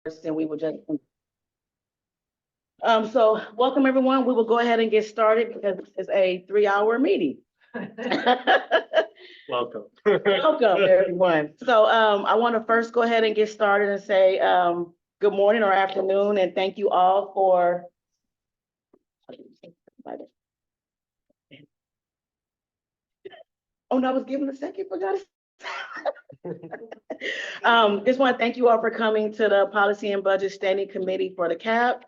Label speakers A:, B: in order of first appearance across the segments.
A: and we will just. So welcome everyone. We will go ahead and get started because it's a 3-hour meeting.
B: Welcome.
A: Welcome everyone. So I want to first go ahead and get started and say good morning or afternoon, and thank you all for. Oh no, I was given a second, forgot it. Just want to thank you all for coming to the Policy and Budget Standing Committee for the CAP.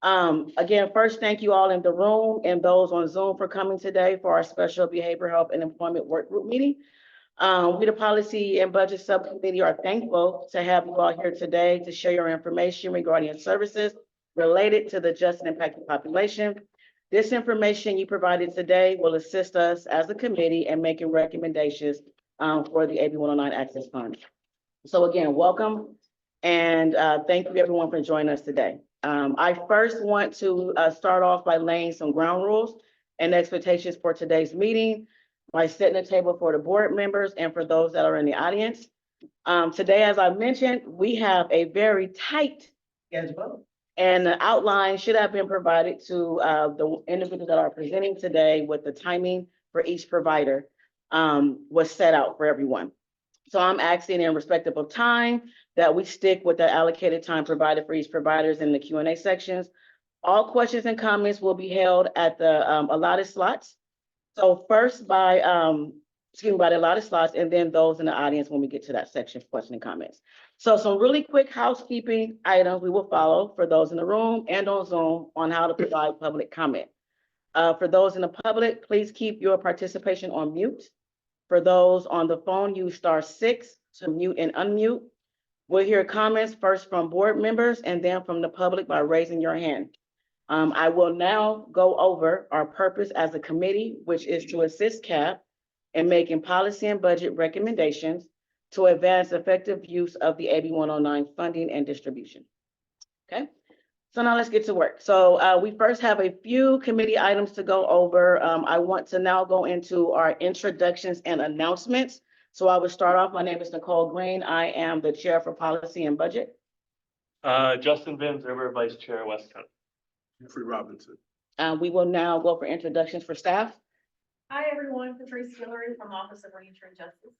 A: Again, first, thank you all in the room and those on Zoom for coming today for our special behavioral health and employment work group meeting. We, the Policy and Budget Subcommittee, are thankful to have you all here today to share your information regarding your services related to the just and impacted population. This information you provided today will assist us as a committee in making recommendations for the AB 109 Access Fund. So again, welcome, and thank you everyone for joining us today. I first want to start off by laying some ground rules and expectations for today's meeting by setting the table for the board members and for those that are in the audience. Today, as I mentioned, we have a very tight schedule, and the outline should have been provided to the individuals that are presenting today with the timing for each provider was set out for everyone. So I'm asking in respective of time that we stick with the allocated time provided for each providers in the Q&A sections. All questions and comments will be held at the allotted slots. So first by the allotted slots, and then those in the audience when we get to that section, question and comments. So some really quick housekeeping items we will follow for those in the room and on Zoom on how to provide public comment. For those in the public, please keep your participation on mute. For those on the phone, use *6 to mute and unmute. We'll hear comments first from board members and then from the public by raising your hand. I will now go over our purpose as a committee, which is to assist CAP in making policy and budget recommendations to advance effective use of the AB 109 funding and distribution. Okay, so now let's get to work. So we first have a few committee items to go over. I want to now go into our introductions and announcements. So I will start off. My name is Nicole Green. I am the chair for policy and budget.
B: Justin Van Zerber, Vice Chair, West County.
C: Jeffrey Robinson.
A: We will now go for introductions for staff.
D: Hi, everyone. Patrice Hillary from Office of Reentry and Justice.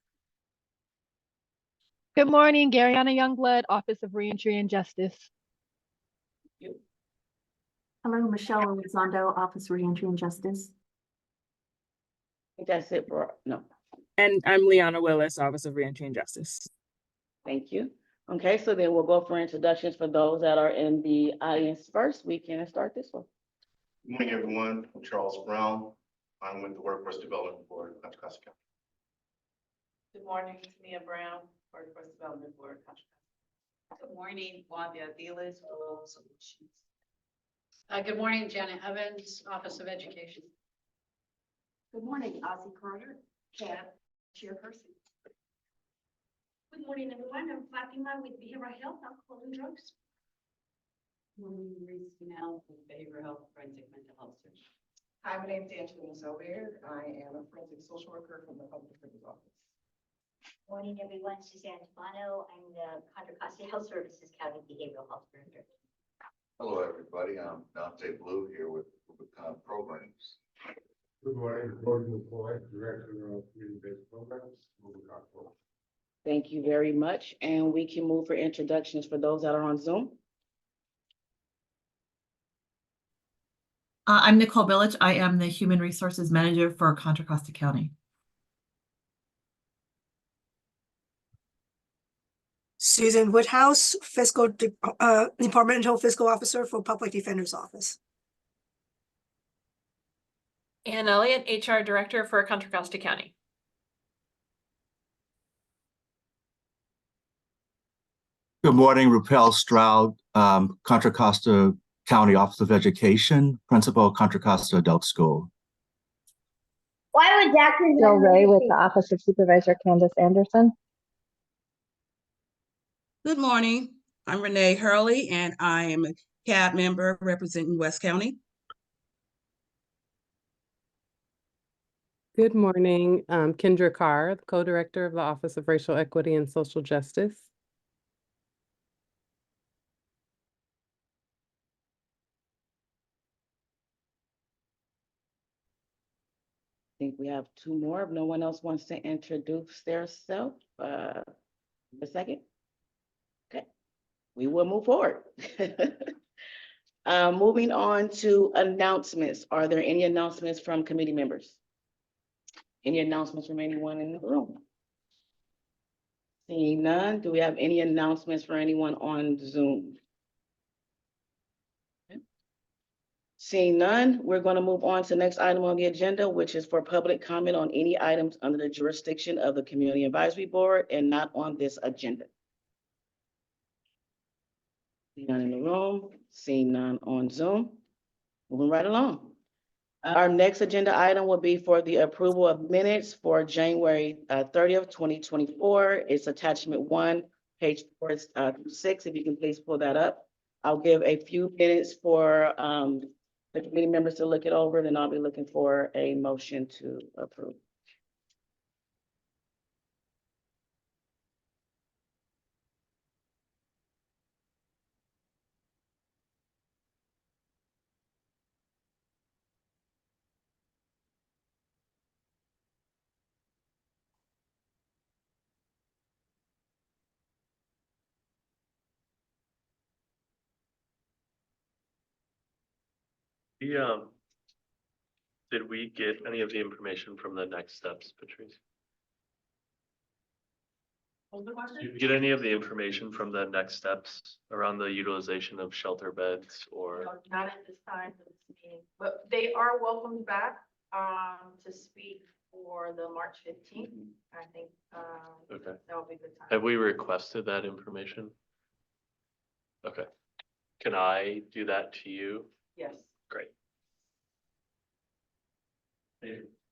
E: Good morning, Garyana Youngblood, Office of Reentry and Justice.
F: Hello, Michelle Elizondo, Office of Reentry and Justice.
A: I think that's it for, no.
G: And I'm Liana Willis, Office of Reentry and Justice.
A: Thank you. Okay, so then we'll go for introductions for those that are in the audience first. We can start this one.
C: Good morning, everyone. I'm Charles Brown. I'm with the Workforce Development Board, Contra Costa County.
D: Good morning, Mia Brown, Workforce Development Board, Contra Costa. Good morning, Wanda Vilas, Global Solutions.
H: Good morning, Janet Evans, Office of Education.
F: Good morning, Ozzy Carter, CAB Chairperson.
H: Good morning, everyone. I'm Fatima with Behavioral Health, Alcohol and Drugs.
D: Good morning, Reese Canal with Behavioral Health, Forensic Mental Health Center. Hi, my name is Angelina Zobair. I am a forensic social worker from the Public Defender's Office.
I: Morning, everyone. Suzanne Tobano. I'm the Contra Costa Health Services County Behavioral Health Director.
J: Hello, everybody. I'm Dante Blue here with Rubicon Programs.
C: Good morning, Gordon McCoy, Director of Community-Based Programs, Rubicon Programs.
A: Thank you very much. And we can move for introductions for those that are on Zoom.
K: I'm Nicole Billich. I am the Human Resources Manager for Contra Costa County.
L: Susan Woodhouse, Departmental Fiscal Officer for Public Defender's Office.
D: Ann Elliott, HR Director for Contra Costa County.
J: Good morning, Rupel Stroud, Contra Costa County Office of Education, Principal, Contra Costa Adult School.
I: Why would Dr.
E: Jill Ray with the Office of Supervisor Candace Anderson.
M: Good morning. I'm Renee Hurley, and I am a CAB member representing West County.
N: Good morning. Kendra Carr, the co-director of the Office of Racial Equity and Social Justice.
M: Good morning. I'm Kendra Carr, the co-director of the Office of Racial Equity and Social Justice.
N: Good morning. I'm Kendra Carr, the co-director of the Office of Racial Equity and Social Justice.
M: Social Justice.
A: think we have two more. If no one else wants to introduce theirself, a second. Okay, we will move forward. Moving on to announcements. Are there any announcements from committee members? Any announcements from anyone in the room? Seeing none, do we have any announcements for anyone on Zoom? Okay. Seeing none, we're going to move on to the next item on the agenda, which is for public comment on any items under the jurisdiction of the Community Advisory Board and not on this agenda. Seeing none in the room, seeing none on Zoom, moving right along. Our next agenda item will be for the approval of minutes for January 30th, 2024. It's attachment 1, page 4 through 6. If you can please pull that up. I'll give a few minutes for the committee members to look it over, then I'll be looking for a motion to approve.
B: Did we get any of the information from the next steps, Patrice? Did you get any of the information from the next steps around the utilization of shelter beds or?
D: No, not at this time for this meeting, but they are welcome back to speak for the March 15th. I think
B: Okay.
D: that would be a good time.
B: Have we requested that information? Okay. Can I do that to you?
D: Yes.
B: Great.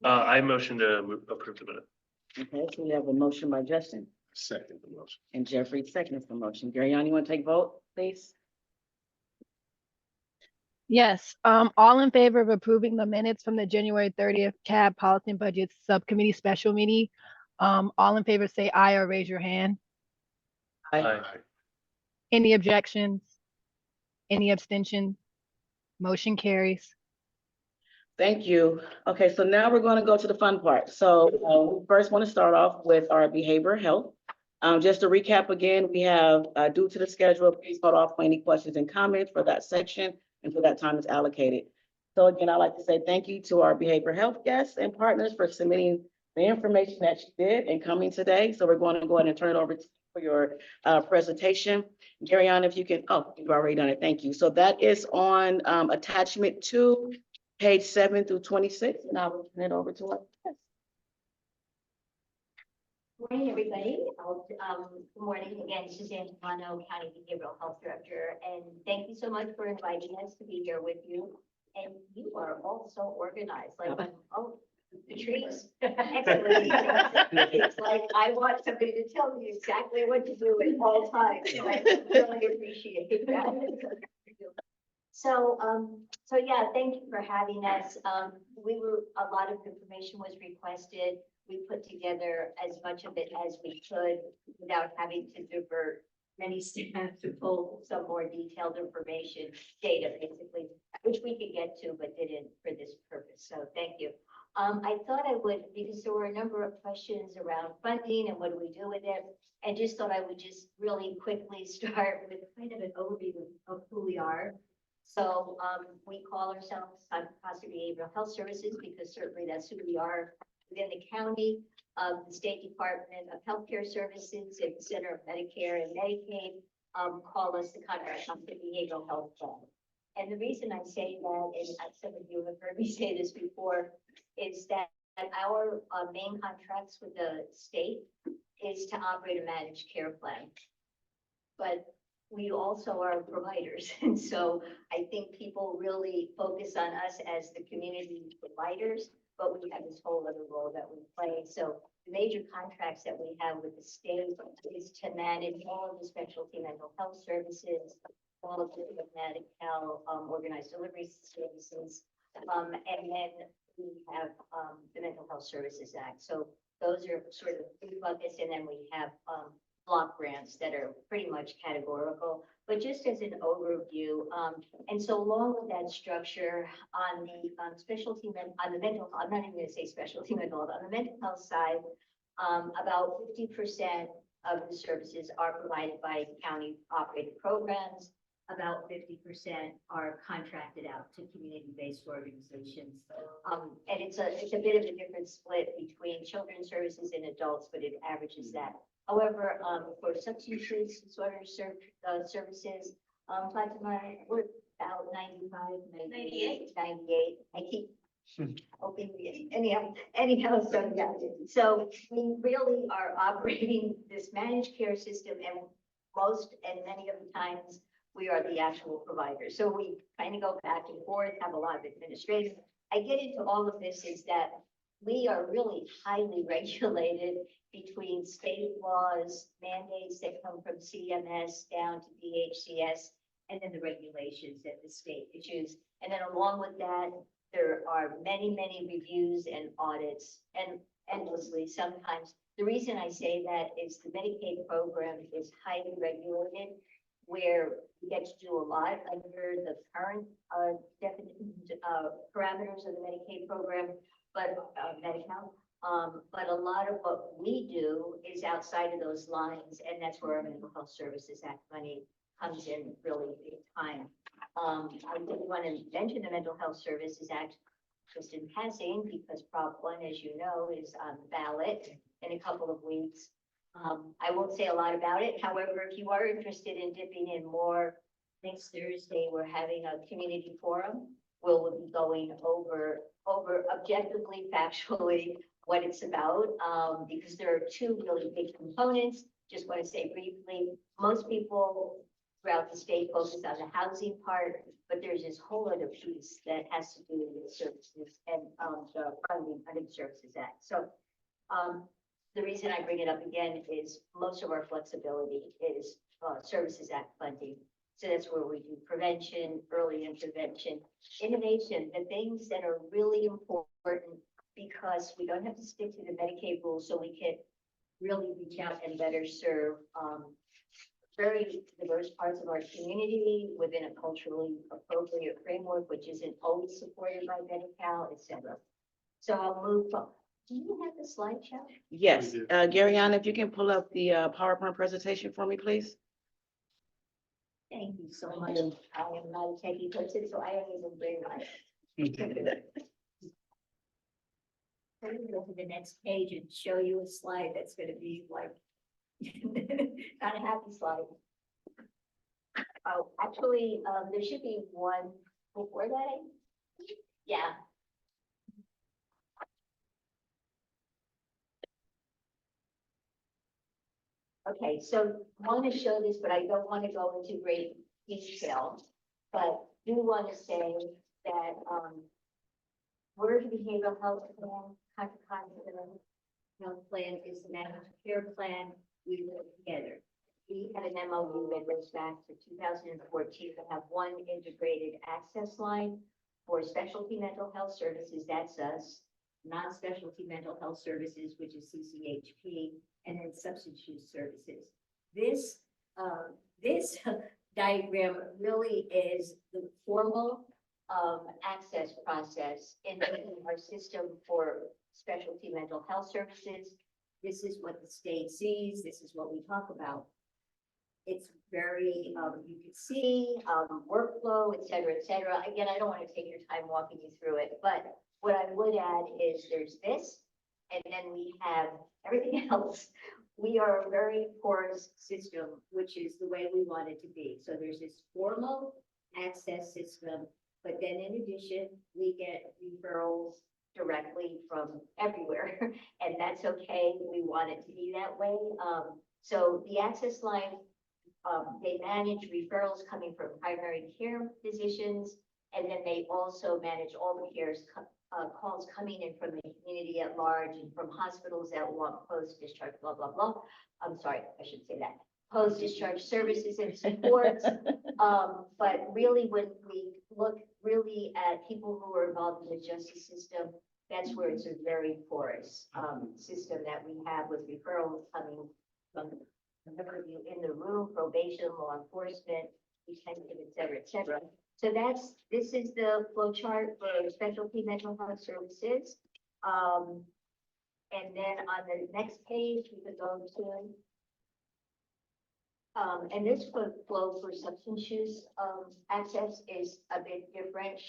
B: I motion to approve the minute.
A: Okay, so we have a motion by Justin
C: Second the motion.
A: and Jeffrey seconds the motion. Gary, you want to take vote, please?
E: Yes, all in favor of approving the minutes from the January 30th CAB Policy and Budget Subcommittee Special Meeting. All in favor say aye or raise your hand.
B: Aye.
E: Any objections? Any abstentions? Motion carries.
A: Thank you. Okay, so now we're going to go to the fun part. So we first want to start off with our behavioral health. Just to recap again, we have due to the schedule, please hold off for any questions and comments for that section until that time is allocated. So again, I'd like to say thank you to our behavioral health guests and partners for submitting the information that you did and coming today. So we're going to go ahead and turn it over to you for your presentation. Gary, if you can, oh, you've already done it. Thank you. So that is on attachment 2. Page 7 through 26, and I will turn it over to us.
I: Good morning, everybody. Good morning again, Suzanne Tavano, County Behavioral Health Director, and thank you so much for inviting us to be here with you. And you are all so organized, like, oh, Patrice, excellent. It's like I want somebody to tell me exactly what to do at all times. So I really appreciate that. So yeah, thank you for having us. A lot of information was requested. We put together as much of it as we could without having to divert many staff to pull some more detailed information, data basically, which we could get to, but didn't for this purpose. So thank you. I thought I would, because there were a number of questions around funding and what do we do with it, and just thought I would just really quickly start with kind of an overview of who we are. So we call ourselves Contra Costa Behavioral Health Services because certainly that's who we are within the county. The State Department of Healthcare Services and the Center of Medicare and Medicaid call us the Contra Costa Behavioral Health Plan. And the reason I say that, and some of you have heard me say this before, is that our main contracts with the state is to operate a managed care plan. But we also are providers. And so I think people really focus on us as the community providers, but we have this whole other role that we play. So the major contracts that we have with the state is to manage all of the specialty mental health services, all of the Medi-Cal organized delivery services, and then we have the Mental Health Services Act. So those are sort of three buckets, and then we have block grants that are pretty much categorical, but just as an overview, and so along with that structure on the on the mental, I'm not even gonna say specialty mental health, on the mental health side, about 50% of the services are provided by county operated programs. About 50% are contracted out to community-based organizations. And it's a bit of a different split between children's services and adults, but it averages that. However, for substance use disorder services, Fatima, we're about 95, 98. I keep hoping, anyhow, so yeah. So we really are operating this managed care system, and many of the times we are the actual provider. So we kind of go back and forth, have a lot of administrative. I get into all of this is that we are really highly regulated between state laws, mandates that come from CMS down to DHCS, and then the regulations that the state issues. And then along with that, there are many, many reviews and audits, and endlessly sometimes. The reason I say that is the Medicaid program is highly regulated, where we get to do a lot under the current parameters of the Medicaid program, but Medi-Cal. But a lot of what we do is outside of those lines, and that's where our Mental Health Services Act money comes in really big time. I did want to mention the Mental Health Services Act just in passing, because Prop 1, as you know, is on the ballot in a couple of weeks. I won't say a lot about it. However, if you are interested in dipping in more, next Thursday, we're having a community forum. We'll be going over objectively, factually, what it's about, because there are two really big components. Just want to say briefly, most people throughout the state focus on the housing part, but there's this whole other piece that has to do with services and the funding under the Services Act. So the reason I bring it up again is most of our flexibility is Services Act funding. So that's where we do prevention, early intervention, innovation, the things that are really important, because we don't have to stick to the Medicaid rules, so we can really reach out and better serve very diverse parts of our community within a culturally appropriate framework, which isn't always supported by Medi-Cal, et cetera. So I'll move on. Do you have the slideshow?
A: Yes, Garyana, if you can pull up the PowerPoint presentation for me, please.
I: Thank you so much. I am not a techie person, so I don't even bring my. I'm gonna go to the next page and show you a slide that's gonna be like not a happy slide. Oh, actually, there should be one before that. Yeah. Okay, so I want to show this, but I don't want to go into great detail, but do want to say that Word Behavioral Health Plan, Contra Costa Health Plan is the managed care plan we live together. We had an MOU that goes back to 2014 to have one integrated access line for specialty mental health services, that's us, non-specialty mental health services, which is CCHP, and then substance use services. This diagram really is the formal access process in our system for specialty mental health services. This is what the state sees. This is what we talk about. It's very, you can see workflow, et cetera, et cetera. Again, I don't want to take your time walking you through it, but what I would add is there's this, and then we have everything else. We are a very porous system, which is the way we want it to be. So there's this formal access system, but then in addition, we get referrals directly from everywhere, and that's okay. We want it to be that way. So the access line, they manage referrals coming from primary care physicians, and then they also manage all the calls coming in from the community at large and from hospitals that want post-discharge, blah, blah, blah. I'm sorry, I should say that. Post-discharge services and supports. But really, when we look really at people who are involved in the justice system, that's where it's a very porous system that we have with referrals coming from number of you in the room, probation, law enforcement, detention, et cetera, et cetera. So this is the flow chart for specialty mental health services. And then on the next page, we could go to, and this flow for substance use, access is a bit different,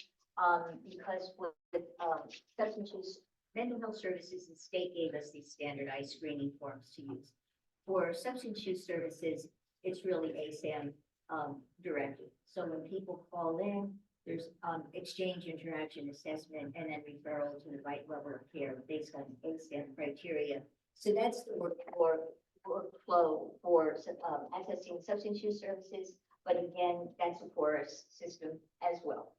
I: because with substance use, mental health services, the state gave us these standardized screening forms to use. For substance use services, it's really ASAM, directed. So when people call in, there's, exchange, interaction, assessment, and then referral to the right level of care based on ASAM criteria. So that's the workflow for accessing substance use services, but again, that's a porous system as well.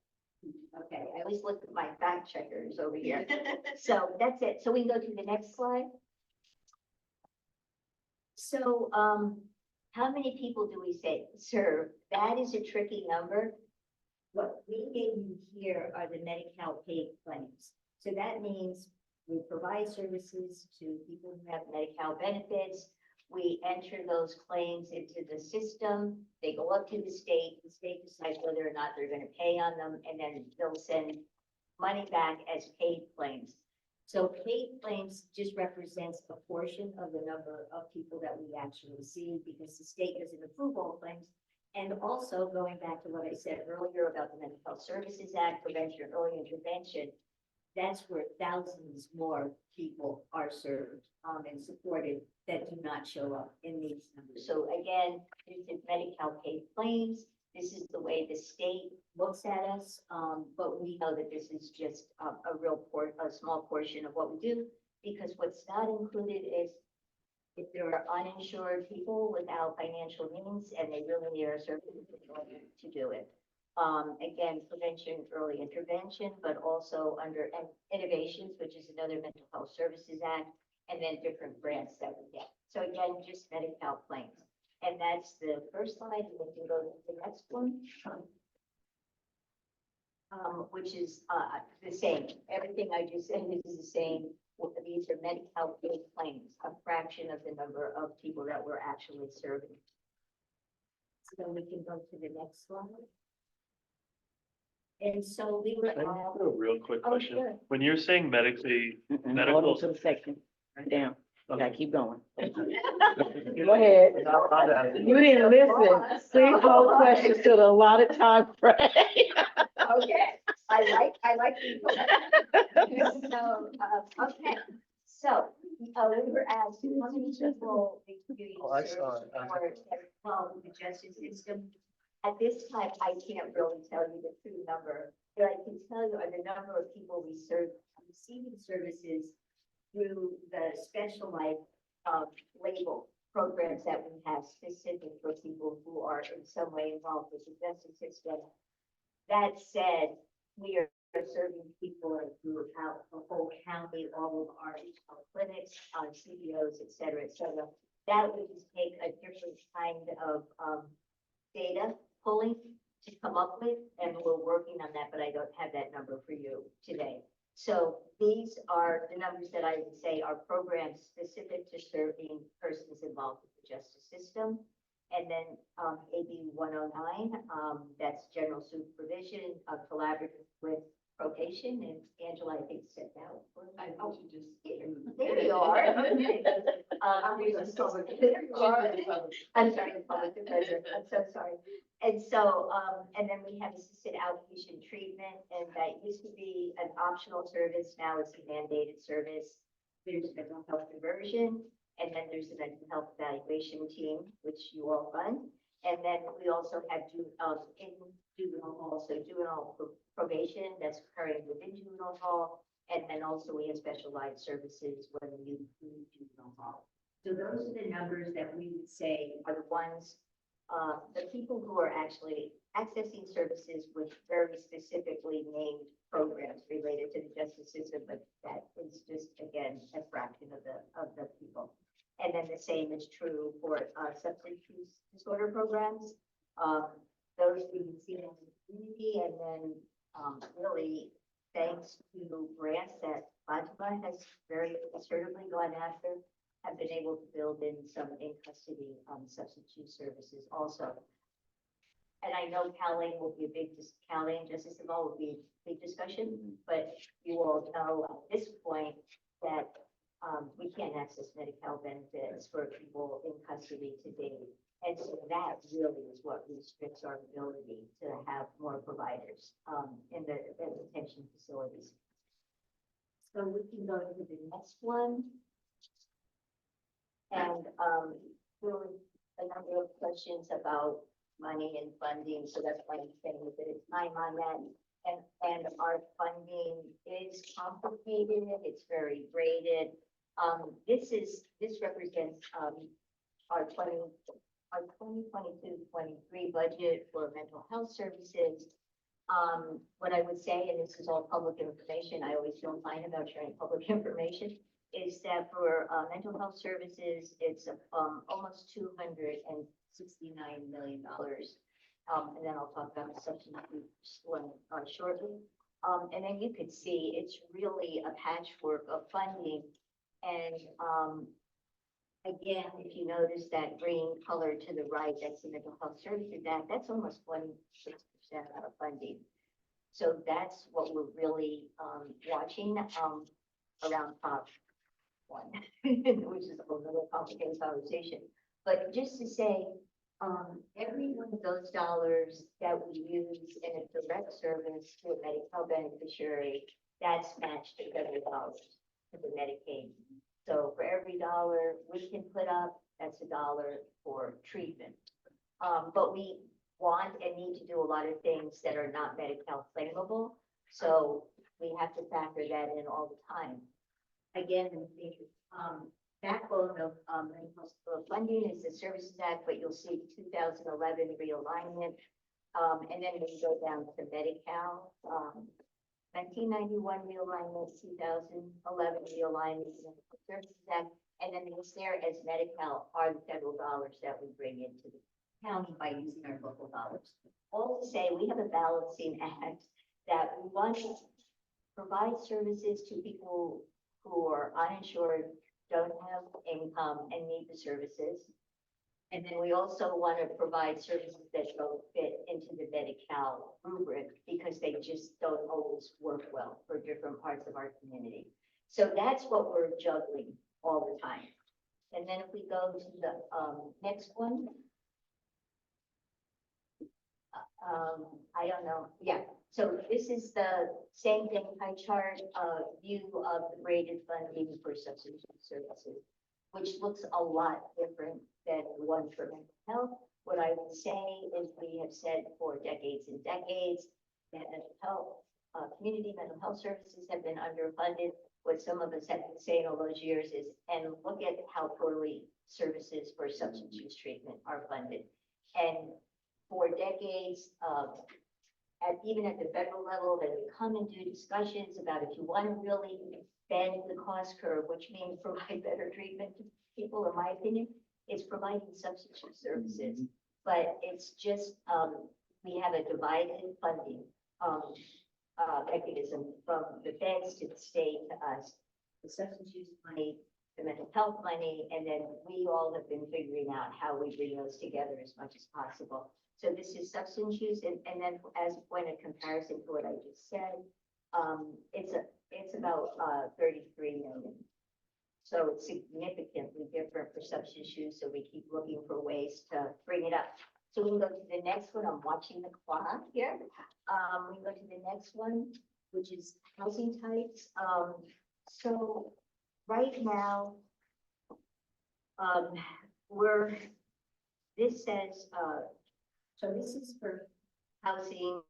I: Okay, I always look at my fact checkers over here. So that's it. So we can go to the next slide. So, how many people do we say serve? That is a tricky number. What we gave you here are the Medi-Cal paid claims. So that means we provide services to people who have Medi-Cal benefits. We enter those claims into the system. They go up to the state decides whether or not they're going to pay on them, and then they'll send money back as paid claims. So paid claims just represents a portion of the number of people that we actually see, because the state doesn't approve all claims. And also going back to what I said earlier about the Mental Health Services Act, prevention and early intervention, that's where thousands more people are served and supported that do not show up in these numbers. So again, this is Medi-Cal paid claims. This is the way the state looks at us, but we know that this is just a small portion of what we do, because what's not included is if there are uninsured people without financial means and they really need our services in order to do it. Again, prevention, early intervention, but also under innovations, which is another Mental Health Services Act, and then different grants that we get. So again, just Medi-Cal claims. And that's the first slide, and we can go to the next one. Which is the same. Everything I just said is the same. These are Medi-Cal paid claims, a fraction of the number of people that we're actually serving. So we can go to the next slide. And so we were.
B: I have a real quick
I: Oh,
B: question.
I: sure.
B: When you're saying medically,
A: Hold
B: medical.
A: on to the section, right down. You gotta keep going. Go ahead. You didn't listen. Please hold questions to the allotted time frame.
I: Okay, I like people. So, okay, so, we were asked, how many people do you
B: Oh, I
I: serve
B: saw it.
I: for the justice system? At this time, I can't really tell you the true number, but I can tell you are the number of people we serve receiving services through the specialized label programs that we have specific for people who are in some way involved with the justice system. That said, we are serving people throughout the whole county, all of our clinics, CBOs, et cetera, et cetera. That would just take a different kind of data pulling to come up with, and we're working on that, but I don't have that number for you today. So these are the numbers that I would say are programs specific to serving persons involved with the justice system. And then AB 109, that's general supervision, collaborative with probation, and Angela, I think, said that. I thought you just. There you are. There you are. I'm sorry, public defender. I'm so sorry. And so, and then we have assisted outpatient treatment, and that used to be an optional service. Now it's a mandated service. There's mental health conversion, and then there's the mental health evaluation team, which you all run. And then we also have in juvenile hall, so juvenile probation that's occurring within juvenile hall. And then also we have specialized services when you leave juvenile hall. So those are the numbers that we would say are the ones, the people who are actually accessing services with very specifically named programs related to the justice system, but that is just, again, a fraction of the people. And then the same is true for substance use disorder programs. Those we can see in the community, and then really thanks to grants that Fatima has very assertively gone after. have been able to build in some in-custody, substance use services also. And I know Calais will be a big, Calais and Justice of All will be a big discussion, but you all know at this point that we can't access Medi-Cal benefits for people in custody today. And so that really is what restricts our ability to have more providers in the detention facilities. So we can go to the next one. And there were a number of questions about money and funding, so that's why I'm spending a bit of time on that. And our funding is complicated, it's very graded. This represents our 2022-23 budget for mental health services. What I would say, and this is all public information, I always feel fine about sharing public information, is that for mental health services, it's almost $269 million. And then I'll talk about the substance abuse one shortly. And then you could see it's really a patchwork of funding. And again, if you notice that green color to the right, that's the Mental Health Services Act, that's almost 26% of funding. So that's what we're really watching around top one, which is a little complicated conversation. But just to say, every one of those dollars that we use in a direct service to a Medi-Cal beneficiary, that's matched to federal dollars to the Medicaid. So for every dollar we can put up, that's $1 for treatment. But we want and need to do a lot of things that are not Medi-Cal claimable. So we have to factor that in all the time. Again, the backbone of funding is the Services Act, but you'll see 2011 realignment. And then we go down to Medi-Cal, 1991 realignment, 2011 realignment, Services Act, and then it's there as Medi-Cal are the federal dollars that we bring into the county by using our local dollars. All to say, we have a balancing act that we want to provide services to people who are uninsured, don't have income, and need the services. And then we also want to provide services that don't fit into the Medi-Cal rubric because they just don't always work well for different parts of our community. So that's what we're juggling all the time. And then if we go to the next one. I don't know. Yeah. So this is the same thing, pie chart view of the graded funding for substance use services, which looks a lot different than the one for mental health. What I would say is we have said for decades and decades that mental health, community mental health services have been underfunded. What some of us have been saying all those years is, and look at how poorly services for substance use treatment are funded. And for decades, even at the federal level, that we come and do discussions about if you want to really bend the cost curve, which means provide better treatment to people, in my opinion, it's providing substance use services. But it's just, we have a divided funding mechanism from the feds to the state to us, the substance use money, the mental health money, and then we all have been figuring out how we bring those together as much as possible. So this is substance use, and then as a point of comparison to what I just said, it's about 33 million. So it's significantly different for substance use. So we keep looking for ways to bring it up. So we can go to the next one. I'm watching the clock here. We can go to the next one, which is housing types. So right now, this says, so this is for housing,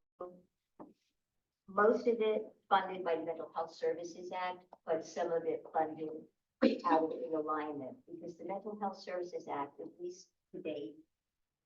I: most of it funded by the Mental Health Services Act, but some of it funded out of the alignment, because the Mental Health Services Act, at least to date,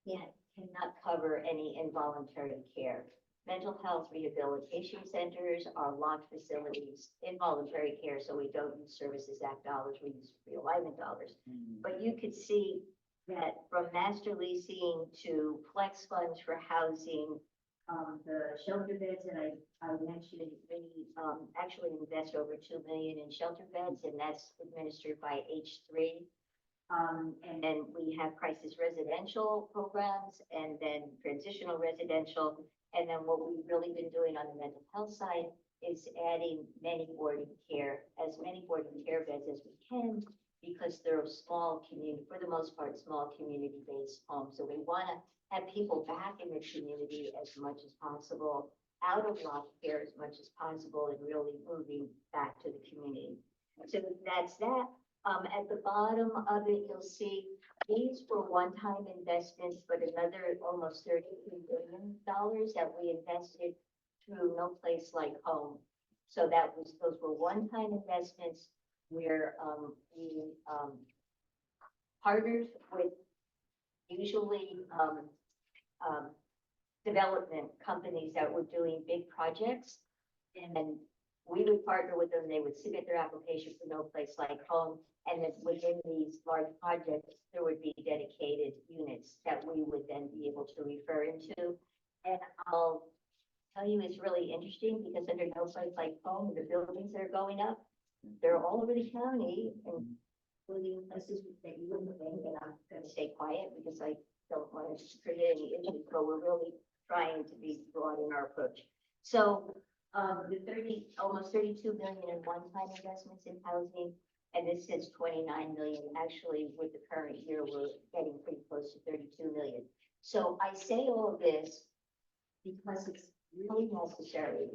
I: cannot cover any involuntary care. Mental health rehabilitation centers are locked facilities, involuntary care, so we don't use Services Act dollars, we use realignment dollars. But you could see that from master leasing to flex funds for housing, The shelter beds that I mentioned, we, actually invest over 2 million in shelter beds, and that's administered by H3. And then we have crisis residential programs and then transitional residential. And then what we've really been doing on the mental health side is adding many boarding care, as many boarding care beds as we can, because they're small community, for the most part, small community-based homes. So we want to have people back in the community as much as possible, out of long care as much as possible, and really moving back to the community. So that's that. At the bottom of it, you'll see these were one-time investments, but another almost $33 billion that we invested through No Place Like Home. So those were one-time investments where we partnered with usually development companies that were doing big projects, and then we would partner with them. They would submit their application for No Place Like Home, and then within these large projects, there would be dedicated units that we would then be able to refer into. And I'll tell you, it's really interesting because under No Place Like Home, the buildings that are going up, they're all over the county, including places that you wouldn't think, and I'm gonna stay quiet because I don't want to create any issues, but we're really trying to be broad in our approach. So the almost 32 million in one-time investments in housing, and this says 29 million. Actually, with the current year, we're getting pretty close to 32 million. So I say all of this because it's really necessary.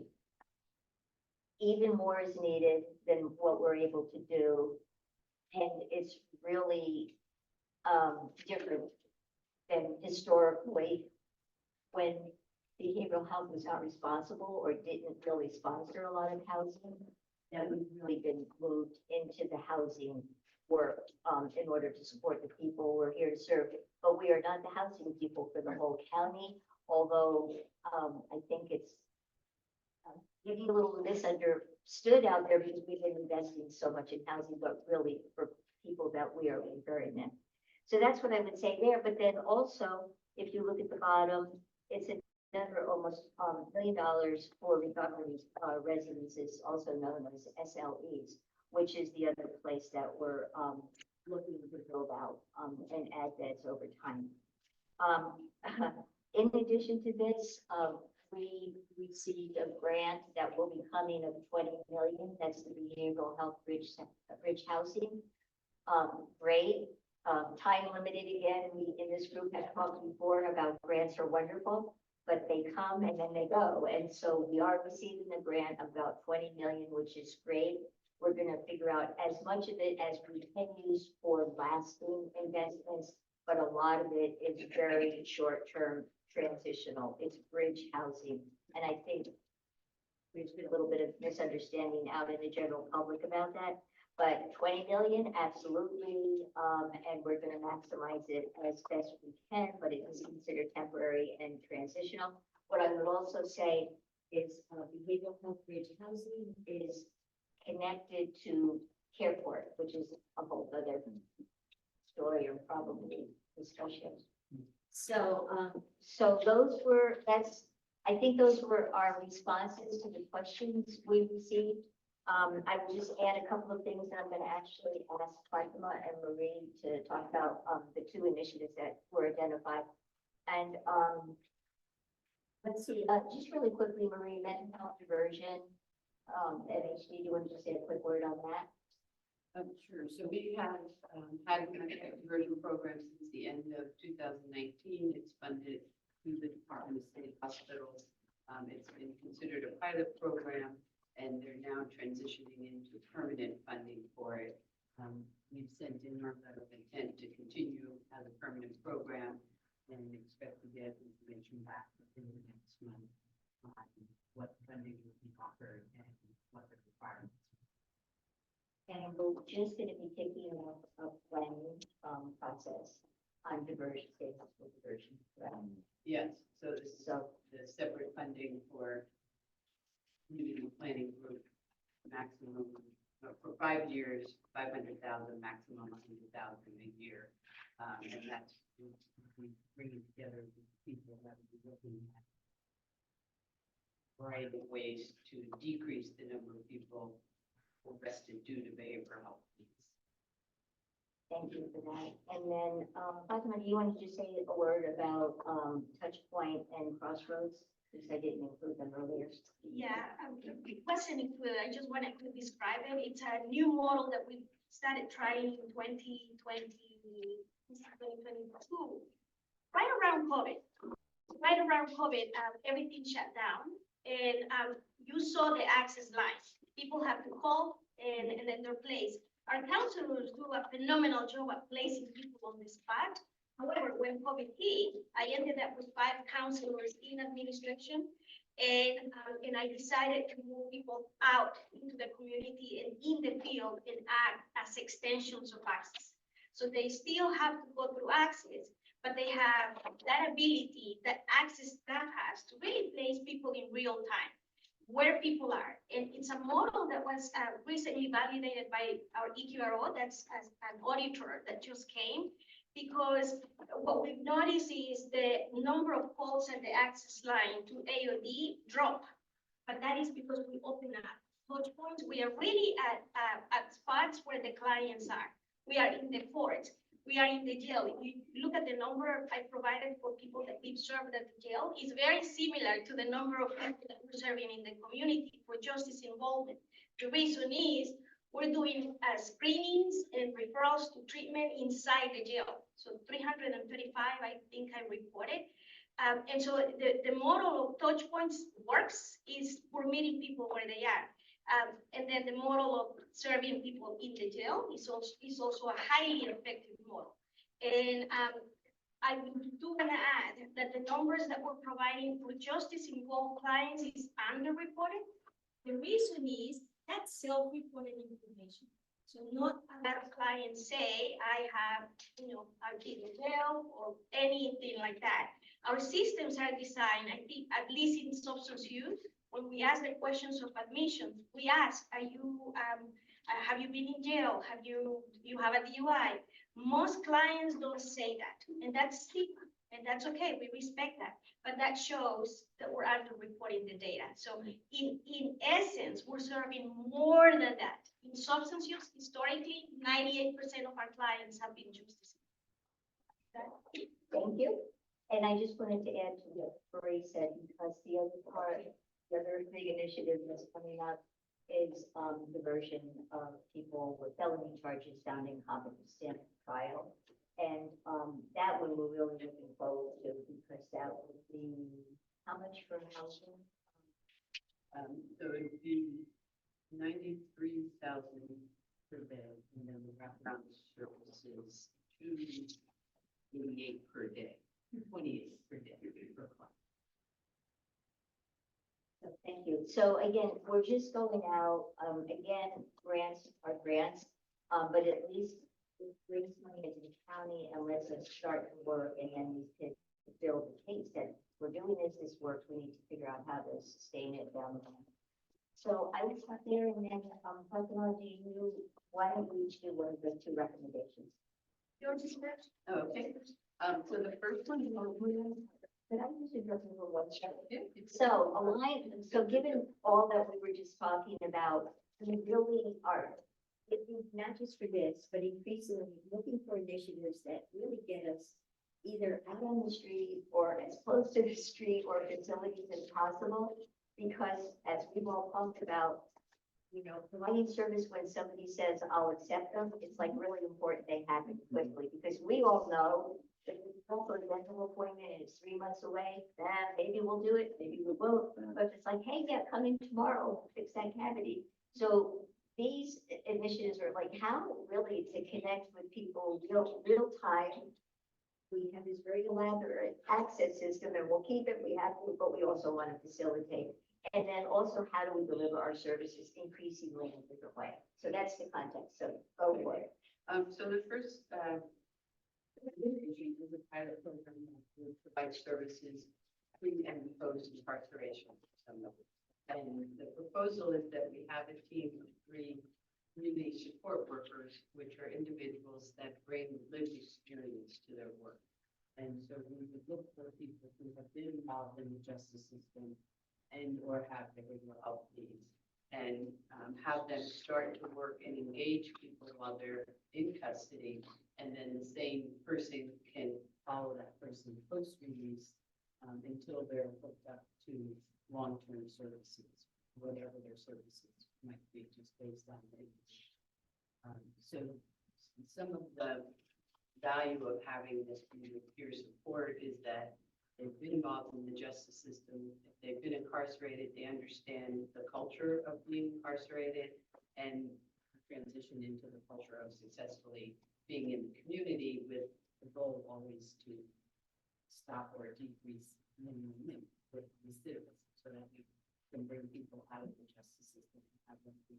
I: Even more is needed than what we're able to do, and it's really different than historically when behavioral health was not responsible or didn't really sponsor a lot of housing, that we've really been moved into the housing work in order to support the people we're here to serve. But we are not the housing people for the whole county, although I think it's maybe a little misunderstood out there because we've been investing so much in housing, but really for people that we are referring in. So that's what I would say there. But then also, if you look at the bottom, it's another almost $1 million for recovery residences, also known as SLEs, which is the other place that we're looking to build out and add beds over time. In addition to this, we received a grant that will be coming of 20 million. That's the behavioral health bridge housing. Great. Time limited again. We in this group have talked before about grants are wonderful, but they come and then they go. And so we are receiving a grant of about 20 million, which is great. We're going to figure out as much of it as we can use for lasting investments, but a lot of it is very short-term transitional. It's bridge housing. And I think there's been a little bit of misunderstanding out in the general public about that. But 20 million, absolutely, and we're going to maximize it as best we can, but it is considered temporary and transitional. What I would also say is behavioral health bridge housing is connected to CarePort, which is a whole other story or probably discussion. So, I think those were our responses to the questions we received. I will just add a couple of things that I'm going to actually ask Fatima and Marie to talk about the two initiatives that were identified. And let's see, just really quickly, Marie, mental health diversion, MHD, do you want to just say a quick word on that?
O: Sure. So we have had a mental health diversion program since the end of 2019. It's funded through the Department of State Hospitals. It's been considered a pilot program, and they're now transitioning into permanent funding for it. We've sent in our letter of intent to continue as a permanent program and expect to get information back within the next month on what funding will be offered and what the requirements are.
I: And we're just going to be taking a planning process on diversion, state hospital diversion. Right?
O: Yes, so this is the separate funding for community planning group, maximum for 5 years, 500,000, maximum 100,000 a year, and that's bringing together the people that will be looking at variety of ways to decrease the number of people arrested due to behavioral health needs.
I: Thank you for that. And then, Fatima, do you want to just say a word about, touch point and crossroads? Because I didn't include them earlier.
H: Yeah, it wasn't included. I just wanted to describe it. It's a new model that we started trying in 2022, right around COVID. Right around COVID, everything shut down, and you saw the access lines. People have to call and then their place. Our counselors do a phenomenal job at placing people on the spot. However, when COVID hit, I ended up with 5 counselors in administration, and I decided to move people out into the community and in the field and act as extensions of access. So they still have to go through access, but they have that ability that access staff has to really place people in real time where people are. And it's a model that was recently validated by our EQRO, that's as an auditor that just came, because what we've noticed is the number of calls at the access line to AOD drop, but that is because we open up touch points. We are really at spots where the clients are. We are in the court. We are in the jail. If you look at the number I provided for people that we've served at the jail, is very similar to the number of people that we're serving in the community for justice involvement. The reason is we're doing screenings and referrals to treatment inside the jail. So 335, I think I reported. And so the model of touch points works, is we're meeting people where they are. And then the model of serving people in the jail is also a highly effective model. And I do want to add that the numbers that we're providing for justice-involved clients is underreported. The reason is that's self-reported information. So not a lot of clients say, I have, I've been in jail or anything like that. Our systems are designed, I think, at least in substance use. When we ask the questions of admission, we ask, have you been in jail? You have a DUI? Most clients don't say that, and that's stigma, and that's okay. We respect that, but that shows that we're underreporting the data. So in essence, we're serving more than that. In substance use, historically, 98% of our clients have been justice.
I: Thank you. And I just wanted to add to what Marie said, because the other big initiative that's coming up is diversion of people with felony charges down in competent standard trial. And that one we're really looking forward to, because that would be how much for housing?
O: So it'd be 93,000 per day, and then the wraparound services 288 per day, 28 per day per client.
I: Thank you. So again, we're just going out, again, grants are grants, but at least it brings money into the county and lets us start to work, and then we can build the case that we're doing this works. We need to figure out how to sustain it down the line. So I will start there, and then, Fatima, why don't we each do one of the 2 recommendations?
O: Okay. So the first one,
I: But I usually go for one second. So given all that we were just talking about, we really are, not just for this, but increasingly looking for initiatives that really get us either out on the street or as close to the street or facilities as possible. Because as we've all talked about, providing service when somebody says, I'll accept them, it's like really important they happen quickly, because we all know if we go for a dental appointment and it's 3 months away, maybe we'll do it, maybe we won't. But it's like, hey, yeah, come in tomorrow, fix that cavity. So these initiatives are like how really to connect with people real time. We have this very elaborate access system, and we'll keep it. We have to, but we also want to facilitate. And then also, how do we deliver our services increasingly in a different way? So that's the context. So go for it.
O: So the first is a pilot program that provides services pre and post incarceration. And the proposal is that we have a team of 3 really support workers, which are individuals that bring lived experience to their work. And so we would look for people who have been involved in the justice system and or have behavioral health needs. And have them start to work and engage people while they're in custody. And then the same person can follow that person post-release until they're hooked up to long-term services, whatever their services might be, just based on age. So some of the value of having this peer support is that they've been involved in the justice system. If they've been incarcerated, they understand the culture of being incarcerated and transition into the culture of successfully being in the community, with the goal always to stop or decrease with recidivism, so that we can bring people out of the justice system and have them be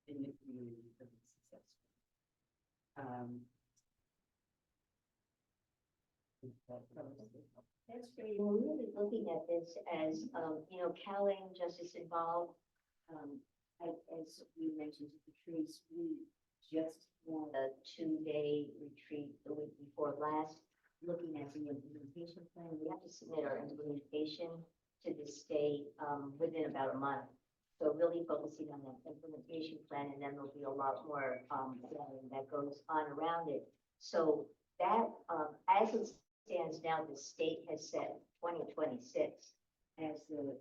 O: in the community to be successful.
I: That's great. We're really looking at this as, Calais Justice Involved. As we mentioned to Patrice, we just had a 2-day retreat the week before last, looking at the implementation plan. We have to submit our implementation to the state within about a month. So really focusing on that implementation plan, and then there'll be a lot more planning that goes on around it. So that, as it stands now, the state has set 2026 as the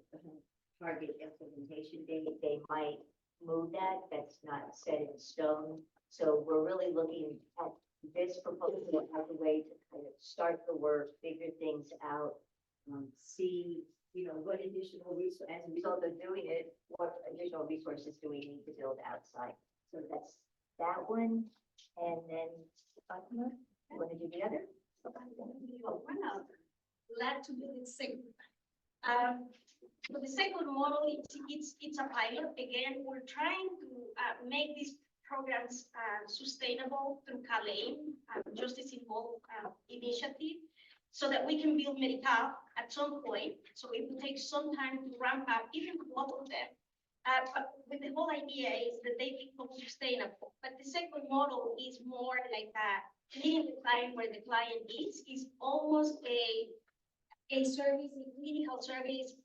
I: target implementation date. They might move that. That's not set in stone. So we're really looking at this proposal as a way to kind of start the work, figure things out, see, what additional resources, as a result of doing it, what additional resources do we need to build outside? So that's that one. And then, Fatima, you want to do the other?
H: Glad to do the second. So the second model, it's a pilot. Again, we're trying to make these programs sustainable through Calais, Justice Involved initiative, so that we can build Medical at some point. So it will take some time to ramp up, even both of them. But the whole idea is that they become sustainable. But the second model is more like that, meeting the client where the client is almost a service, a clinical service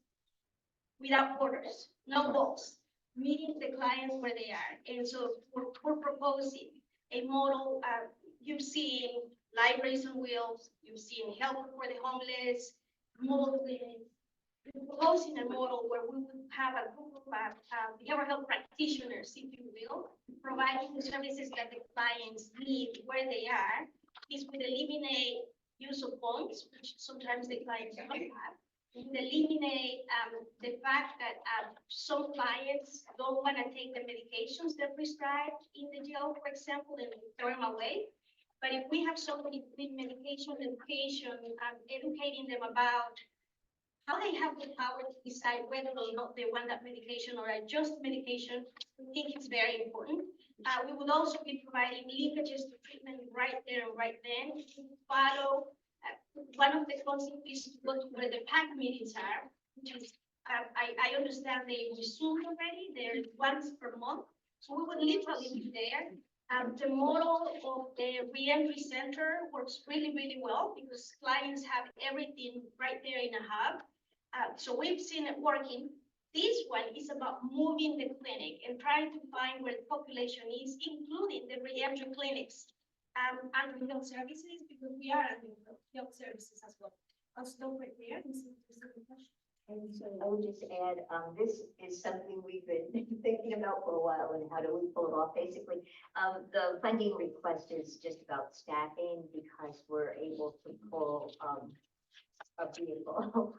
H: without borders, no box, meeting the clients where they are. And so we're proposing a model. You've seen libraries on wheels, you've seen help for the homeless, mobile clinics. We're proposing a model where we would have a group of behavioral health practitioners, if you will, providing the services that the clients need where they are. This would eliminate use of phones, which sometimes the clients don't have. It would eliminate the fact that some clients don't want to take the medications they're prescribed in the jail, for example, and throw them away. But if we have somebody with medication education, educating them about how they have the power to decide whether or not they want that medication or adjust medication, we think it's very important. We would also be providing linkages to treatment right there and right then. Follow. One of the concepts is to go to where the PAC meetings are, which is, I understand they resumed already. They're once per month. So we would literally be there. The model of the reentry center works really, really well because clients have everything right there in a hub. So we've seen it working. This one is about moving the clinic and trying to find where the population is, including the reentry clinics and health services, because we are under health services as well. I'll stop right there and see if there's any questions.
I: And so I would just add, this is something we've been thinking about for a while, and how do we pull it off? Basically, the funding request is just about staffing, because we're able to pull a vehicle.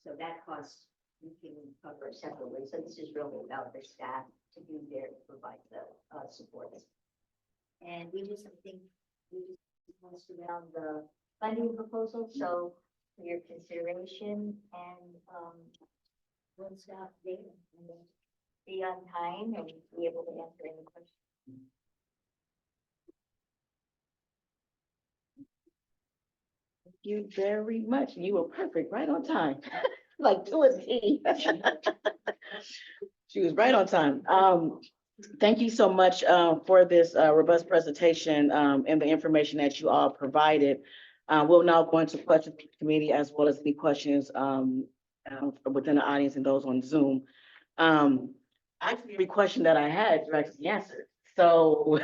I: So that cost we can cover separately. So this is really about the staff to be there to provide the supports. And we just, I think, we just passed around the funding proposal. So for your consideration, and we'll stop there and then be on time and be able to answer any questions.
A: Thank you very much. You were perfect, right on time, like to a T. She was right on time. Thank you so much for this robust presentation and the information that you all provided. We'll now go into questions from the committee, as well as any questions within the audience and those on Zoom. Actually, every question that I had, you actually answered. So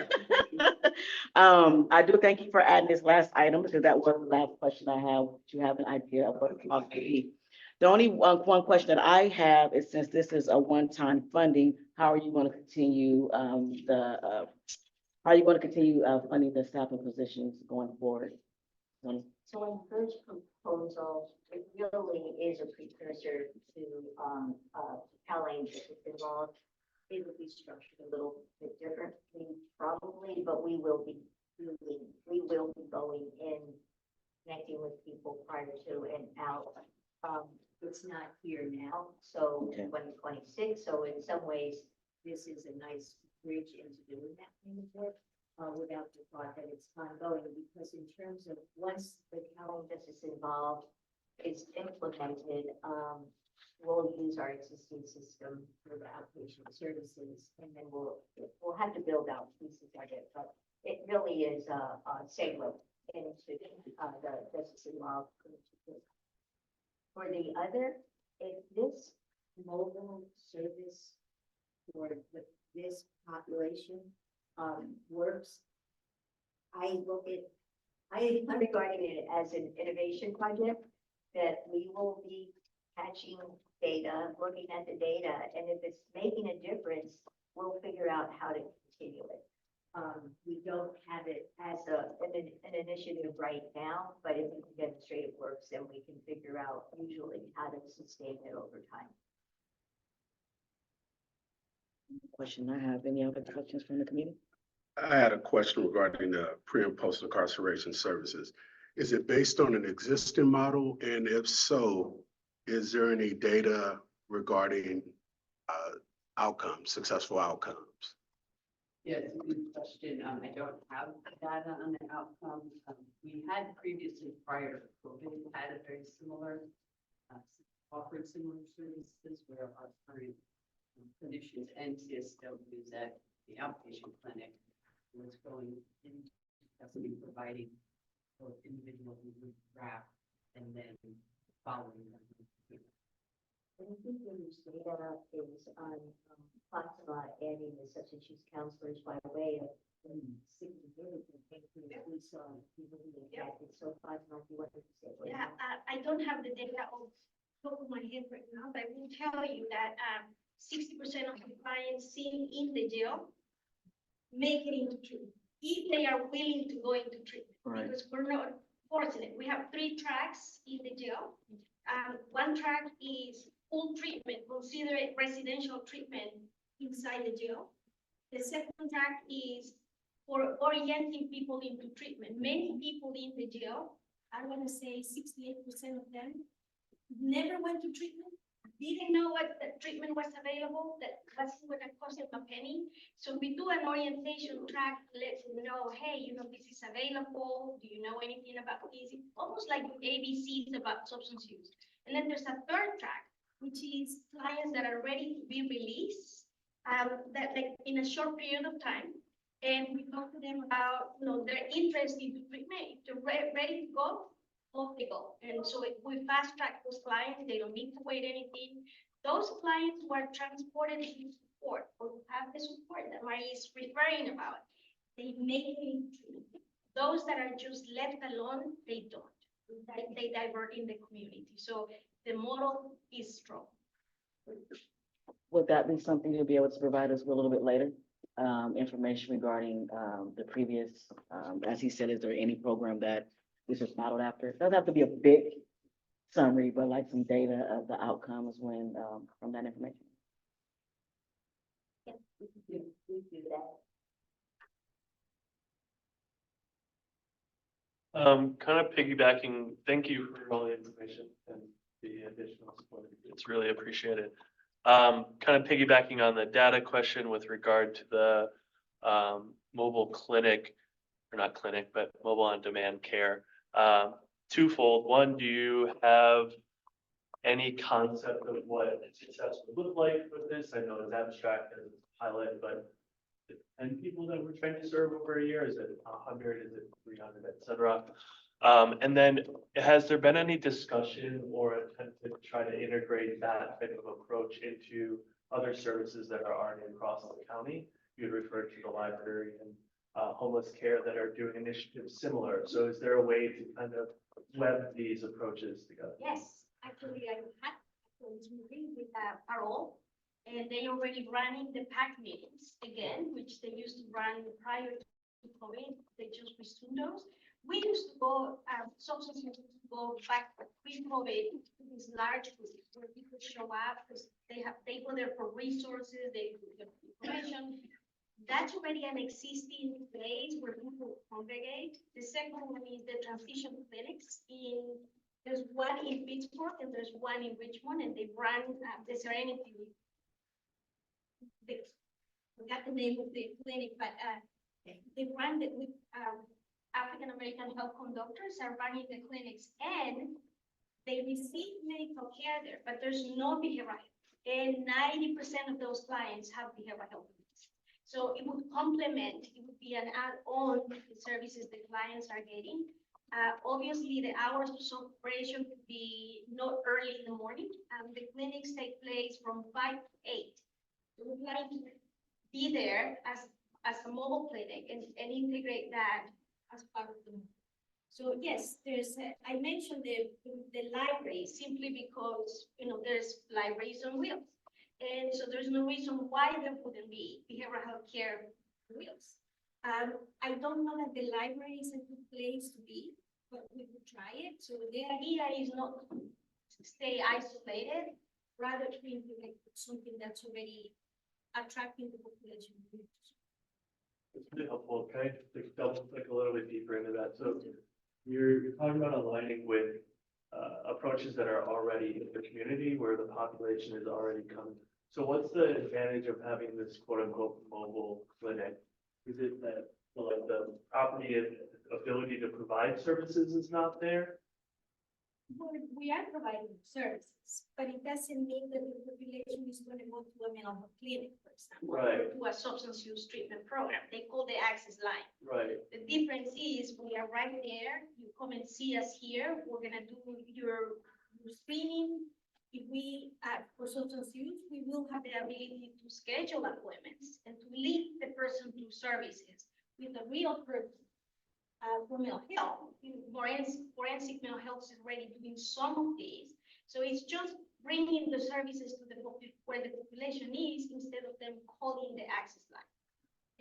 A: I do thank you for adding this last item because that was the last question I have. Do you have an idea of what it cost to be? The only one question that I have is, since this is a one-time funding, how are you going to continue funding the staffing positions going forward?
I: So in the first proposal, it really is a precursor to, telling that it's involved. It will be structured a little bit differently probably, but we will be going in, connecting with people prior to and out. It's not here now, so
A: Okay.
I: 2026, so in some ways, this is a nice bridge into doing that kind of work. Without the thought that it's ongoing, because in terms of once the county justice involved is implemented, we'll use our existing system for the outpatient services, and then we'll have to build out pieces of it, but it really is a segue into the justice involved. For the other, if this mobile service for this population works, I'm regarding it as an innovation project that we will be catching data, looking at the data, and if it's making a difference, we'll figure out how to continue it. We don't have it as an initiative right now, but if we can demonstrate it works, then we can figure out usually how to sustain it over time.
A: Question I have. Any other questions from the committee?
C: I had a question regarding the pre and post incarceration services. Is it based on an existing model? And if so, is there any data regarding outcomes, successful outcomes?
O: Yeah, it's a good question. I don't have data on the outcomes. We had previously, prior to COVID, had a very similar, offered similar services where our current clinicians and CSWs at the outpatient clinic was going into custody, providing both individuals with draft and then following them.
I: And I think when you say that is on Fatima adding the substance use counselors by way of significant increase we saw people who impacted. So Fatima, if you want to say what?
H: Yeah, I don't have the data off the top of my head right now, but I will tell you that 60% of the clients seen in the jail make it into treatment, if they are willing to go into treatment.
A: Right.
H: Because we're not fortunate. We have 3 tracks in the jail. One track is full treatment, consider it residential treatment inside the jail. The second track is for orienting people into treatment. Many people in the jail, I want to say 68% of them, never went to treatment, didn't know what the treatment was available, that wasn't going to cost them a penny. So we do an orientation track, let them know, hey, this is available. Do you know anything about this? Almost like ABCs about substance use. And then there's a third track, which is clients that are ready to be released, that like in a short period of time. And we talk to them about, their interest in treatment. If they're ready to go, off they go. And so we fast track those clients. They don't need to wait anything. Those clients who are transported to support or who have the support that Marie is referring about, they make it into treatment. Those that are just left alone, they don't. They divert in the community. So the model is strong.
A: Would that be something you'll be able to provide us with a little bit later? Information regarding the previous, as he said, is there any program that this is modeled after? It doesn't have to be a big summary, but like some data of the outcomes when from that information.
I: Yeah, we do that.
B: Kind of piggybacking, thank you for all the information and the additional support. It's really appreciated. Kind of piggybacking on the data question with regard to the mobile clinic, or not clinic, but mobile on demand care. Twofold. One, do you have any concept of what success would look like with this? I know it's abstract as a pilot, but 10 people that we're trying to serve over a year, is it 100, is it 300, et cetera? And then has there been any discussion or attempt to try to integrate that type of approach into other services that are already across the county? You referred to the library and homeless care that are doing initiatives similar. So is there a way to kind of web these approaches together?
H: Yes, actually, I had this meeting with Parole, and they already running the PAC meetings again, which they used to run prior to COVID. They just resumed those. We used to go, substance used to go back pre-COVID to these large groups where people show up because they go there for resources, they get information. That's already an existing place where people congregate. The second one is the transition clinics there's one in Pittsburgh and there's one in Richmond, and they run the Serenity. I forgot the name of the clinic, but they run it with African American health conductors are running the clinics, and they receive medical care there, but there's no behavioral health. And 90% of those clients have behavioral health needs. So it would complement, it would be an add-on to the services the clients are getting. Obviously, the hours of operation could be not early in the morning. The clinics take place from 5 to 8. We would like to be there as a mobile clinic and integrate that as part of the. So yes, I mentioned the library simply because, there's libraries on wheels. And so there's no reason why there wouldn't be behavioral health care on wheels. I don't know that the library is a good place to be, but we could try it. So the idea is not to stay isolated, rather to implement something that's already attracting the population.
B: It's really helpful. Can I just double click a little bit deeper into that? So you're talking about aligning with approaches that are already in the community where the population is already coming. So what's the advantage of having this quote unquote mobile clinic? Is it that the property and ability to provide services is not there?
H: Well, we are providing services, but it doesn't mean that the population is going to go to a mental health clinic, for example,
B: Right.
H: or to a substance use treatment program. They call the access line.
B: Right.
H: The difference is we are right there. You come and see us here. We're gonna do your screening. If we, for substance use, we will have the ability to schedule appointments and to lead the person to services with a real person. For mental health, forensic mental health is already doing some of these. So it's just bringing the services to where the population is instead of them calling the access line.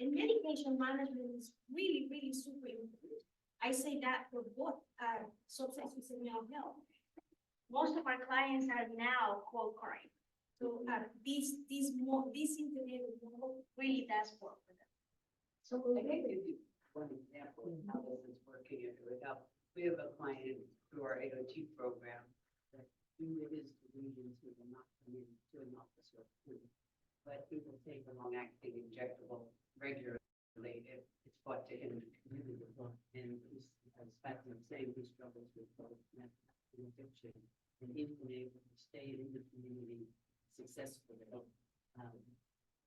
H: And medication management is really, really super important. I say that for both substance use and mental health. Most of our clients are now co-occurring. So this internet really does work for them.
O: So I think if you one example of how this is working, if it would help. We have a client through our AOT program that he is the regions who will not come in to an office or food, but he will take a long-acting injectable regularly if it's brought to him in the community. And he's, as Fatima was saying, he struggles with both meth and addiction, and he's been able to stay in the community successfully,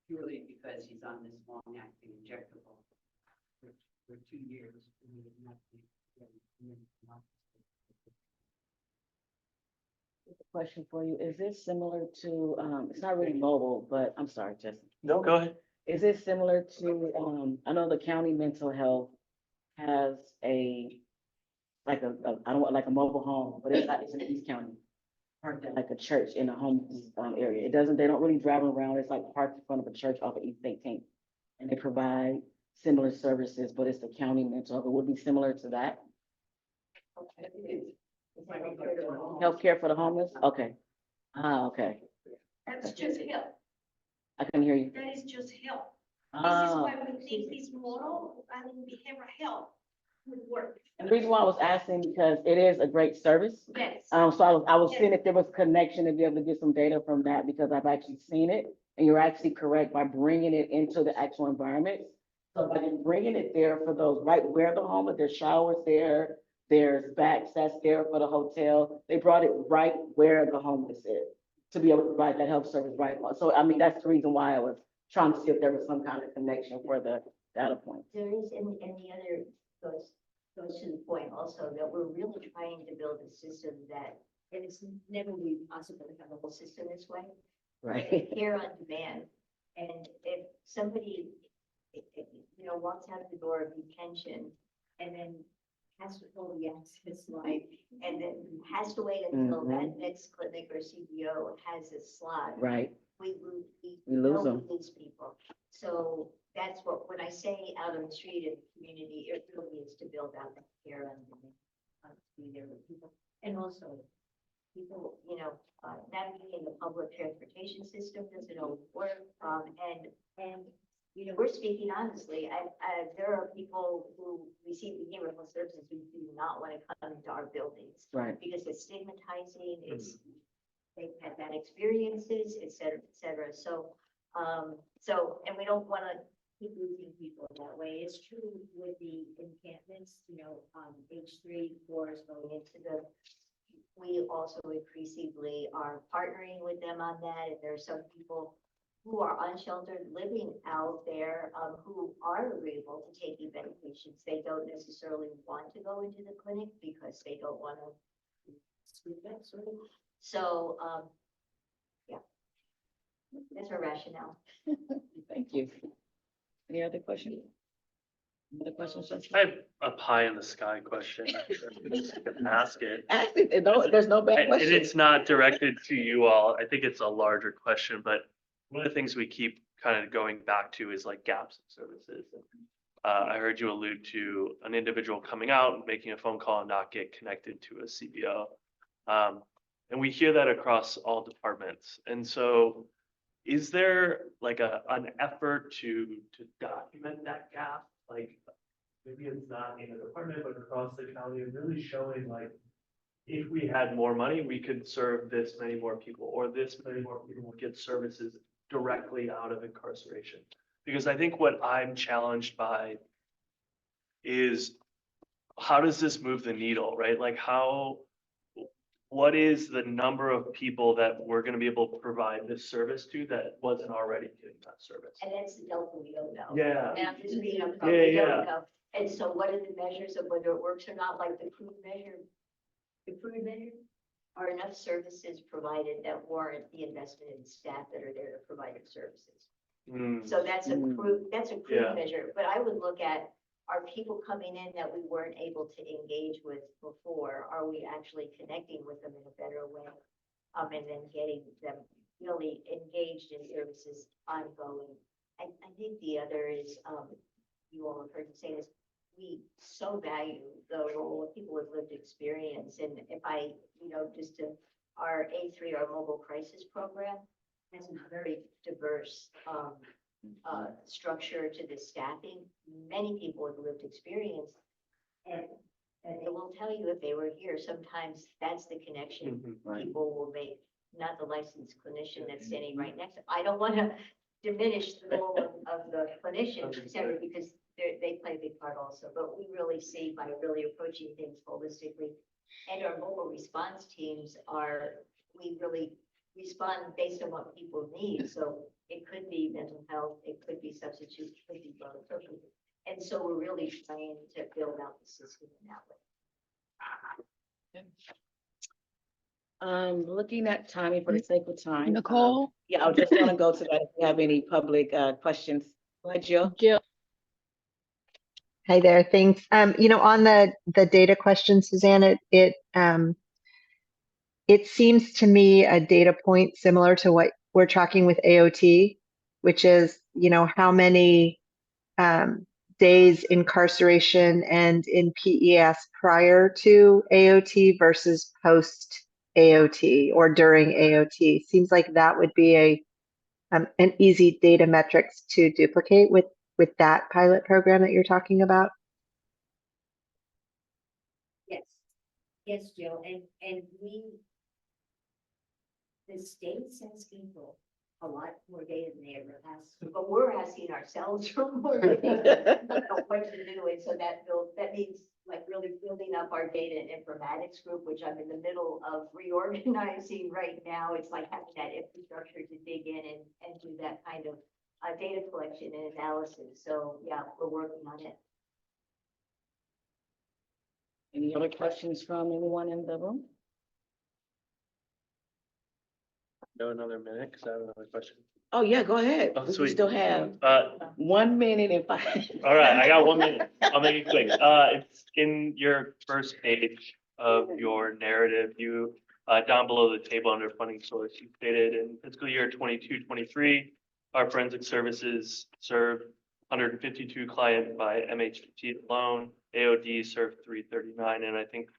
O: purely because he's on this long-acting injectable. For 2 years.
A: Question for you, is this similar to, it's not really mobile, but I'm sorry, Justin.
B: No, go ahead.
A: Is it similar to, I know the county mental health has I don't want like a mobile home, but it's in East County. Like a church in a homeless area. They don't really drive around. It's like parked in front of a church off of East 18th. And they provide similar services, but it's the county mental health. It would be similar to that. Healthcare for the homeless? Okay. Okay.
H: That's just help.
A: I can hear you.
H: That is just help. This is why we think this model and behavioral health would work.
A: And the reason why I was asking, because it is a great service.
H: Yes.
A: So I was seeing if there was connection to be able to get some data from that, because I've actually seen it. And you're actually correct by bringing it into the actual environment. So by bringing it there for those right where the home, there's showers there, there's backs that's there for the hotel. They brought it right where the homeless is to be able to provide that health service right. So, I mean, that's the reason why I was trying to see if there was some kind of connection for the data points.
I: There is, and the other goes goes to the point also that we're really trying to build a system that, and it's never really possible to have a whole system this way.
A: Right.
I: Care on demand. And if somebody, walks out the door of detention and then has to pull the access line and then has to wait until that next clinic or CBO has a slot.
A: Right.
I: We
A: lose them.
I: lose people. So that's what, when I say out on the street in the community, it really is to build out that care on demand. To be there with people. And also people, navigating the public transportation system doesn't always work. And we're speaking honestly. There are people who receive behavioral services who do not want to come into our buildings.
A: Right.
I: Because it's stigmatizing, they've had bad experiences, et cetera, et cetera. So, and we don't want to keep losing people that way. It's true with the encampments, H3, 4 is going into the, we also increasingly are partnering with them on that. And there are some people who are unsheltered living out there, who are agreeable to taking medications. They don't necessarily want to go into the clinic because they don't want to screw that sort of. So, yeah, that's our rationale.
A: Thank you. Any other questions? Other questions, Justin?
B: I have a pie in the sky question. Ask it.
A: Ask it. No, there's no bad
B: And
A: question.
B: it's not directed to you all. I think it's a larger question, but one of the things we keep kind of going back to is like gaps in services. I heard you allude to an individual coming out, making a phone call and not get connected to a CBO. And we hear that across all departments. And so is there like an effort to document that gap? Like maybe it's not in a department, but across the county, and really showing like, if we had more money, we could serve this many more people, or this many more people would get services directly out of incarceration. Because I think what I'm challenged by is how does this move the needle, right? Like what is the number of people that we're gonna be able to provide this service to that wasn't already getting that service?
I: And that's the delta we don't know.
B: Yeah.
I: And I'm just being upfront,
B: Yeah,
I: we
B: yeah.
I: don't know. And so what are the measures of whether it works or not, like the crude measure? The crude measure, are enough services provided that warrant the investment in staff that are there to provide the services? So that's a crude
B: Yeah.
I: measure, but I would look at, are people coming in that we weren't able to engage with before? Are we actually connecting with them in a better way? And then getting them really engaged in services ongoing. I think the other is, you all have heard me say this, we so value the role of people with lived experience. And if I, our A3, our mobile crisis program, has a very diverse structure to the staffing. Many people with lived experience, and they will tell you if they were here, sometimes that's the connection people will make, not the licensed clinician that's standing right next to. I don't want to diminish the role of the clinician, et cetera, because they play a big part also, but we really see by really approaching things holistically. And our mobile response teams we really respond based on what people need. So it could be mental health, it could be substitute, it could be both. And so we're really trying to build out the system in that way.
A: Looking at timing for the sake of time.
E: Nicole?
A: Yeah, I just want to go to that if you have any public questions. Go ahead, Jill.
E: Jill.
P: Hi there, thanks. On the data question, Susanna, it seems to me a data point similar to what we're tracking with AOT, which is, how many days incarceration and in PES prior to AOT versus post AOT or during AOT. Seems like that would be an easy data metrics to duplicate with that pilot program that you're talking about.
I: Yes, Jill, and the state's asking for a lot more data than they ever asked, but we're asking ourselves for more data about what to do, and so that means like really building up our data and informatics group, which I'm in the middle of reorganizing right now. It's like having that infrastructure to dig in and do that kind of data collection and analysis. So yeah, we're working on it.
A: Any other questions from anyone in the room?
B: Go another minute, because I have another question.
A: Oh, yeah, go ahead.
B: Oh,
A: We
B: sweet.
A: still have
B: Uh,
A: 1 minute and 5.
B: all right, I got 1 minute. I'll make it quick. It's in your first page of your narrative, you, down below the table under funding source, you stated in fiscal year 22-23, our forensic services served 152 clients by MHPT alone, AOD served 339, and I think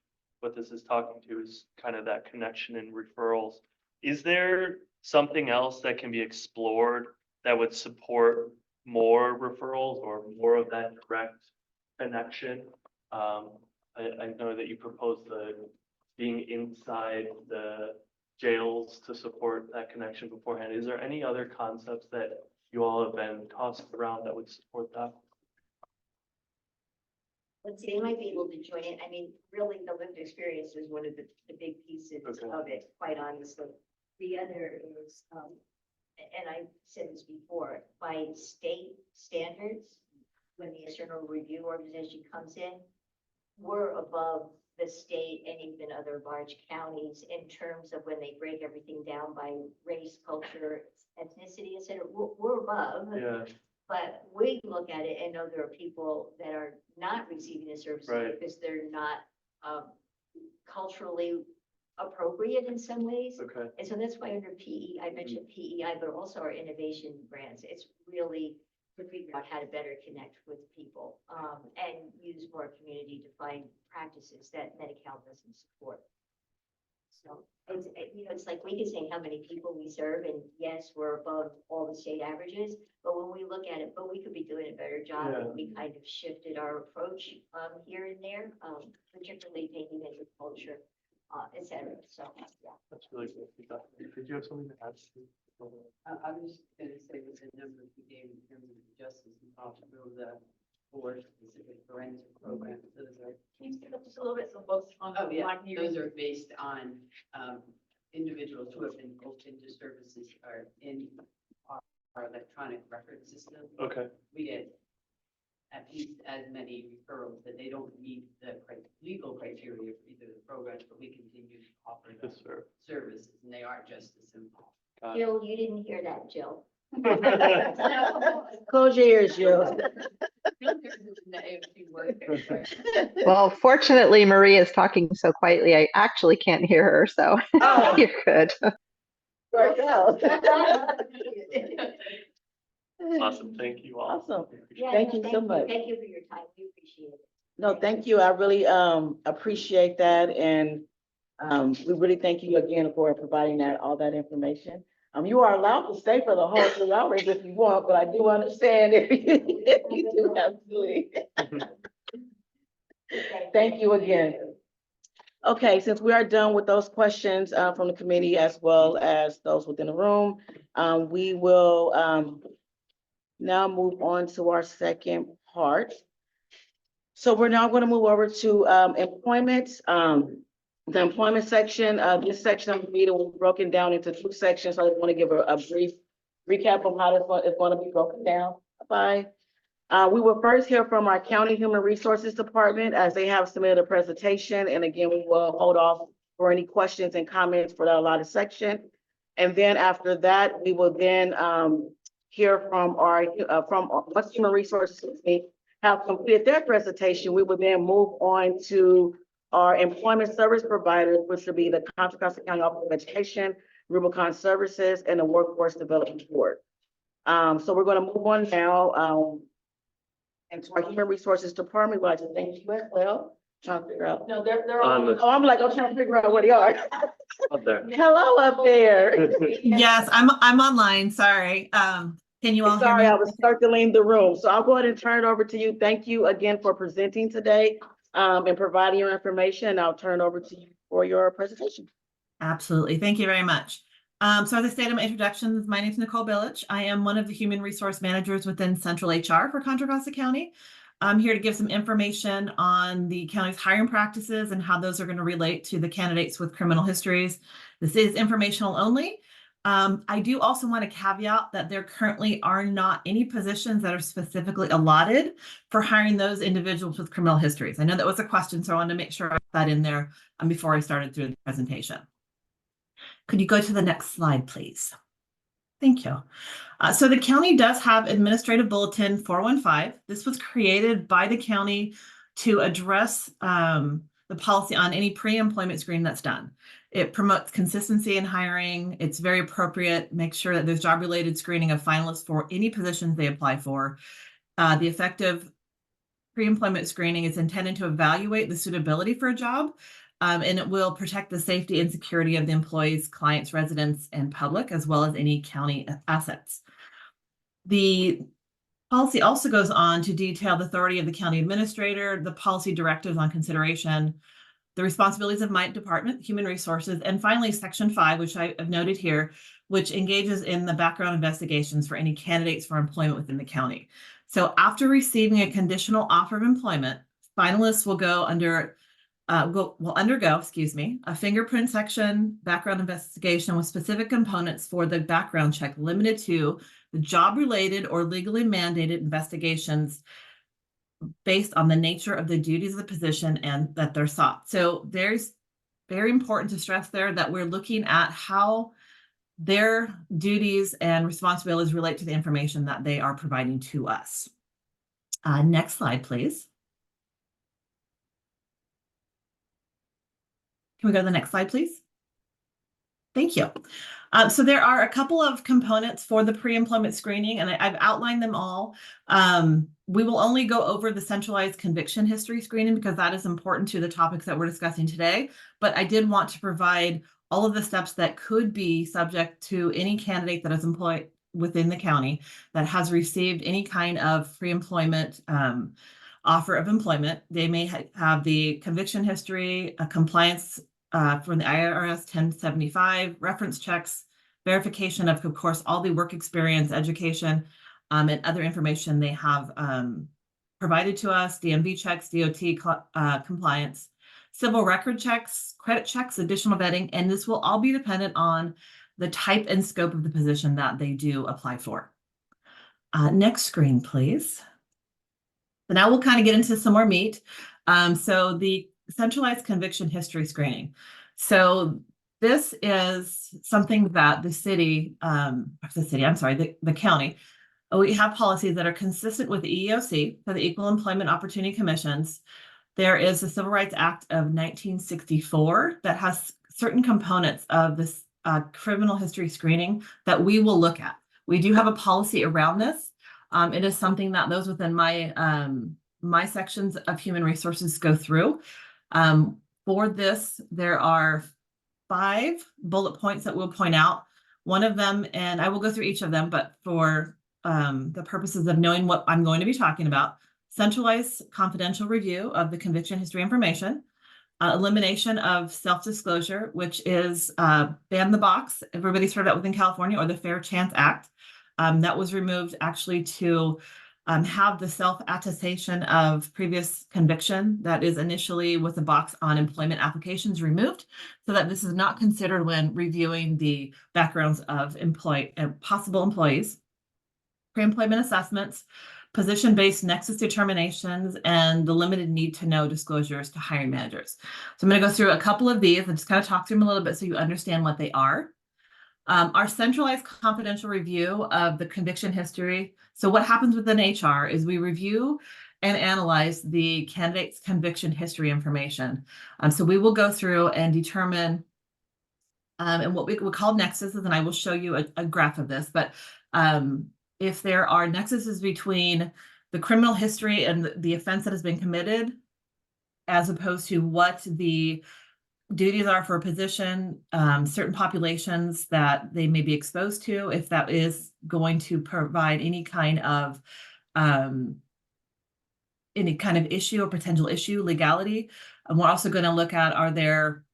B: what this is talking to is kind of that connection and referrals. Is there something else that can be explored that would support more referrals or more of that direct connection? I know that you proposed the being inside the jails to support that connection beforehand. Is there any other concepts that you all have been tossed around that would support that?
I: Let's see, they might be able to join in. I mean, really, the lived experience is one of the big pieces of it, quite honestly. The other is, and I said this before, by state standards, when the external review organization comes in, we're above the state and even other large counties in terms of when they break everything down by race, culture, ethnicity, et cetera. We're above.
B: Yeah.
I: But we look at it and know there are people that are not receiving the services
B: Right.
I: because they're not culturally appropriate in some ways.
B: Okay.
I: And so that's why under PE, I mentioned PEI, but also our innovation grants. It's really to figure out how to better connect with people and use more community defined practices that Medi-Cal doesn't support. So it's, it's like we can say how many people we serve, and yes, we're above all the state averages, but when we look at it, but we could be doing a better job.
B: Yeah.
I: And we kind of shifted our approach here and there, particularly taking into culture, et cetera. So, yeah.
B: That's really good feedback. Did you have something to add?
O: I was just gonna say with the numbers we gave in terms of the justice and hospital, the four specific forensic programs, those are.
D: Can you speak up just a little bit so folks on
O: Oh,
D: the
O: yeah,
D: line here?
O: those are based on, individuals who have been booked into services or in our electronic record system.
B: Okay.
O: We get at least as many referrals that they don't meet the legal criteria for either of the programs, but we continue to offer them
B: Yes, sir.
O: services, and they are just as simple.
B: Got it.
I: Jill, you didn't hear that, Jill.
A: Close your ears, Jill.
P: Well, fortunately, Maria is talking so quietly, I actually can't hear her, so
A: Oh.
P: you're good.
A: Work out.
B: Awesome. Thank you all.
A: Awesome.
I: Yeah,
A: Thank
I: no,
A: you so much.
I: Thank you for your time. We appreciate it.
A: No, thank you. I really appreciate that, and we really thank you again for providing that, all that information. You are allowed to stay for the whole 3 hours if you want, but I do understand if you do have to leave. Thank you again. Okay, since we are done with those questions from the committee as well as those within the room, we will now move on to our second part. So we're now going to move over to employment. The employment section, this section of the meeting was broken down into 2 sections. So I just want to give a brief recap of how this one is going to be broken down by. We will first hear from our County Human Resources Department as they have submitted a presentation. And again, we will hold off for any questions and comments for that allotted section. And then after that, we will then hear from our once Human Resources have completed their presentation, we will then move on to our employment service providers, which will be the Contra Costa County Office of Education, Rubicon Services, and the Workforce Development Board. So we're going to move on now into our Human Resources Department. We'd like to thank you as well. Trying to figure out.
D: No, they're
B: On
D: all.
B: the-
A: Oh, I'm trying to figure out where they are.
B: Up there.
A: Hello up there.
K: Yes, I'm online. Sorry. Can you all hear
A: Sorry,
K: me?
A: I was circling the room. So I'll go ahead and turn it over to you. Thank you again for presenting today and providing your information. I'll turn it over to you for your presentation.
K: Absolutely. Thank you very much. So as I stated in my introductions, my name is Nicole Billich. I am one of the human resource managers within Central HR for Contra Costa County. I'm here to give some information on the county's hiring practices and how those are going to relate to the candidates with criminal histories. This is informational only. I do also want to caveat that there currently are not any positions that are specifically allotted for hiring those individuals with criminal histories. I know that was a question, so I wanted to make sure I put that in there before I started through the presentation. Could you go to the next slide, please? Thank you. So the county does have Administrative Bulletin 415. This was created by the county to address the policy on any pre-employment screen that's done. It promotes consistency in hiring. It's very appropriate. Make sure that there's job-related screening of finalists for any positions they apply for. The effective pre-employment screening is intended to evaluate the suitability for a job, and it will protect the safety and security of the employees, clients, residents, and public, as well as any county assets. The policy also goes on to detail the authority of the county administrator, the policy directives on consideration, the responsibilities of my department, human resources, and finally, Section 5, which I have noted here, which engages in the background investigations for any candidates for employment within the county. So after receiving a conditional offer of employment, finalists will undergo a fingerprint section, background investigation with specific components for the background check limited to the job-related or legally mandated investigations based on the nature of the duties of the position and that they're sought. So there's very important to stress there that we're looking at how their duties and responsibilities relate to the information that they are providing to us. Next slide, please. Can we go to the next slide, please? Thank you. So there are a couple of components for the pre-employment screening, and I've outlined them all. We will only go over the centralized conviction history screening because that is important to the topics that we're discussing today. But I did want to provide all of the steps that could be subject to any candidate that is employed within the county that has received any kind of pre-employment offer of employment. They may have the conviction history, a compliance from the IRS 1075, reference checks, verification of course, all the work experience, education, and other information they have provided to us, DMV checks, DOT compliance, civil record checks, credit checks, additional vetting, and this will all be dependent on the type and scope of the position that they do apply for. Next screen, please. So now we'll kind of get into some more meat. So the centralized conviction history screening. So this is something that the county, we have policies that are consistent with the EEOC, for the Equal Employment Opportunity Commissions. There is the Civil Rights Act of 1964 that has certain components of this criminal history screening that we will look at. We do have a policy around this. It is something that those within my sections of human resources go through. For this, there are 5 bullet points that we'll point out. One of them, and I will go through each of them, but for the purposes of knowing what I'm going to be talking about, centralized confidential review of the conviction history information, elimination of self-disclosure, which is ban the box. Everybody's heard that within California, or the Fair Chance Act. That was removed actually to have the self-attestation of previous conviction that is initially with the box on employment applications removed, so that this is not considered when reviewing the backgrounds of possible employees, pre-employment assessments, position-based nexus determinations, and the limited need to know disclosures to hiring managers. So I'm going to go through a couple of these and just kind of talk through them a little bit so you understand what they are. Our centralized confidential review of the conviction history. So what happens within HR is we review and analyze the candidate's conviction history information. So we will go through and determine and what we call nexuses, and I will show you a graph of this, but if there are nexuses between the criminal history and the offense that has been committed, as opposed to what the duties are for a position, certain populations that they may be exposed to, if that is going to provide any kind of issue or potential issue, legality. And we're also going to look at, are there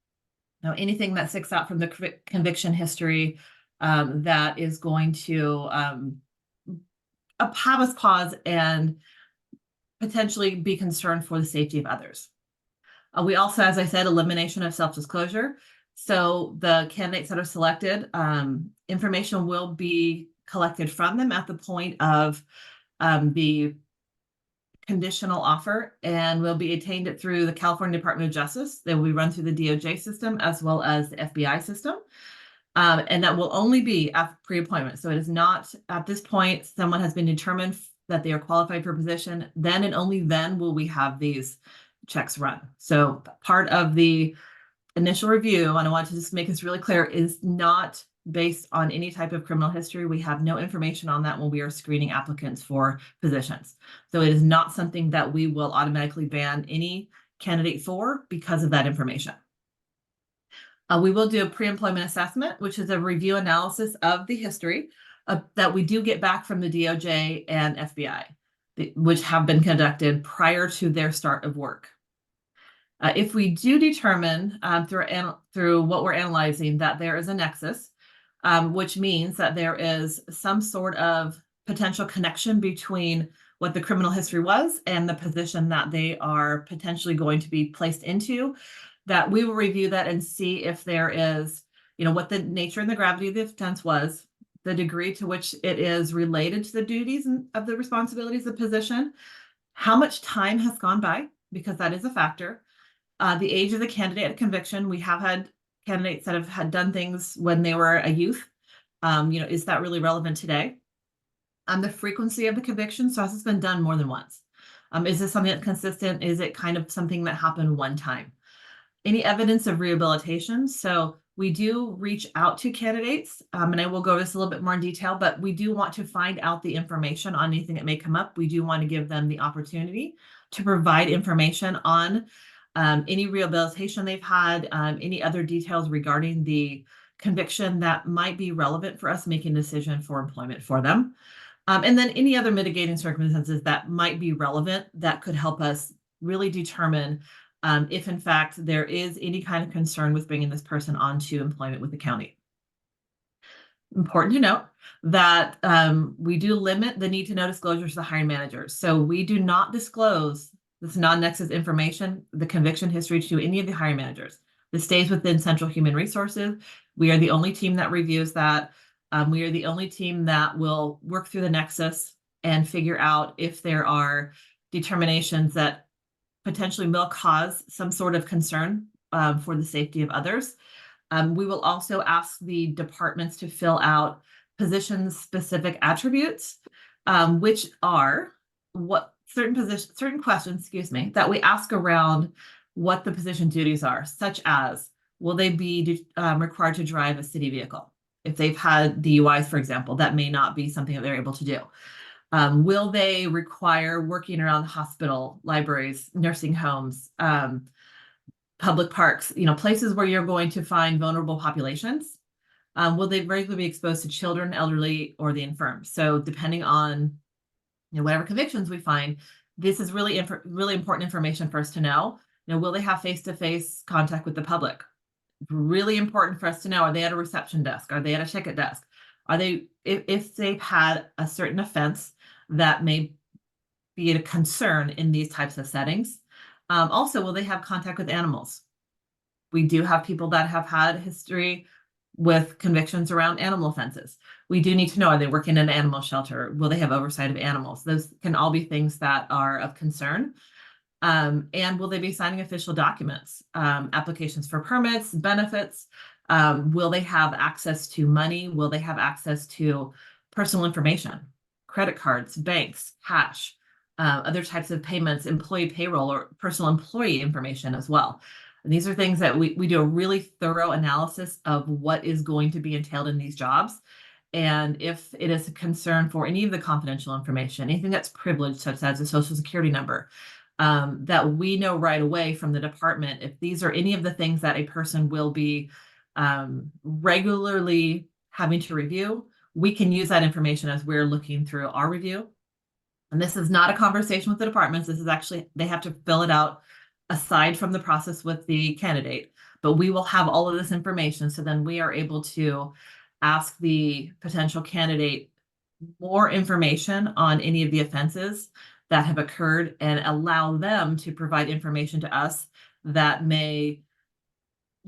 K: anything that sticks out from the conviction history that is going to have us pause and potentially be concerned for the safety of others. We also, as I said, elimination of self-disclosure. So the candidates that are selected Information will be collected from them at the point of the conditional offer and will be attained it through the California Department of Justice. They will be run through the DOJ system as well as the FBI system. And that will only be after pre-appointment. So it is not at this point, someone has been determined that they are qualified for a position, then and only then will we have these checks run. So part of the initial review, and I want to just make this really clear, is not based on any type of criminal history. We have no information on that when we are screening applicants for positions. So it is not something that we will automatically ban any candidate for because of that information. We will do a pre-employment assessment, which is a review analysis of the history that we do get back from the DOJ and FBI, which have been conducted prior to their start of work. If we do determine through what we're analyzing that there is a nexus, which means that there is some sort of potential connection between what the criminal history was and the position that they are potentially going to be placed into, that we will review that and see if there is, what the nature and the gravity of the offense was, the degree to which it is related to the duties of the responsibilities of the position, how much time has gone by, because that is a factor, the age of the candidate at conviction. We have had candidates that have had done things when they were a youth. Is that really relevant today? The frequency of the conviction. So has this been done more than once? Is this something that's consistent? Is it kind of something that happened one time? Any evidence of rehabilitation. So we do reach out to candidates, and I will go over this a little bit more in detail, but we do want to find out the information on anything that may come up. We do want to give them the opportunity to provide information on any rehabilitation they've had, any other details regarding the conviction that might be relevant for us making a decision for employment for them. And then any other mitigating circumstances that might be relevant that could help us really determine if in fact there is any kind of concern with bringing this person onto employment with the county. Important to note that we do limit the need to know disclosures to the hiring managers. So we do not disclose this non-nexus information, the conviction history, to any of the hiring managers. This stays within Central Human Resources. We are the only team that reviews that. We are the only team that will work through the nexus and figure out if there are determinations that potentially will cause some sort of concern for the safety of others. We will also ask the departments to fill out position-specific attributes, which are what certain questions, that we ask around what the position duties are, such as, will they be required to drive a city vehicle? If they've had DUIs, for example, that may not be something that they're able to do. Will they require working around hospital, libraries, nursing homes, public parks, places where you're going to find vulnerable populations? Will they regularly be exposed to children, elderly, or the infirm? So depending on whatever convictions we find, this is really important information for us to know. Will they have face-to-face contact with the public? Really important for us to know. Are they at a reception desk? Are they at a ticket desk? Are they, if they've had a certain offense that may be a concern in these types of settings? Also, will they have contact with animals? We do have people that have had history with convictions around animal offenses. We do need to know, are they working in an animal shelter? Will they have oversight of animals? Those can all be things that are of concern. And will they be signing official documents, applications for permits, benefits? Will they have access to money? Will they have access to personal information, credit cards, banks, cash, other types of payments, employee payroll, or personal employee information as well? And these are things that we do a really thorough analysis of what is going to be entailed in these jobs. And if it is a concern for any of the confidential information, anything that's privileged, such as a social security number, that we know right away from the department, if these are any of the things that a person will be regularly having to review, we can use that information as we're looking through our review. And this is not a conversation with the departments. This is actually, they have to fill it out aside from the process with the candidate, but we will have all of this information. So then we are able to ask the potential candidate more information on any of the offenses that have occurred and allow them to provide information to us that may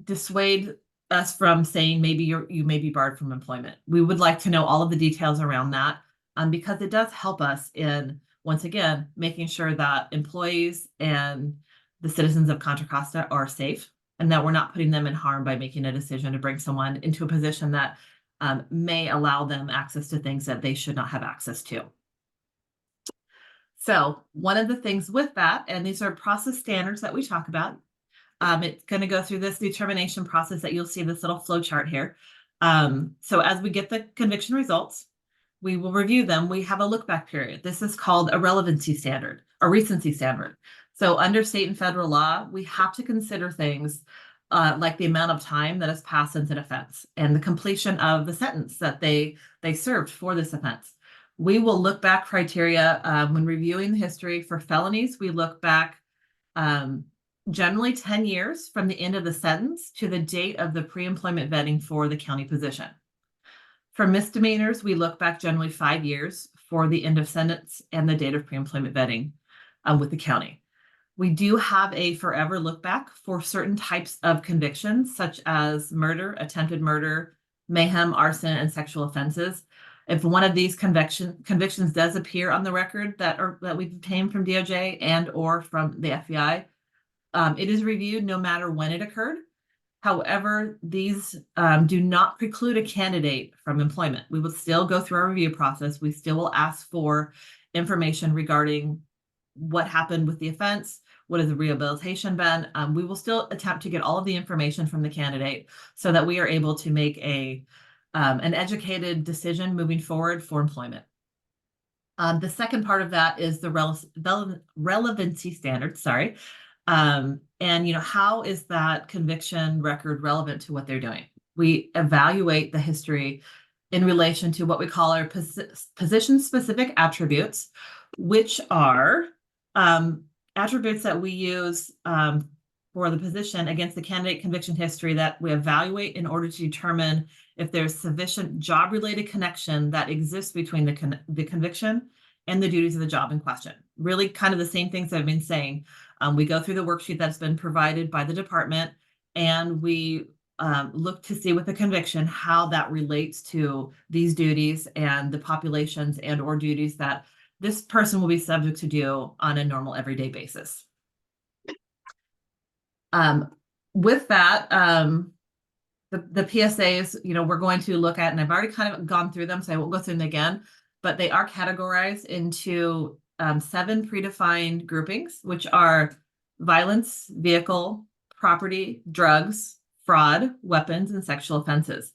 K: dissuade us from saying maybe you may be barred from employment. We would like to know all of the details around that, because it does help us in, once again, making sure that employees and the citizens of Contra Costa are safe, and that we're not putting them in harm by making a decision to bring someone into a position that may allow them access to things that they should not have access to. So one of the things with that, and these are process standards that we talk about, it's going to go through this determination process that you'll see this little flow chart here. So as we get the conviction results, we will review them. We have a look back period. This is called a relevancy standard, a recency standard. So under state and federal law, we have to consider things like the amount of time that has passed since an offense and the completion of the sentence that they served for this offense. We will look back criteria when reviewing the history for felonies. We look back generally 10 years from the end of the sentence to the date of the pre-employment vetting for the county position. For misdemeanors, we look back generally 5 years for the end of sentence and the date of pre-employment vetting with the county. We do have a forever look back for certain types of convictions, such as murder, attempted murder, mayhem, arson, and sexual offenses. If one of these convictions does appear on the record that we've obtained from DOJ and or from the FBI, it is reviewed no matter when it occurred. However, these do not preclude a candidate from employment. We will still go through our review process. We still will ask for information regarding what happened with the offense, what has the rehabilitation been. We will still attempt to get all of the information from the candidate so that we are able to make an educated decision moving forward for employment. The second part of that is the relevancy standard, sorry. And how is that conviction record relevant to what they're doing? We evaluate the history in relation to what we call our position-specific attributes, which are attributes that we use for the position against the candidate conviction history that we evaluate in order to determine if there's sufficient job-related connection that exists between the conviction and the duties of the job in question. Really kind of the same things I've been saying. We go through the worksheet that's been provided by the department, and we look to see with the conviction how that relates to these duties and the populations and or duties that this person will be subject to do on a normal everyday basis. With that, the PSAs, we're going to look at, and I've already kind of gone through them, so I won't go through them again, but they are categorized into 7 predefined groupings, which are violence, vehicle, property, drugs, fraud, weapons, and sexual offenses.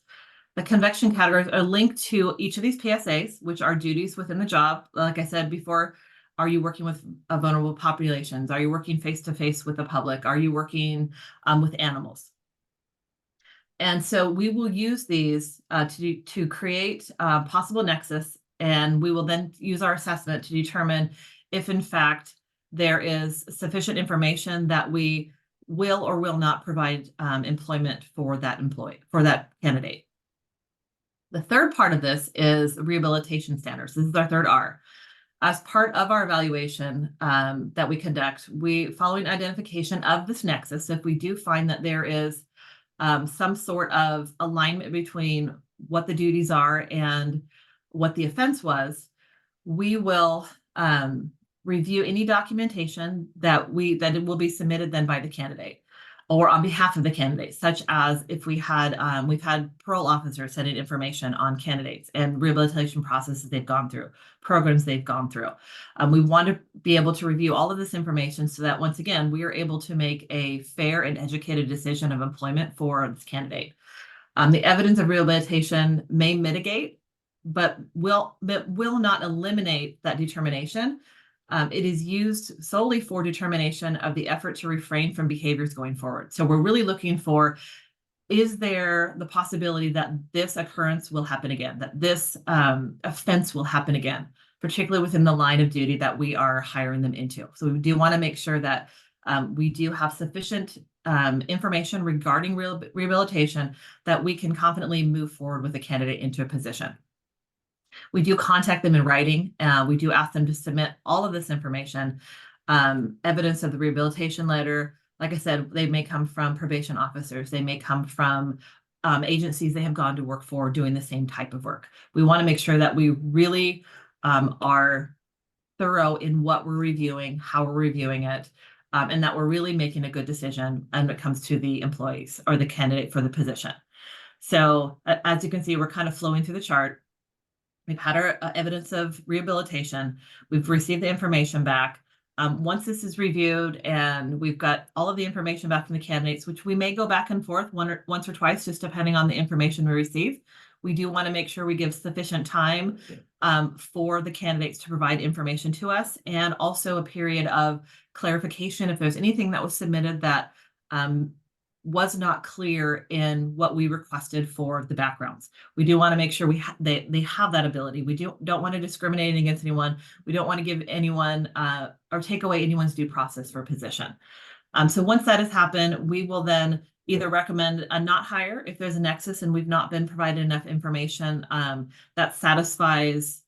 K: The conviction categories are linked to each of these PSAs, which are duties within the job. Like I said before, are you working with vulnerable populations? Are you working face-to-face with the public? Are you working with animals? And so we will use these to create a possible nexus, and we will then use our assessment to determine if, in fact, there is sufficient information that we will or will not provide employment for that candidate. The third part of this is rehabilitation standards. This is our third R. As part of our evaluation that we conduct, following identification of this nexus, if we do find that there is some sort of alignment between what the duties are and what the offense was, we will review any documentation that it will be submitted then by the candidate or on behalf of the candidate, such as if we've had parole officers sending information on candidates and rehabilitation processes they've gone through, programs they've gone through. We want to be able to review all of this information so that, once again, we are able to make a fair and educated decision of employment for this candidate. The evidence of rehabilitation may mitigate, but will not eliminate that determination. It is used solely for determination of the effort to refrain from behaviors going forward. So we're really looking for, is there the possibility that this occurrence will happen again, that this offense will happen again, particularly within the line of duty that we are hiring them into. So we do want to make sure that we do have sufficient information regarding rehabilitation that we can confidently move forward with a candidate into a position. We do contact them in writing. We do ask them to submit all of this information, evidence of the rehabilitation letter. Like I said, they may come from probation officers. They may come from agencies they have gone to work for doing the same type of work. We want to make sure that we really are thorough in what we're reviewing, how we're reviewing it, and that we're really making a good decision when it comes to the employees or the candidate for the position. So as you can see, we're kind of flowing through the chart. We've had our evidence of rehabilitation. We've received the information back. Once this is reviewed and we've got all of the information back from the candidates, which we may go back and forth once or twice, just depending on the information we receive, we do want to make sure we give sufficient time for the candidates to provide information to us, and also a period of clarification if there's anything that was submitted that was not clear in what we requested for the backgrounds. We do want to make sure they have that ability. We don't want to discriminate against anyone. We don't want to give anyone or take away anyone's due process for a position. So once that has happened, we will then either recommend a not hire if there's a nexus and we've not been provided enough information that satisfies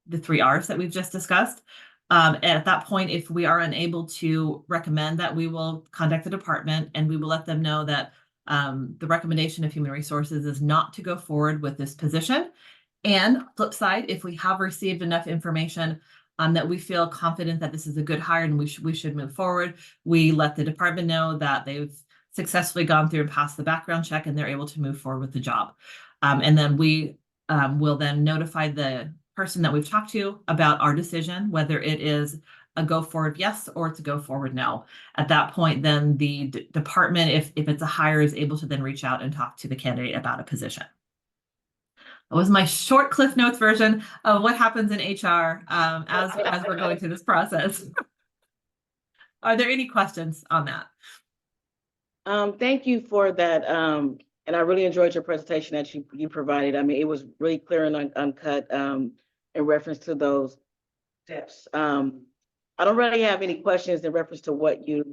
K: the 3 R's that we've just discussed. At that point, if we are unable to recommend that, we will contact the department and we will let them know that the recommendation of Human Resources is not to go forward with this position. And flip side, if we have received enough information that we feel confident that this is a good hire and we should move forward, we let the department know that they've successfully gone through and passed the background check and they're able to move forward with the job. And then we will then notify the person that we've talked to about our decision, whether it is a go forward yes or it's a go forward no. At that point, then the department, if it's a hire, is able to then reach out and talk to the candidate about a position. That was my short Cliff Notes version of what happens in HR as we're going through this process. Are there any questions on that?
A: Thank you for that. And I really enjoyed your presentation that you provided. I mean, it was really clear and uncut in reference to those steps. I don't really have any questions in reference to what you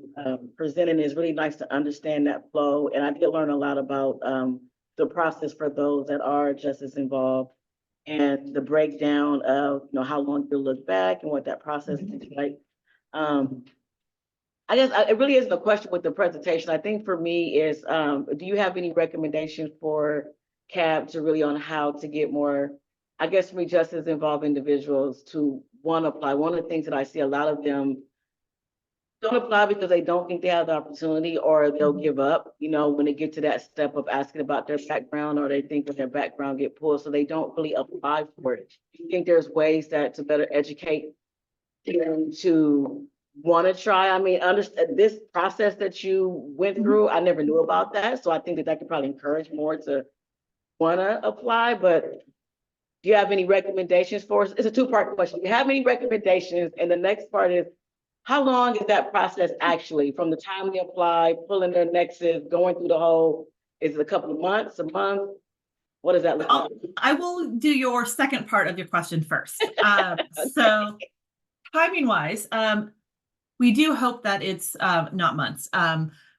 A: presented. It's really nice to understand that flow. And I did learn a lot about the process for those that are justice involved and the breakdown of, you know, how long you look back and what that process looks like. I guess it really isn't a question with the presentation. I think for me is, do you have any recommendations for CAB to really on how to get more, I guess for me, justice involved individuals to want to apply? One of the things that I see a lot of them don't apply because they don't think they have the opportunity, or they'll give up, you know, when they get to that step of asking about their background, or they think when their background get pulled, so they don't really apply for it. Do you think there's ways that to better educate them to want to try? I mean, understand this process that you went through, I never knew about that. So I think that could probably encourage more to want to apply. But do you have any recommendations for us? It's a 2-part question. Do you have any recommendations? And the next part is, how long is that process actually from the time they apply, pulling their nexus, going through the whole, is it a couple of months, a month? What does that look like?
K: I will do your second part of your question first. So timing wise, we do hope that it's not months.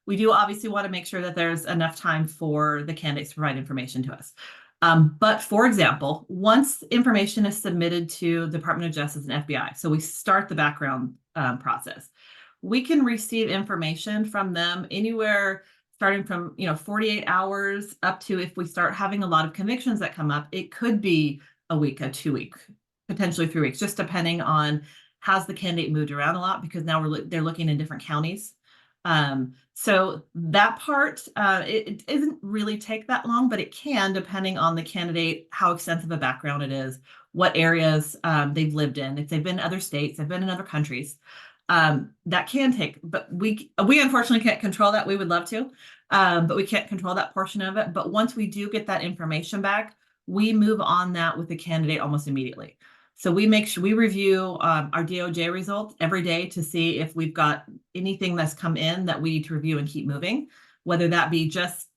K: We do obviously want to make sure that there's enough time for the candidates to provide information to us. But for example, once information is submitted to the Department of Justice and FBI, so we start the background process, we can receive information from them anywhere starting from 48 hours up to, if we start having a lot of convictions that come up, it could be a week, a 2 week, potentially 3 weeks, just depending on has the candidate moved around a lot, because now they're looking in different counties. So that part, it doesn't really take that long, but it can, depending on the candidate, how extensive a background it is, what areas they've lived in, if they've been in other states, they've been in other countries. That can take, but we unfortunately can't control that. We would love to, but we can't control that portion of it. But once we do get that information back, we move on that with the candidate almost immediately. So we make sure we review our DOJ results every day to see if we've got anything that's come in that we need to review and keep moving, whether that be just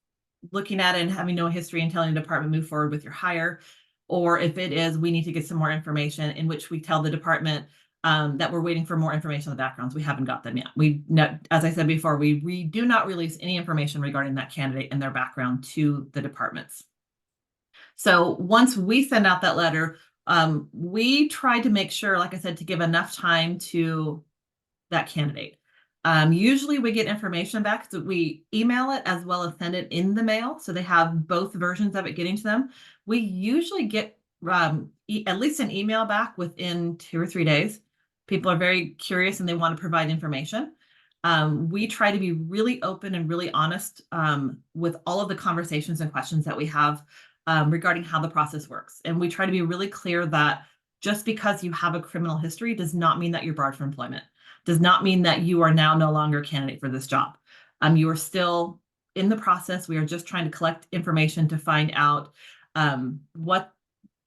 K: looking at it and having no history and telling the department move forward with your hire, or if it is we need to get some more information, in which we tell the department that we're waiting for more information on the backgrounds. We haven't got them yet. As I said before, we do not release any information regarding that candidate and their background to the departments. So once we send out that letter, we try to make sure, like I said, to give enough time to that candidate. Usually we get information back, so we email it as well as send it in the mail. So they have both versions of it getting to them. We usually get at least an email back within 2 or 3 days. People are very curious and they want to provide information. We try to be really open and really honest with all of the conversations and questions that we have regarding how the process works. And we try to be really clear that just because you have a criminal history does not mean that you're barred from employment. Does not mean that you are now no longer a candidate for this job. You are still in the process. We are just trying to collect information to find out what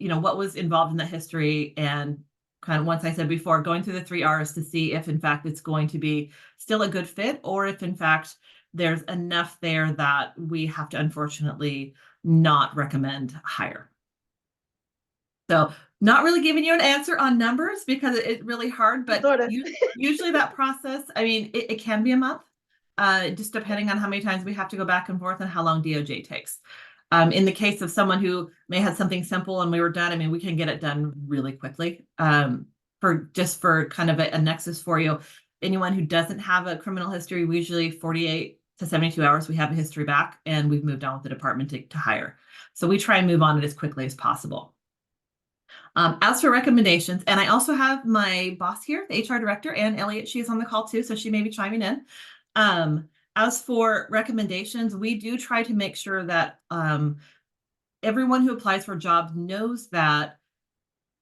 K: was involved in that history, and kind of, once I said before, going through the 3 R's to see if in fact it's going to be still a good fit, or if in fact there's enough there that we have to unfortunately not recommend hire. So not really giving you an answer on numbers because it's really hard, but usually that process, I mean, it can be a month, just depending on how many times we have to go back and forth and how long DOJ takes. In the case of someone who may have something simple and we were done, I mean, we can get it done really quickly. For kind of a nexus for you, anyone who doesn't have a criminal history, we usually 48 to 72 hours, we have a history back and we've moved on with the department to hire. So we try and move on it as quickly as possible. As for recommendations, and I also have my boss here, the HR director, Ann Elliott, she is on the call too, so she may be chiming in. As for recommendations, we do try to make sure that everyone who applies for jobs knows that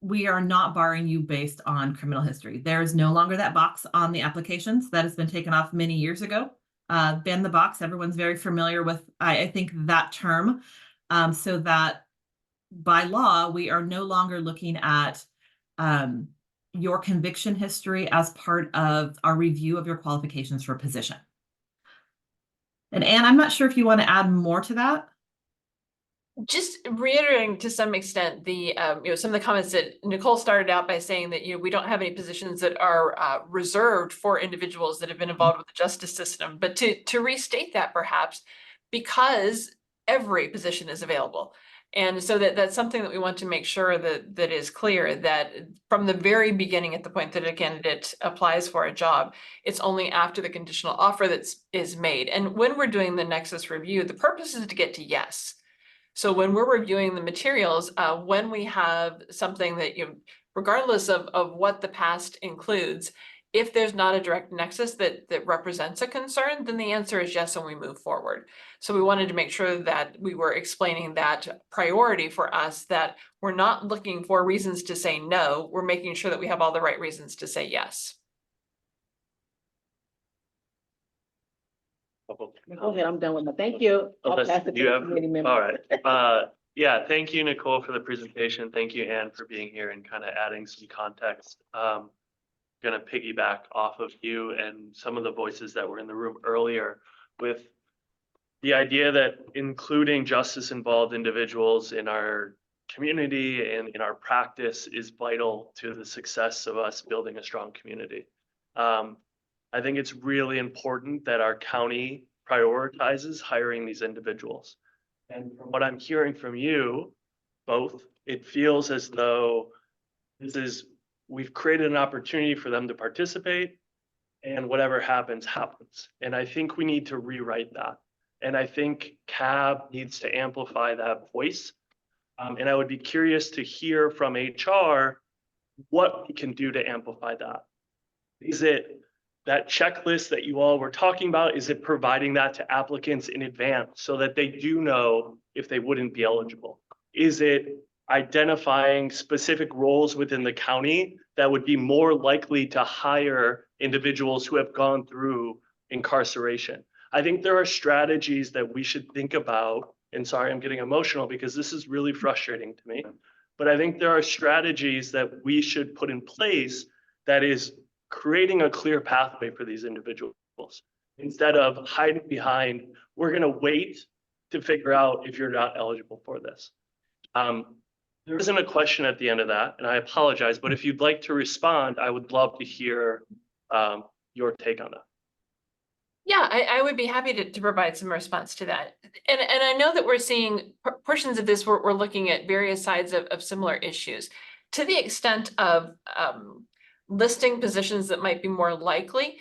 K: we are not barring you based on criminal history. There is no longer that box on the applications. That has been taken off many years ago. Ban the box, everyone's very familiar with, I think, that term, so that by law, we are no longer looking at your conviction history as part of our review of your qualifications for a position. And Anne, I'm not sure if you want to add more to that.
Q: Just reiterating to some extent the some of the comments that Nicole started out by saying that we don't have any positions that are reserved for individuals that have been involved with the justice system, but to restate that perhaps, because every position is available. And so that's something that we want to make sure that is clear, that from the very beginning, at the point that a candidate applies for a job, it's only after the conditional offer is made. And when we're doing the nexus review, the purpose is to get to yes. So when we're reviewing the materials, when we have something that, regardless of what the past includes, if there's not a direct nexus that represents a concern, then the answer is yes, and we move forward. So we wanted to make sure that we were explaining that priority for us, that we're not looking for reasons to say no, we're making sure that we have all the right reasons to say yes.
A: Go ahead, I'm done with my, thank you. I'll pass it to the committee member.
B: All right. Yeah, thank you, Nicole, for the presentation. Thank you, Anne, for being here and kind of adding some context. Going to piggyback off of you and some of the voices that were in the room earlier with the idea that including justice involved individuals in our community and in our practice is vital to the success of us building a strong community. I think it's really important that our county prioritizes hiring these individuals. And from what I'm hearing from you both, it feels as though we've created an opportunity for them to participate, and whatever happens, happens. And I think we need to rewrite that. And I think CAB needs to amplify that voice. And I would be curious to hear from HR what we can do to amplify that. Is it that checklist that you all were talking about? Is it providing that to applicants in advance so that they do know if they wouldn't be eligible? Is it identifying specific roles within the county that would be more likely to hire individuals who have gone through incarceration? I think there are strategies that we should think about, and sorry, I'm getting emotional because this is really frustrating to me, but I think there are strategies that we should put in place that is creating a clear pathway for these individuals instead of hiding behind, we're going to wait to figure out if you're not eligible for this. There isn't a question at the end of that, and I apologize, but if you'd like to respond, I would love to hear your take on that.
Q: Yeah, I would be happy to provide some response to that. And I know that we're seeing portions of this, we're looking at various sides of similar issues. To the extent of listing positions that might be more likely,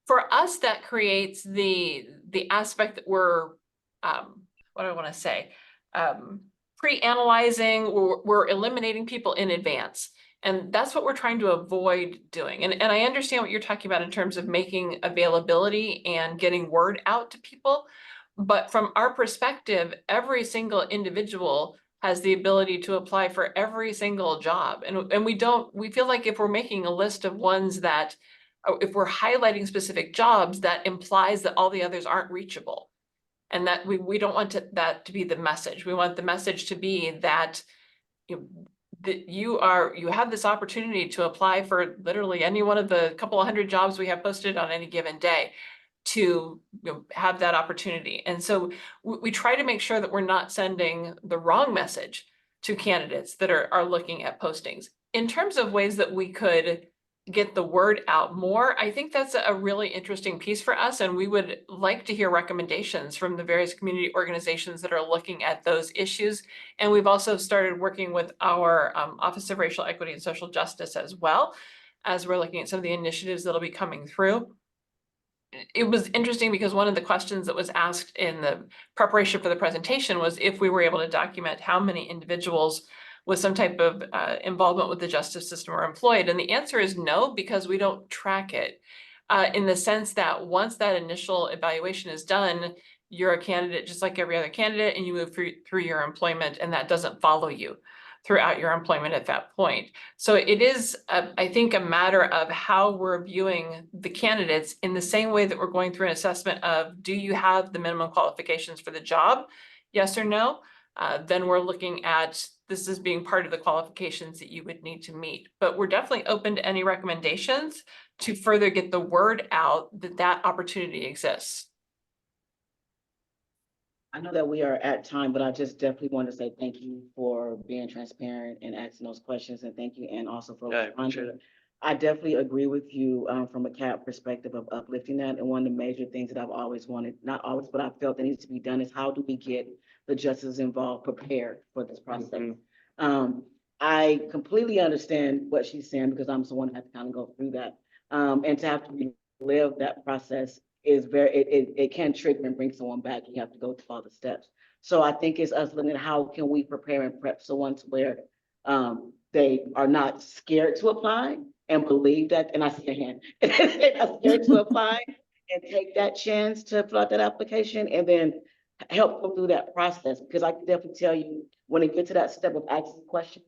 Q: For us, that creates the aspect that we're, what do I want to say? Pre-analyzing, we're eliminating people in advance. And that's what we're trying to avoid doing. And I understand what you're talking about in terms of making availability and getting word out to people. But from our perspective, every single individual has the ability to apply for every single job. And we feel like if we're making a list of ones that, if we're highlighting specific jobs, that implies that all the others aren't reachable. And that we don't want that to be the message. We want the message to be that, that you have this opportunity to apply for literally any one of the couple of hundred jobs we have posted on any given day, to have that opportunity. And so we try to make sure that we're not sending the wrong message to candidates that are looking at postings. In terms of ways that we could get the word out more, I think that's a really interesting piece for us. And we would like to hear recommendations from the various community organizations that are looking at those issues. And we've also started working with our Office of Racial Equity and Social Justice as well, as we're looking at some of the initiatives that'll be coming through. It was interesting because one of the questions that was asked in the preparation for the presentation was if we were able to document how many individuals with some type of involvement with the justice system are employed. And the answer is no, because we don't track it in the sense that once that initial evaluation is done, you're a candidate just like every other candidate, and you move through your employment, and that doesn't follow you throughout your employment at that point. So it is, I think, a matter of how we're viewing the candidates in the same way that we're going through an assessment of, do you have the minimum qualifications for the job? Yes or no? Then we're looking at this as being part of the qualifications that you would need to meet. But we're definitely open to any recommendations to further get the word out that that opportunity exists.
A: I know that we are at time, but I just definitely want to say thank you for being transparent and asking those questions, and thank you, and also for responding. I definitely agree with you from a CAP perspective of uplifting that. And one of the major things that I've always wanted, not always, but I felt that needs to be done is how do we get the justices involved prepared for this process? I completely understand what she's saying because I'm someone who has to kind of go through that. And to have to relive that process is it can trigger and bring someone back. You have to go through all the steps. So I think it's us looking at how can we prepare and prep someone to where they are not scared to apply and believe that, and I see a hand, they're not scared to apply and take that chance to fill out that application and then help them through that process. Because I can definitely tell you, when it gets to that step of asking questions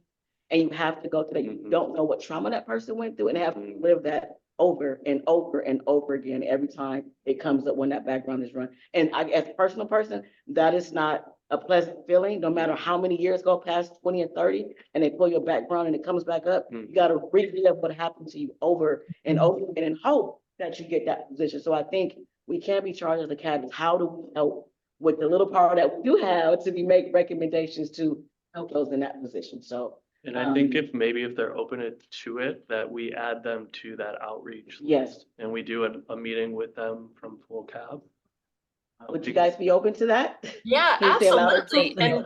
A: and you have to go through that, you don't know what trauma that person went through and have to live that over and over and over again every time it comes up when that background is run. And I, as a personal person, that is not a pleasant feeling, no matter how many years go past 20 and 30 and they pull your background and it comes back up. You got to relive what happened to you over and over again and hope that you get that position. So I think we can't be charged as a cabinet. How do we help with the little power that we do have to make recommendations to help those in that position? So
B: and I think if they're open to it, that we add them to that outreach.
A: Yes.
B: List, and we do a meeting with them from full cab.
A: Would you guys be open to that?
Q: Yeah, absolutely. And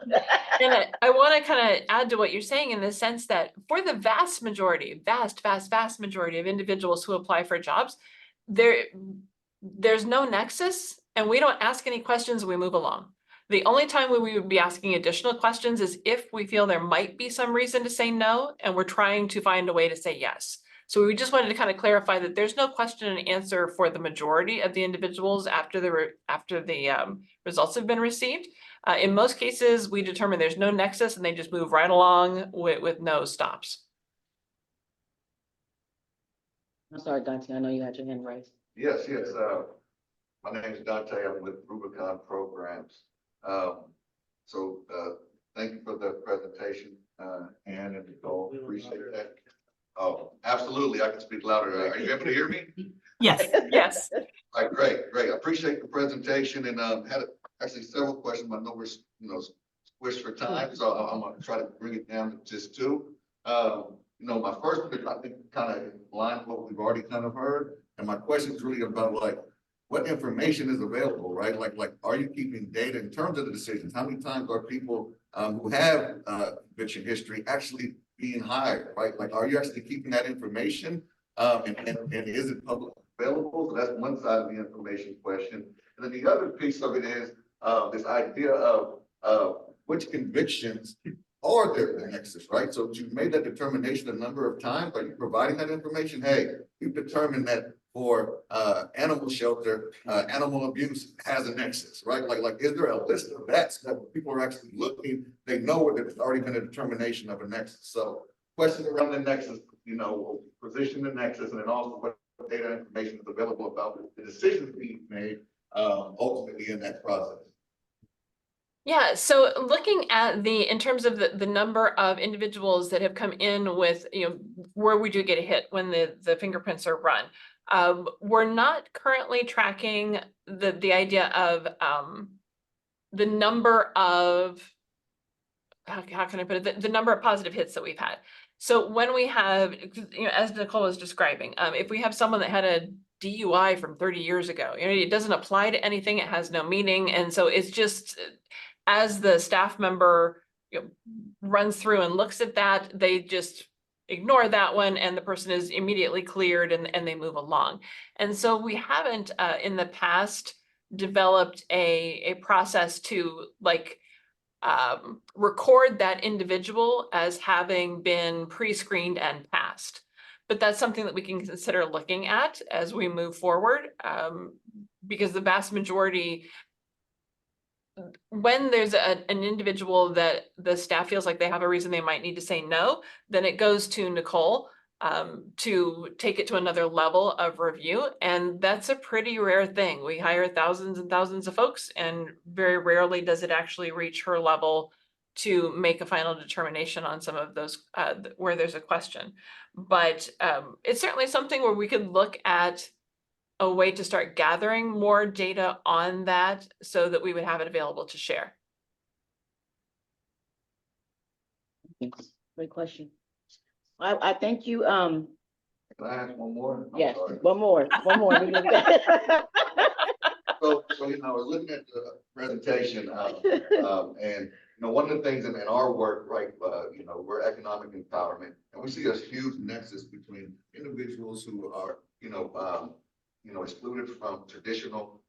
Q: I want to kind of add to what you're saying in the sense that for the vast majority, vast majority of individuals who apply for jobs, there's no nexus and we don't ask any questions, we move along. The only time we would be asking additional questions is if we feel there might be some reason to say no, and we're trying to find a way to say yes. So we just wanted to kind of clarify that there's no question and answer for the majority of the individuals after the results have been received. In most cases, we determine there's no nexus and they just move right along with no stops.
A: I'm sorry, Dante, I know you had your hand raised.
R: Yes. My name is Dante. I'm with Rubicon Programs. Thank you for the presentation, Ann and Nicole. Appreciate that. Oh, absolutely. I can speak louder. Are you able to hear me?
K: Yes.
Q: Yes.
R: All right, great. I appreciate the presentation and had actually several questions. I know we're squished for time, so I'm gonna try to bring it down to just two. My first one, I think, kind of in line with what we've already kind of heard, and my question is really about what information is available, right? Like, are you keeping data in terms of the decisions? How many times are people who have eviction history actually being hired, right? Like, are you actually keeping that information? And is it public available. So that's one side of the information question. And then the other piece of it is this idea of which convictions are there in the nexus, right? So you've made that determination a number of times. Are you providing that information? Hey, you've determined that for animal shelter, animal abuse has a nexus, right? Like, is there a list of that so that when people are actually looking, they know where there's already been a determination of a nexus? So questions around the nexus, you know, position the nexus, and then also what data information is available about the decisions being made ultimately in that process.
Q: Yeah, so looking at in terms of the number of individuals that have come in with, where we do get a hit when the fingerprints are run. We're not currently tracking the idea of the number of, how can I put it, the number of positive hits that we've had. So when we have, as Nicole was describing, if we have someone that had a DUI from 30 years ago, it doesn't apply to anything, it has no meaning. And so it's just, as the staff member runs through and looks at that, they just ignore that one and the person is immediately cleared and they move along. And so we haven't in the past developed a process to record that individual as having been pre-screened and passed. But that's something that we can consider looking at as we move forward, because the vast majority, when there's an individual that the staff feels like they have a reason they might need to say no, then it goes to Nicole to take it to another level of review. And that's a pretty rare thing. We hire thousands and thousands of folks, and very rarely does it actually reach her level to make a final determination on some of those where there's a question. But it's certainly something where we could look at a way to start gathering more data on that so that we would have it available to share.
A: Great question. I thank you.
R: Can I ask one more? I'm
A: Yes,
R: sorry.
A: one more.
R: So, I was looking at the presentation, and, one of the things in our work, right, we're economic empowerment, and we see a huge nexus between individuals who are, excluded from traditional,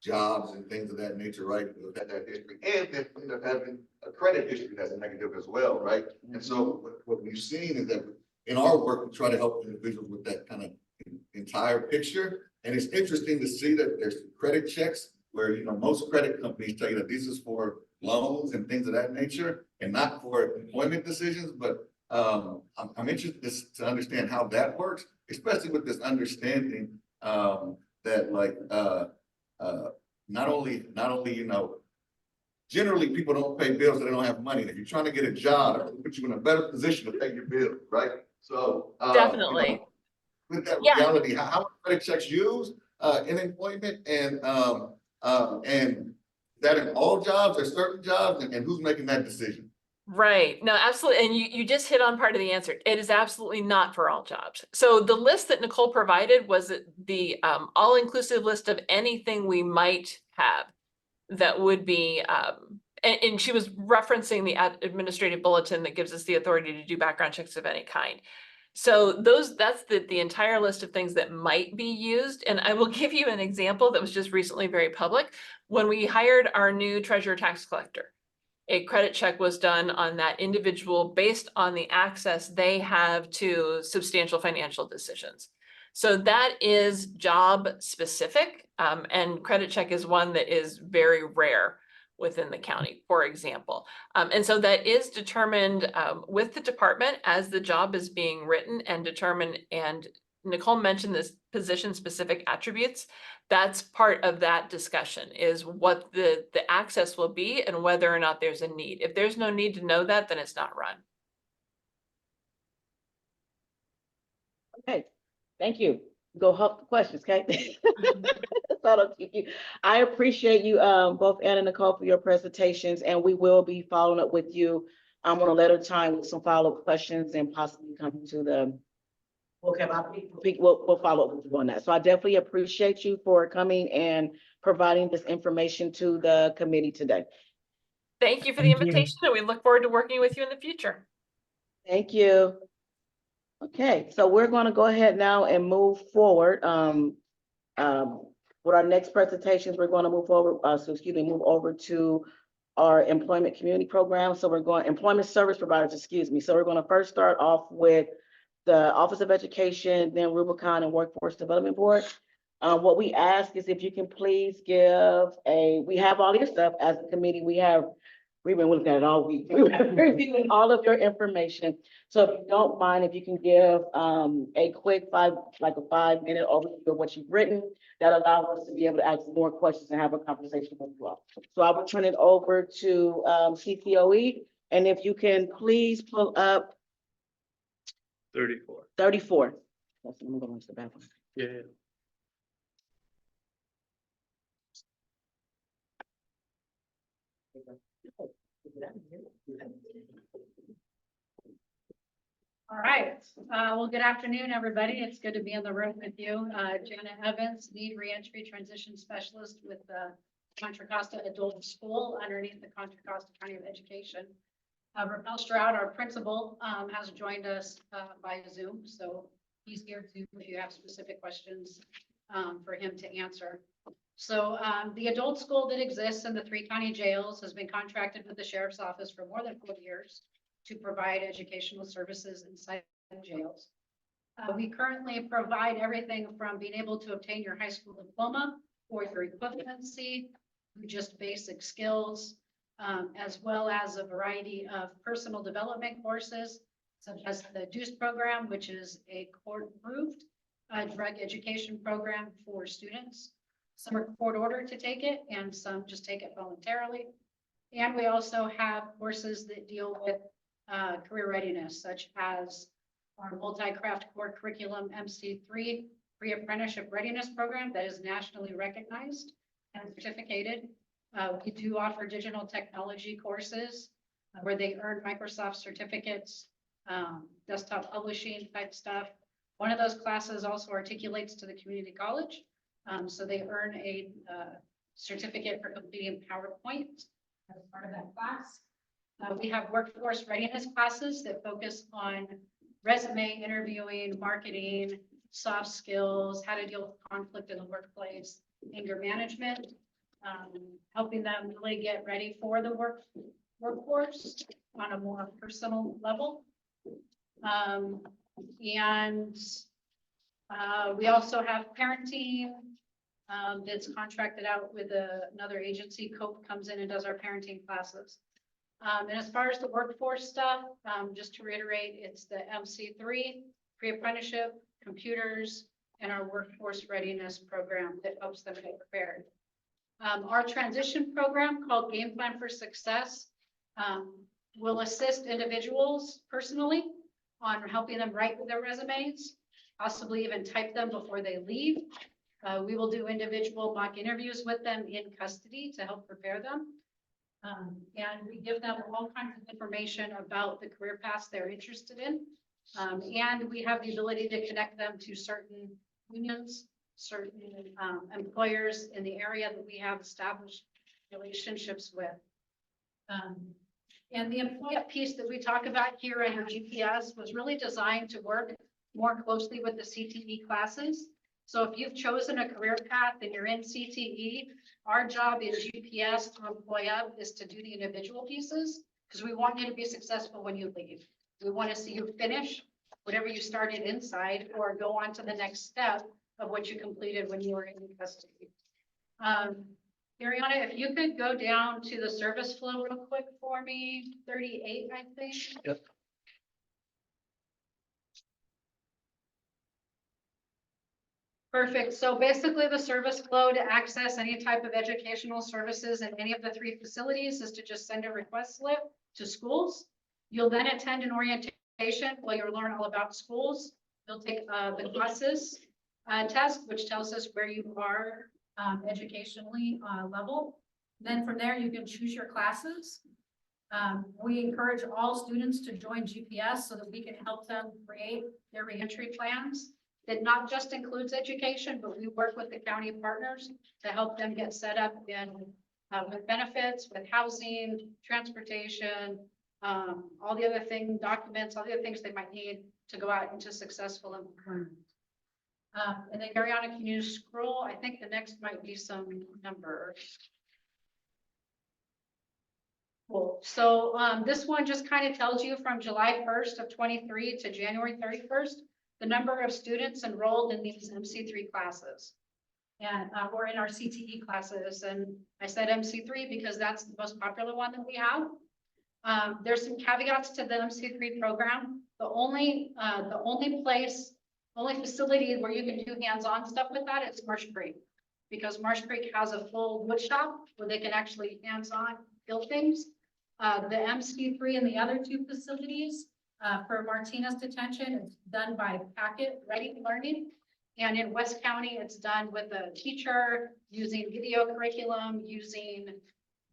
R: jobs and things of that nature, right? That history, and then end up having a credit history that's negative as well, right? And so what we've seen is that in our work, we try to help individuals with that kind of entire picture. And it's interesting to see that there's credit checks where, most credit companies tell you that this is for loans and things of that nature and not for employment decisions. But I'm interested to understand how that works, especially with this understanding that not only, generally people don't pay bills that they don't have money. If you're trying to get a job, it puts you in a better position to pay your bills, right? So
Q: Definitely.
R: With that reality, how are credit checks used in employment, and that in all jobs or certain jobs, and who's making that decision?
Q: Right. No, absolutely. And you just hit on part of the answer. It is absolutely not for all jobs. So the list that Nicole provided was the all-inclusive list of anything we might have that would be, and she was referencing the administrative bulletin that gives us the authority to do background checks of any kind. So that's the entire list of things that might be used. And I will give you an example that was just recently very public. When we hired our new treasurer tax collector, a credit check was done on that individual based on the access they have to substantial financial decisions. So that is job specific, and credit check is one that is very rare within the county, for example. And so that is determined with the department as the job is being written and determined. And Nicole mentioned this position specific attributes. That's part of that discussion, is what the access will be and whether or not there's a need. If there's no need to know that, then it's not run.
A: Okay, thank you. Go help the questions, okay? I appreciate you, both Ann and Nicole, for your presentations, and we will be following up with you on a later time with some follow-up questions and possibly coming to the. Okay, we'll follow up with you on that. So I definitely appreciate you for coming and providing this information to the committee today.
Q: Thank you for the invitation, and we look forward to working with you in the future.
A: Thank you. Okay, so we're gonna go ahead now and move forward. With our next presentations, we're gonna move over, move over to our employment community program. So we're going, employment service providers, excuse me. So we're gonna first start off with the Office of Education, then Rubicon and Workforce Development Board. What we ask is if you can please give we have all your stuff as a committee. We've been looking at it all week. We've been reviewing all of your information. So if you don't mind, if you can give a quick 5-minute overview of what you've written, that allows us to be able to ask more questions and have a conversation with you all. So I will turn it over to CCOE, and if you can please pull up
B: 34.
A: 34. That's, I'm going to the bathroom.
B: Yeah.
S: All right, well, good afternoon, everybody. It's good to be in the room with you. Janet Evans, Need Reentry Transition Specialist with the Contra Costa Adult School underneath the Contra Costa County of Education. Rappel Stroud, our principal, has joined us by Zoom, so he's here too if you have specific questions for him to answer. So the adult school that exists in the 3 county jails has been contracted with the sheriff's office for more than 4 years to provide educational services inside jails. We currently provide everything from being able to obtain your high school diploma or your equivalency, just basic skills, as well as a variety of personal development courses, such as the DUCE program, which is a court-approved drug education program for students. Some are court-ordered to take it, and some just take it voluntarily. And we also have courses that deal with career readiness, such as our multi-craft core curriculum MC3 pre-apprenticeship readiness program that is nationally recognized and certificated. We do offer digital technology courses where they earn Microsoft certificates, desktop publishing type stuff. One of those classes also articulates to the community college. So they earn a certificate for completing PowerPoint as part of that class. We have workforce readiness classes that focus on resume interviewing, marketing, soft skills, how to deal with conflict in the workplace, anger management, helping them really get ready for the workforce on a more personal level. We also have parenting that's contracted out with another agency. COPE comes in and does our parenting classes. And as far as the workforce stuff, just to reiterate, it's the MC3, pre-apprenticeship, computers, and our workforce readiness program that helps them get prepared. Our transition program called Game Plan for Success will assist individuals personally on helping them write their resumes, possibly even type them before they leave. We will do individual mock interviews with them in custody to help prepare them. And we give them all kinds of information about the career paths they're interested in. And we have the ability to connect them to certain unions, certain employers in the area that we have established relationships with. And the employment piece that we talk about here under GPS was really designed to work more closely with the CTE classes. So if you've chosen a career path and you're in CTE, our job in GPS through Employ Up is to do the individual pieces because we want you to be successful when you leave. We want to see you finish whatever you started inside or go on to the next step of what you completed when you were in custody. Ariana, if you could go down to the service flow real quick for me, 38, I think.
B: Yep.
S: Perfect. So basically the service flow to access any type of educational services in any of the 3 facilities is to just send a request slip to schools. You'll then attend an orientation where you'll learn all about schools. You'll take the classes test, which tells us where you are educationally level. Then from there, you can choose your classes. We encourage all students to join GPS so that we can help them create their reentry plans. That not just includes education, but we work with the county partners to help them get set up in with benefits, with housing, transportation, all the other documents, all the other things they might need to go out into successful employment. And then Ariana, can you scroll? I think the next might be some numbers. Cool. So this one just kind of tells you from July 1st of 23 to January 31st, the number of students enrolled in these MC3 classes. And or in our CTE classes. And I said MC3 because that's the most popular one that we have. There's some caveats to the MC3 program. The only facility where you can do hands-on stuff with that is Marsh Creek. Because Marsh Creek has a full wood shop where they can actually hands-on build things. The MC3 and the other two facilities for Martinez detention is done by packet ready learning. And in West County, it's done with a teacher using video curriculum, using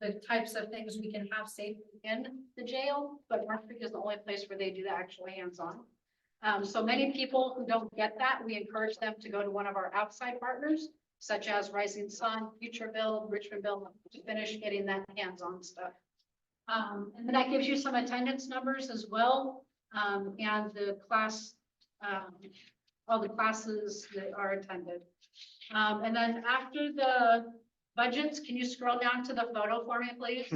S: the types of things we can have safe in the jail. But Marsh Creek is the only place where they do the actual hands-on. So many people who don't get that, we encourage them to go to one of our outside partners, such as Rising Sun, Future Build, Richmond Build, to finish getting that hands-on stuff. And then that gives you some attendance numbers as well. And the class, all the classes that are attended. And then after the budgets, can you scroll down to the photo for me, please?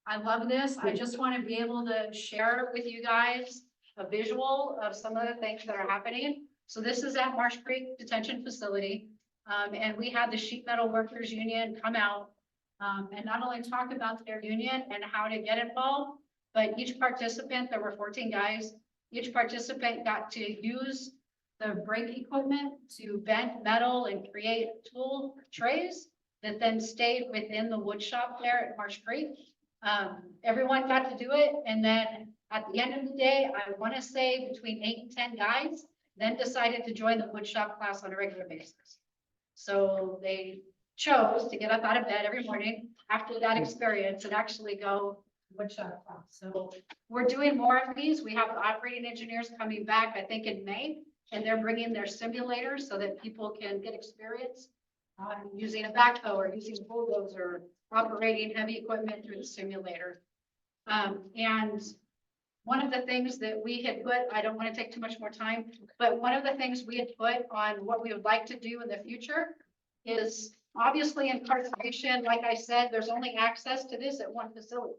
S: I love this. I just want to be able to share with you guys a visual of some of the things that are happening. So this is at Marsh Creek Detention Facility. And we had the Sheet Metal Workers Union come out and not only talk about their union and how to get involved, but each participant, there were 14 guys, each participant got to use the brake equipment to bend metal and create tool trays that then stayed within the wood shop there at Marsh Creek. Everyone got to do it. And then at the end of the day, I want to say between 8 and 10 guys then decided to join the wood shop class on a regular basis. So they chose to get up out of bed every morning after that experience and actually go wood shop class. So we're doing more of these. We have the operating engineers coming back, I think in May, and they're bringing their simulators so that people can get experience using a backhoe or using a bulldozer, operating heavy equipment through the simulator. And one of the things that we had put, I don't want to take too much more time, but one of the things we had put on what we would like to do in the future is obviously incarceration. Like I said, there's only access to this at one facility.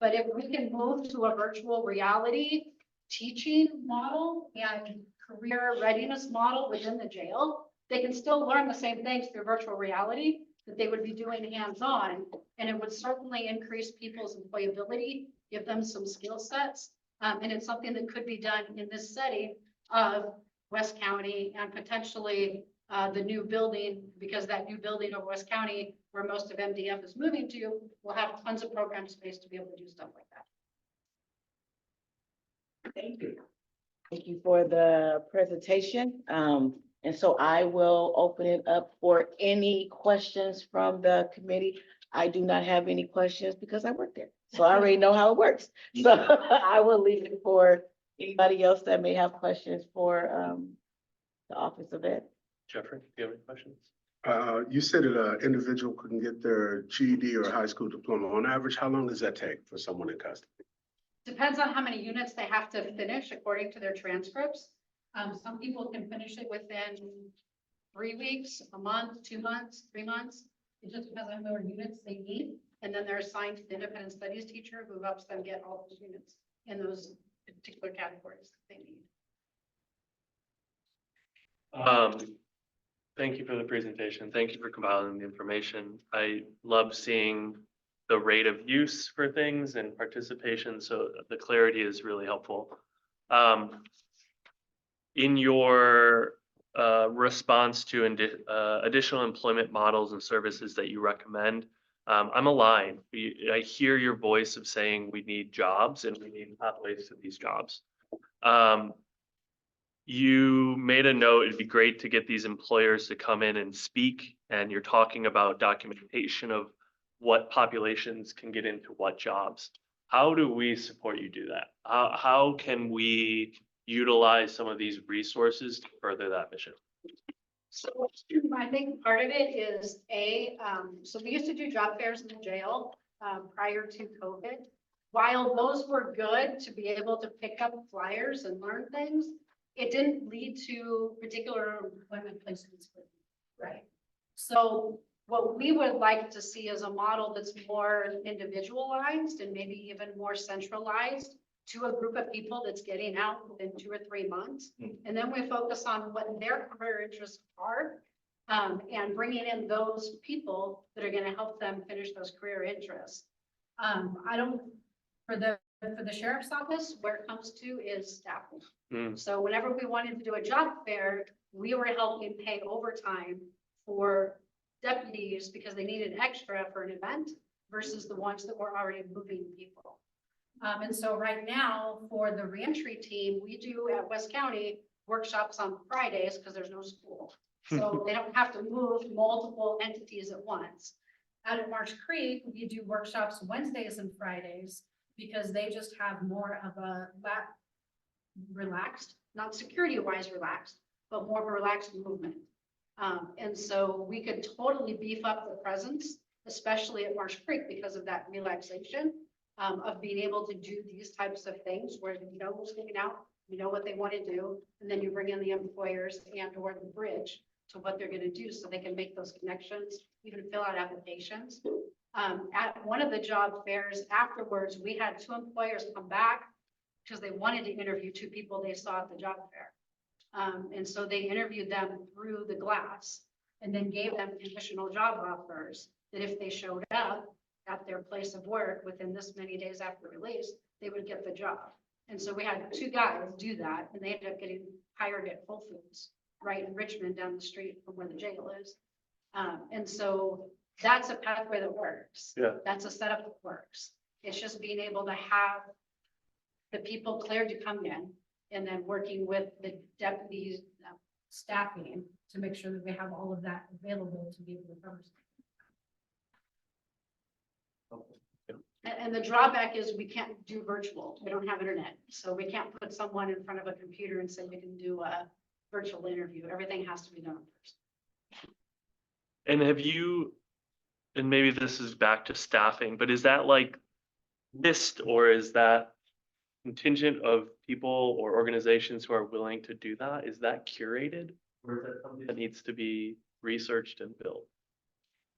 S: But if we can move to a virtual reality teaching model and career readiness model within the jail, they can still learn the same things through virtual reality that they would be doing hands-on. And it would certainly increase people's employability, give them some skill sets. And it's something that could be done in this setting of West County and potentially the new building, because that new building of West County, where most of MDF is moving to, will have tons of program space to be able to do stuff like that.
A: Thank you. Thank you for the presentation. And so I will open it up for any questions from the committee. I do not have any questions because I work there. So I already know how it works. So I will leave it for anybody else that may have questions for the Office of Ed.
B: Jeffrey, do you have any questions?
C: You said that an individual couldn't get their GED or high school diploma. On average, how long does that take for someone in custody?
S: Depends on how many units they have to finish according to their transcripts. Some people can finish it within 3 weeks, a month, 2 months, 3 months. It just depends on how many units they need. And then they're assigned to the independent studies teacher who helps them get all those units in those particular categories that they need.
B: Thank you for the presentation. Thank you for compiling the information. I love seeing the rate of use for things and participation, so the clarity is really helpful. In your response to additional employment models and services that you recommend, I'm aligned. I hear your voice of saying we need jobs and we need pathways to these jobs. You made a note, it'd be great to get these employers to come in and speak, and you're talking about documentation of what populations can get into what jobs. How do we support you do that? How can we utilize some of these resources to further that mission?
S: So I think part of it is so we used to do job fairs in the jail prior to COVID. while those were good to be able to pick up flyers and learn things, it didn't lead to particular employment placements. Right. So what we would like to see is a model that's more individualized and maybe even more centralized to a group of people that's getting out within 2 or 3 months. And then we focus on what their career interests are, and bringing in those people that are going to help them finish those career interests. For the sheriff's office, where it comes to is staffing. So whenever we wanted to do a job fair, we were helping pay overtime for deputies because they needed extra for an event versus the ones that were already moving people. And so right now for the reentry team, we do at West County workshops on Fridays because there's no school. So they don't have to move multiple entities at once. Out at Marsh Creek, we do workshops Wednesdays and Fridays because they just have more of a relaxed, not security wise relaxed, but more of a relaxed movement. And so we could totally beef up the presence, especially at Marsh Creek because of that relaxation of being able to do these types of things where you know who's getting out, you know what they want to do, and then you bring in the employers and or the bridge to what they're going to do so they can make those connections, even fill out applications. At one of the job fairs afterwards, we had 2 employers come back because they wanted to interview 2 people they saw at the job fair. And so they interviewed them through the glass and then gave them conditional job offers that if they showed up at their place of work within this many days after release, they would get the job. And so we had 2 guys do that and they ended up getting hired at Whole Foods, right in Richmond down the street from where the jail is. And so that's a pathway that works.
B: Yeah.
S: That's a setup that works. It's just being able to have the people cleared to come in and then working with the deputies, staffing to make sure that we have all of that available to be able to cover. And the drawback is we can't do virtual. We don't have internet. So we can't put someone in front of a computer and say we can do a virtual interview. Everything has to be done first.
B: And have you, and maybe this is back to staffing, but is that like list or is that contingent of people or organizations who are willing to do that? Is that curated or is that something that needs to be researched and built?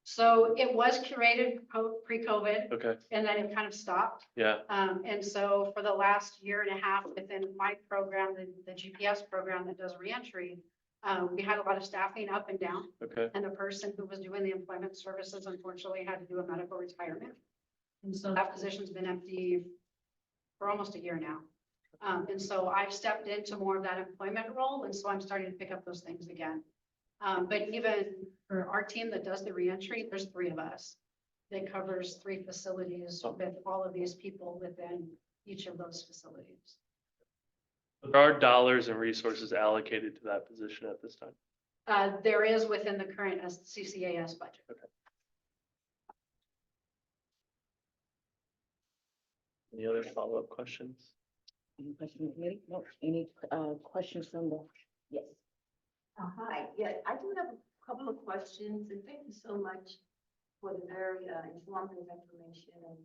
S: So it was curated pre-COVID.
B: Okay.
S: And then it kind of stopped.
B: Yeah.
S: And so for the last 1.5 years within my program, the GPS program that does reentry, we had a lot of staffing up and down.
B: Okay.
S: And the person who was doing the employment services unfortunately had to do a medical retirement. And so that position's been empty for almost 1 year now. And so I've stepped into more of that employment role. And so I'm starting to pick up those things again. But even for our team that does the reentry, there's 3 of us that covers 3 facilities with all of these people within each of those facilities.
B: There are dollars and resources allocated to that position at this time.
S: There is within the current CCAS budget.
B: Okay. Any other follow-up questions?
A: Any questions from the committee? No, any questions from the, yes.
T: Hi, yeah, I do have a couple of questions and thank you so much for the very informative information and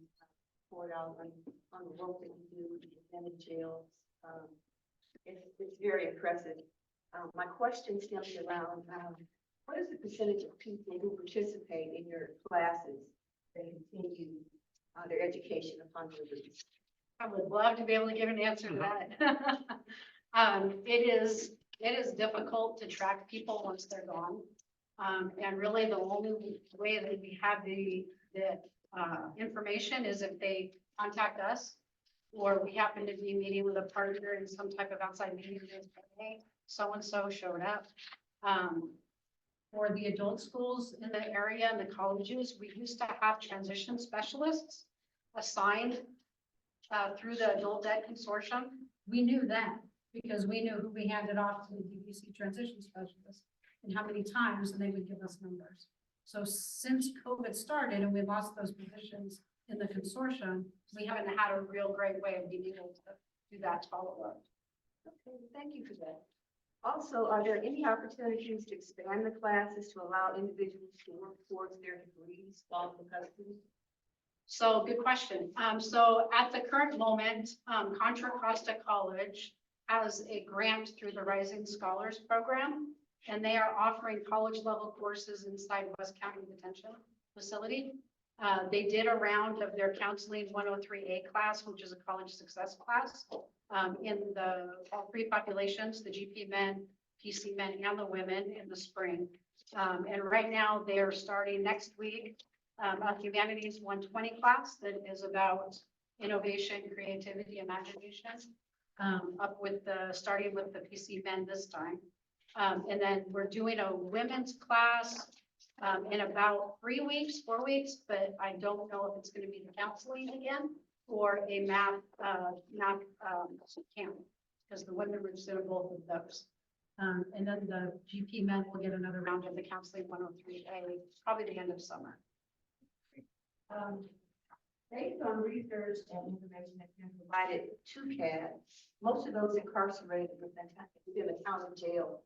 T: poured out on the work that you do in the jails. It's very impressive. My question stems around what is the percentage of people who participate in your classes that continue their education upon their release?
S: I would love to be able to give an answer to that. It is difficult to track people once they're gone. And really the only way that we have the information is if they contact us or we happen to be meeting with a partner in some type of outside meeting. Hey, so-and-so showed up. For the adult schools in the area and the colleges, we used to have transition specialists assigned through the adult debt consortium. We knew that because we knew who we handed off to the DVC transition specialist and how many times, and they would give us numbers. So since COVID started and we lost those positions in the consortium, we haven't had a real great way of being able to do that follow-up.
T: Okay, thank you for that. Also, are there any opportunities to expand the classes to allow individuals to work towards their degrees while in custody?
S: So good question. So at the current moment, Contra Costa College has a grant through the Rising Scholars Program, and they are offering college level courses inside West County Detention Facility. They did a round of their counseling 103A class, which is a college success class, in all three populations, the GP men, PC men, and the women in the spring. And right now they are starting next week a humanities 120 class that is about innovation, creativity, imagination, starting with the PC men this time. And then we're doing a women's class in about 3 weeks, 4 weeks, but I don't know if it's going to be the counseling again or a math camp, because the women were doing both of those. And then the GP men will get another round of the counseling 103A, probably the end of summer.
T: Based on research and information that's been provided to CAD, most of those incarcerated within the county jail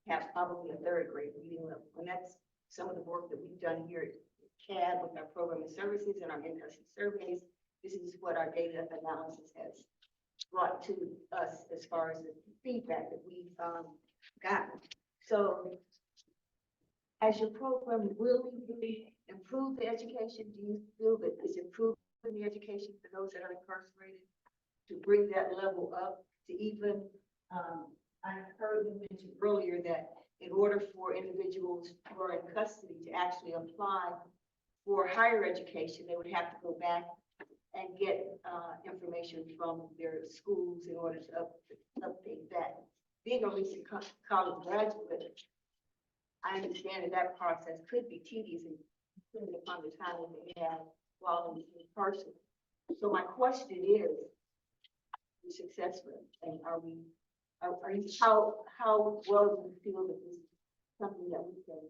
T: have probably a third grade reading level. And that's some of the work that we've done here at CAD with our program and services and our in-person surveys. This is what our data analysis has brought to us as far as the feedback that we've gotten. So has your program really improved the education? Do you feel that it's improving the education for those that are incarcerated to bring that level up to even, I heard you mention earlier that in order for individuals who are in custody to actually apply for higher education, they would have to go back and get information from their schools in order to update that. Being a recent college graduate, I understand that process could be tedious and depending upon the time that they have while in person. So my question is, are you successful? And how well do you feel that this is something that we can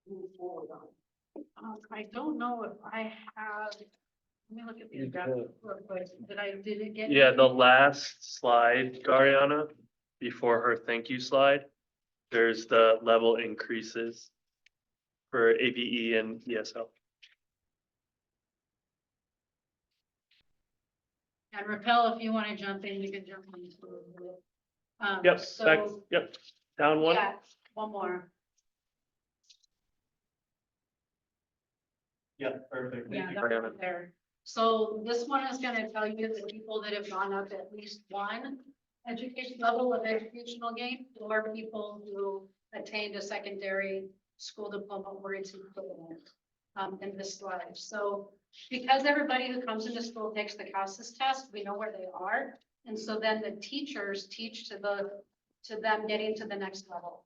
T: move forward on?
S: I don't know if I have, let me look at these graphs real quick. Did it get?
B: Yeah, the last slide, Gariana, before her thank you slide, there's the level increases for APE and ESL.
S: And Rappel, if you want to jump in, you can jump in.
B: Yep, back,
S: So,
B: yep, down one.
S: yeah, one more.
B: Yeah, perfect.
S: Yeah,
B: Thank you,
S: that
B: Gariana.
S: right there. So this one is going to tell you the people that have gone up at least one education level of educational gain, or people who attained a secondary school diploma or its equivalent in this slide. So because everybody who comes into school takes the CASAS test, we know where they are. And so then the teachers teach to them getting to the next level.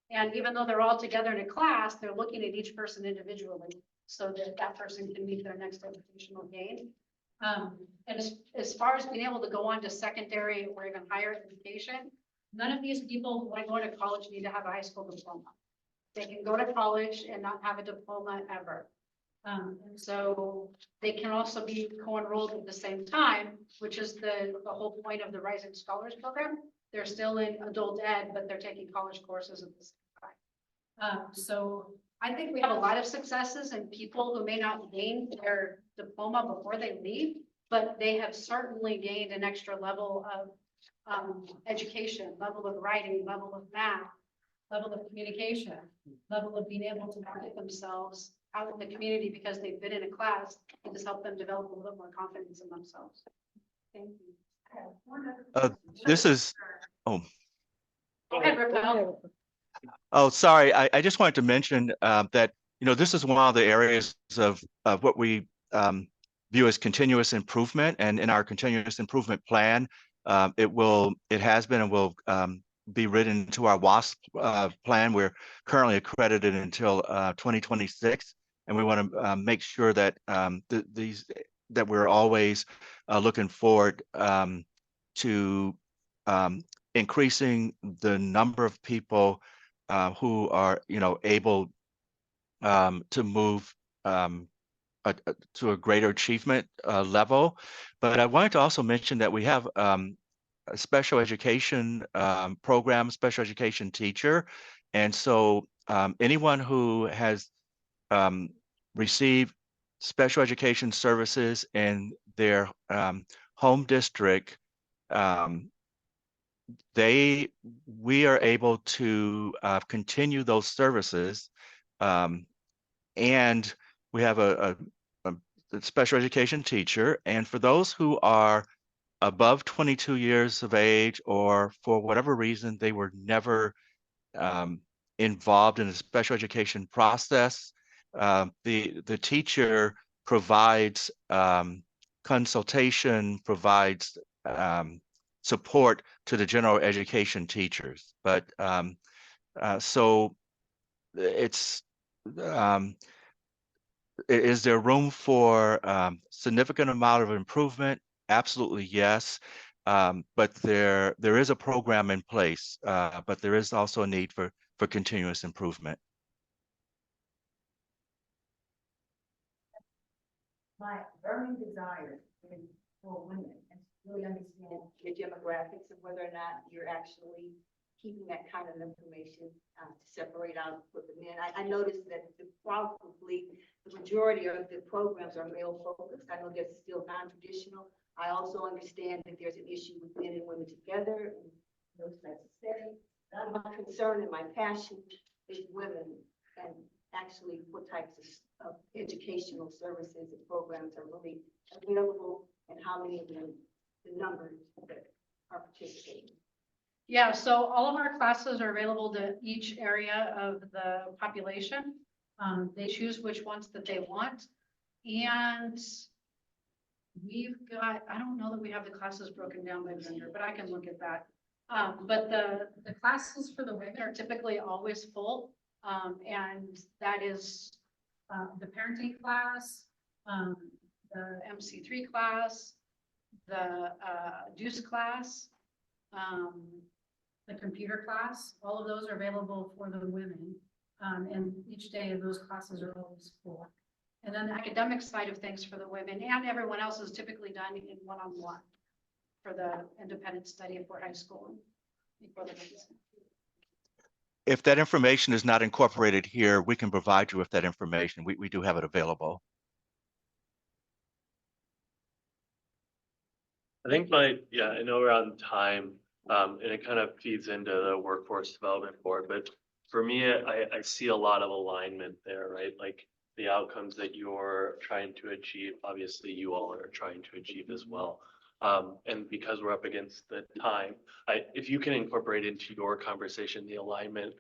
S: And even though they're all together in a class, they're looking at each person individually so that that person can meet their next educational gain. And as far as being able to go on to secondary or even higher education, none of these people who want to go to college need to have a high school diploma. They can go to college and not have a diploma ever. And so they can also be co-enrolled at the same time, which is the whole point of the Rising Scholars Program. They're still in adult ed, but they're taking college courses at the same time. So I think we have a lot of successes in people who may not gain their diploma before they leave, but they have certainly gained an extra level of education, level of writing, level of math, level of communication, level of being able to market themselves out in the community because they've been in a class that has helped them develop a little more confidence in themselves. Thank you.
J: This is, oh,
S: Go ahead, Rappel.
J: oh, sorry. I just wanted to mention that, you know, this is one of the areas of what we view as continuous improvement. And in our continuous improvement plan, it has been and will be written into our WASP plan. We're currently accredited until 2026. And we want to make sure that that we're always looking forward to increasing the number of people who are, you know, able to move to a greater achievement level. But I wanted to also mention that we have a special education program, special education teacher. And so anyone who has received special education services in their home district, we are able to continue those services, and we have a special education teacher. And for those who are above 22 years of age, or for whatever reason they were never involved in the special education process, the teacher provides consultation, provides support to the general education teachers. But so it's is there room for significant amount of improvement? Absolutely, yes. But there is a program in place, but there is also a need for continuous improvement.
T: My burning desire for women and to really understand your demographics and whether or not you're actually keeping that kind of information to separate out with the men. I noticed that probably the majority of the programs are male focused. I know that's still non-traditional. I also understand that there's an issue with men and women together and those types of settings. My concern and my passion is women and actually what types of educational services and programs are really available and how many of them, the numbers that are participating.
S: Yeah, so all of our classes are available to each area of the population. They choose which ones that they want. And we've got, I don't know that we have the classes broken down by gender, but I can look at that. But the classes for the women are typically always full. And that is the parenting class, the MC3 class, the Deuce class, the computer class. All of those are available for the women. And each day of those classes are always full. And then the academic side of things for the women and everyone else is typically done in one-on-one for the independent study for high school.
J: If that information is not incorporated here, we can provide you with that information. We do have it available.
B: I think I know we're on time, and it kind of feeds into the Workforce Development Board, but for me, I see a lot of alignment there, right? Like the outcomes that you're trying to achieve, obviously you all are trying to achieve as well. And because we're up against the time, if you can incorporate into your conversation the alignment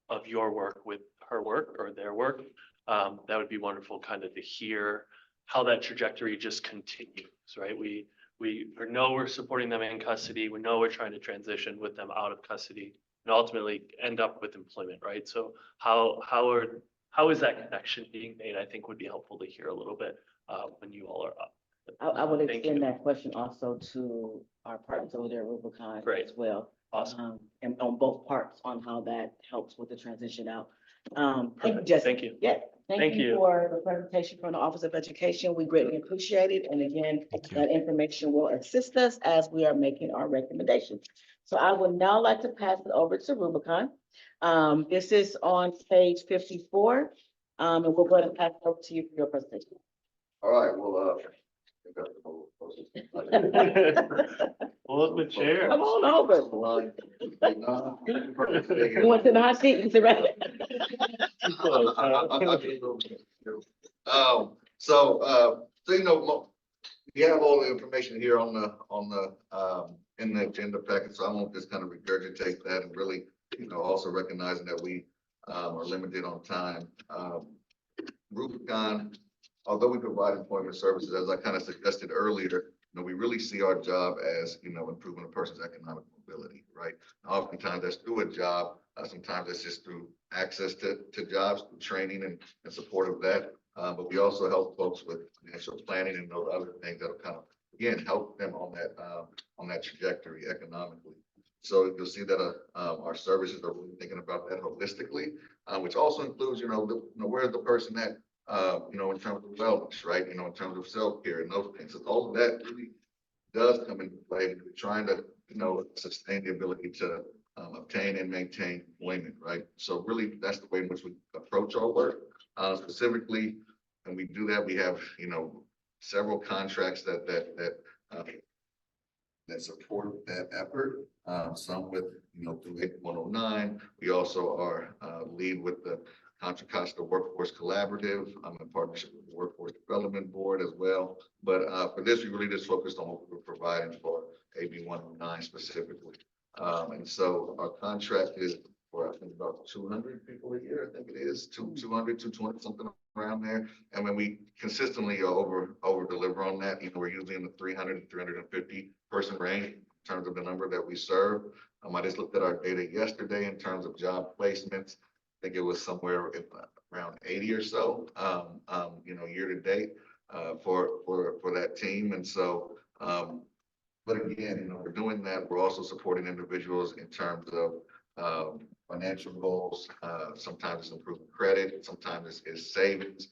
B: of your work with her work or their work, that would be wonderful kind of to hear how that trajectory just continues, right? We know we're supporting them in custody. We know we're trying to transition with them out of custody and ultimately end up with employment, right? So how is that connection being made? I think would be helpful to hear a little bit when you all are up.
A: I would
B: Thank
A: extend
B: you.
A: that question also to our partners over there at Rubicon
B: Great.
A: as well.
B: Awesome.
A: And on both parts on how that helps with the transition out. Thank you,
B: Perfect.
A: Jessica.
B: Thank you.
A: Yeah,
B: Thank
A: thank you
B: you.
A: for the presentation from the Office of Education. We greatly appreciate it. And again, that information will assist us as we are making our recommendations. So I would now like to pass it over to Rubicon. This is on page 54. And we'll go ahead and pass it over to you for your presentation.
R: All right, well,
B: Pull up the chair.
A: Come on over. You want to sit in the hot seat? You can sit right there.
R: So you know, we have all the information here on the in the agenda packet, so I won't just kind of regurgitate that and really, you know, also recognizing that we are limited on time. Rubicon, although we provide employment services, as I kind of suggested earlier, you know, we really see our job as, you know, improving a person's economic mobility, right? Oftentimes that's through a job. Sometimes that's just through access to jobs, through training and support of that. But we also help folks with financial planning and those other things that'll kind of, again, help them on that trajectory economically. So you'll see that our services are really thinking about that holistically, which also includes, you know, where's the person at, you know, in terms of wellness, right? You know, in terms of self-care and those things. So all of that really does come into play. We're trying to, you know, sustain the ability to obtain and maintain employment, right? So really, that's the way in which we approach our work. Specifically, and we do that, we have, you know, several contracts that support that effort. Some with, you know, through 109. We also are lead with the Contra Costa Workforce Collaborative. I'm in partnership with the Workforce Development Board as well. But for this, we really just focused on what we're providing for AB 109 specifically. And so our contract is for, I think, about 200 people a year. I think it is 200, 220, something around there. And when we consistently over deliver on that, you know, we're usually in the 300 to 350 person range in terms of the number that we serve. I just looked at our data yesterday in terms of job placements. I think it was somewhere around 80 or so, you know, year to date for that team. And so, but again, you know, we're doing that. We're also supporting individuals in terms of financial goals. Sometimes it's improving credit, sometimes it's savings.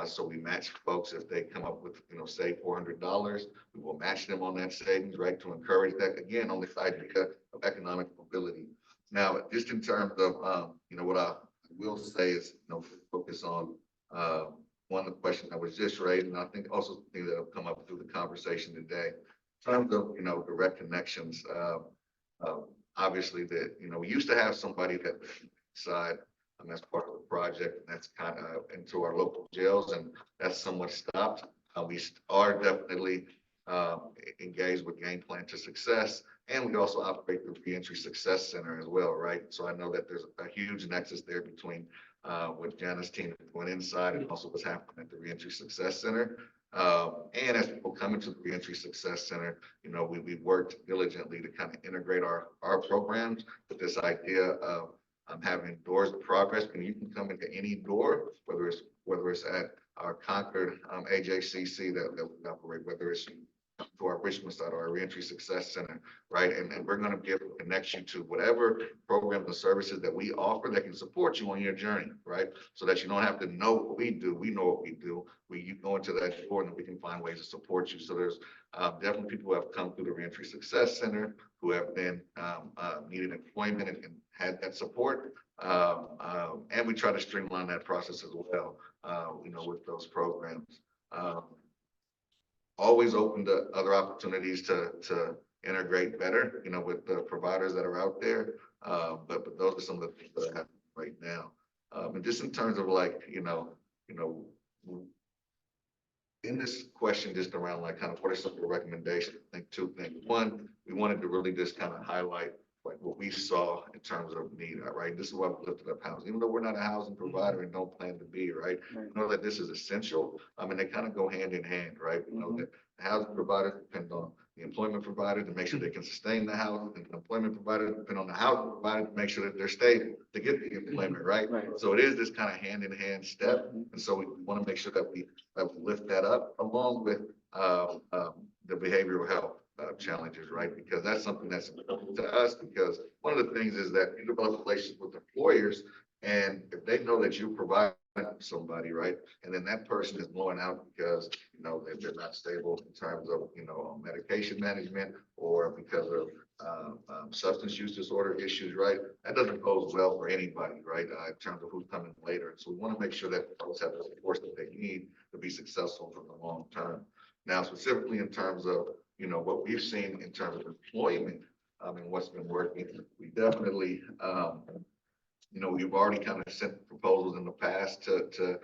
R: So we match folks if they come up with, you know, say $400, we will match them on that savings, right, to encourage that, again, on the idea of economic mobility. Now, just in terms of, you know, what I will say is, you know, focus on one of the questions I was just raised, and I think also things that have come up through the conversation today. In terms of, you know, direct connections, obviously that, you know, we used to have somebody that side as part of the project, and that's kind of into our local jails, and that's somewhat stopped. We are definitely engaged with Game Plan to Success, and we also operate the Reentry Success Center as well, right? So I know that there's a huge nexus there between what Janice's team is doing inside and also what's happening at the Reentry Success Center. And as people come into the Reentry Success Center, you know, we've worked diligently to kind of integrate our programs with this idea of having doors of progress, and you can come into any door, whether it's at our Concord AJCC that we operate, whether it's to our Richmond side or our Reentry Success Center, right? And we're going to be able to connect you to whatever programs and services that we offer that can support you on your journey, right? So that you don't have to know what we do. We know what we do. You go into that door and we can find ways to support you. So there's definitely people who have come through the Reentry Success Center who have then needed employment and had that support. And we try to streamline that process as well, you know, with those programs. Always open to other opportunities to integrate better, you know, with the providers that are out there. But those are some of the things that are happening right now. And just in terms of like, you know, in this question, just around like kind of what are some of the recommendations? I think two things. One, we wanted to really just kind of highlight like what we saw in terms of need, right? This is why we lifted up housing, even though we're not a housing provider and don't plan to be, right? We know that this is essential. I mean, they kind of go hand in hand, right? We know that the housing providers depend on the employment provider to make sure they can sustain the housing, and the employment provider depend on the housing provider to make sure that they're stable to get the employment, right? So it is this kind of hand in hand step. And so we want to make sure that we lift that up along with the behavioral health challenges, right? Because that's something that's important to us, because one of the things is that you develop relationships with employers, and if they know that you provide somebody, right, and then that person is blowing out because, you know, they're not stable in terms of, you know, medication management or because of substance use disorder issues, right, that doesn't bode well for anybody, right, in terms of who's coming later. And so we want to make sure that folks have the support that they need to be successful for the long term. Now, specifically in terms of, you know, what we've seen in terms of employment, and what's been working, we definitely, you know, we've already kind of sent proposals in the past to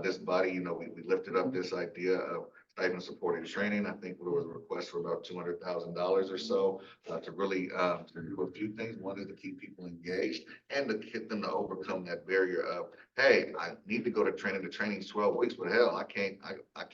R: this body. You know, we lifted up this idea of stipend supported training. I think there was a request for about $200,000 or so to really to do a few things. One is to keep people engaged and to get them to overcome that barrier of, hey, I need to go to training. The training's 12 weeks, but hell, I can't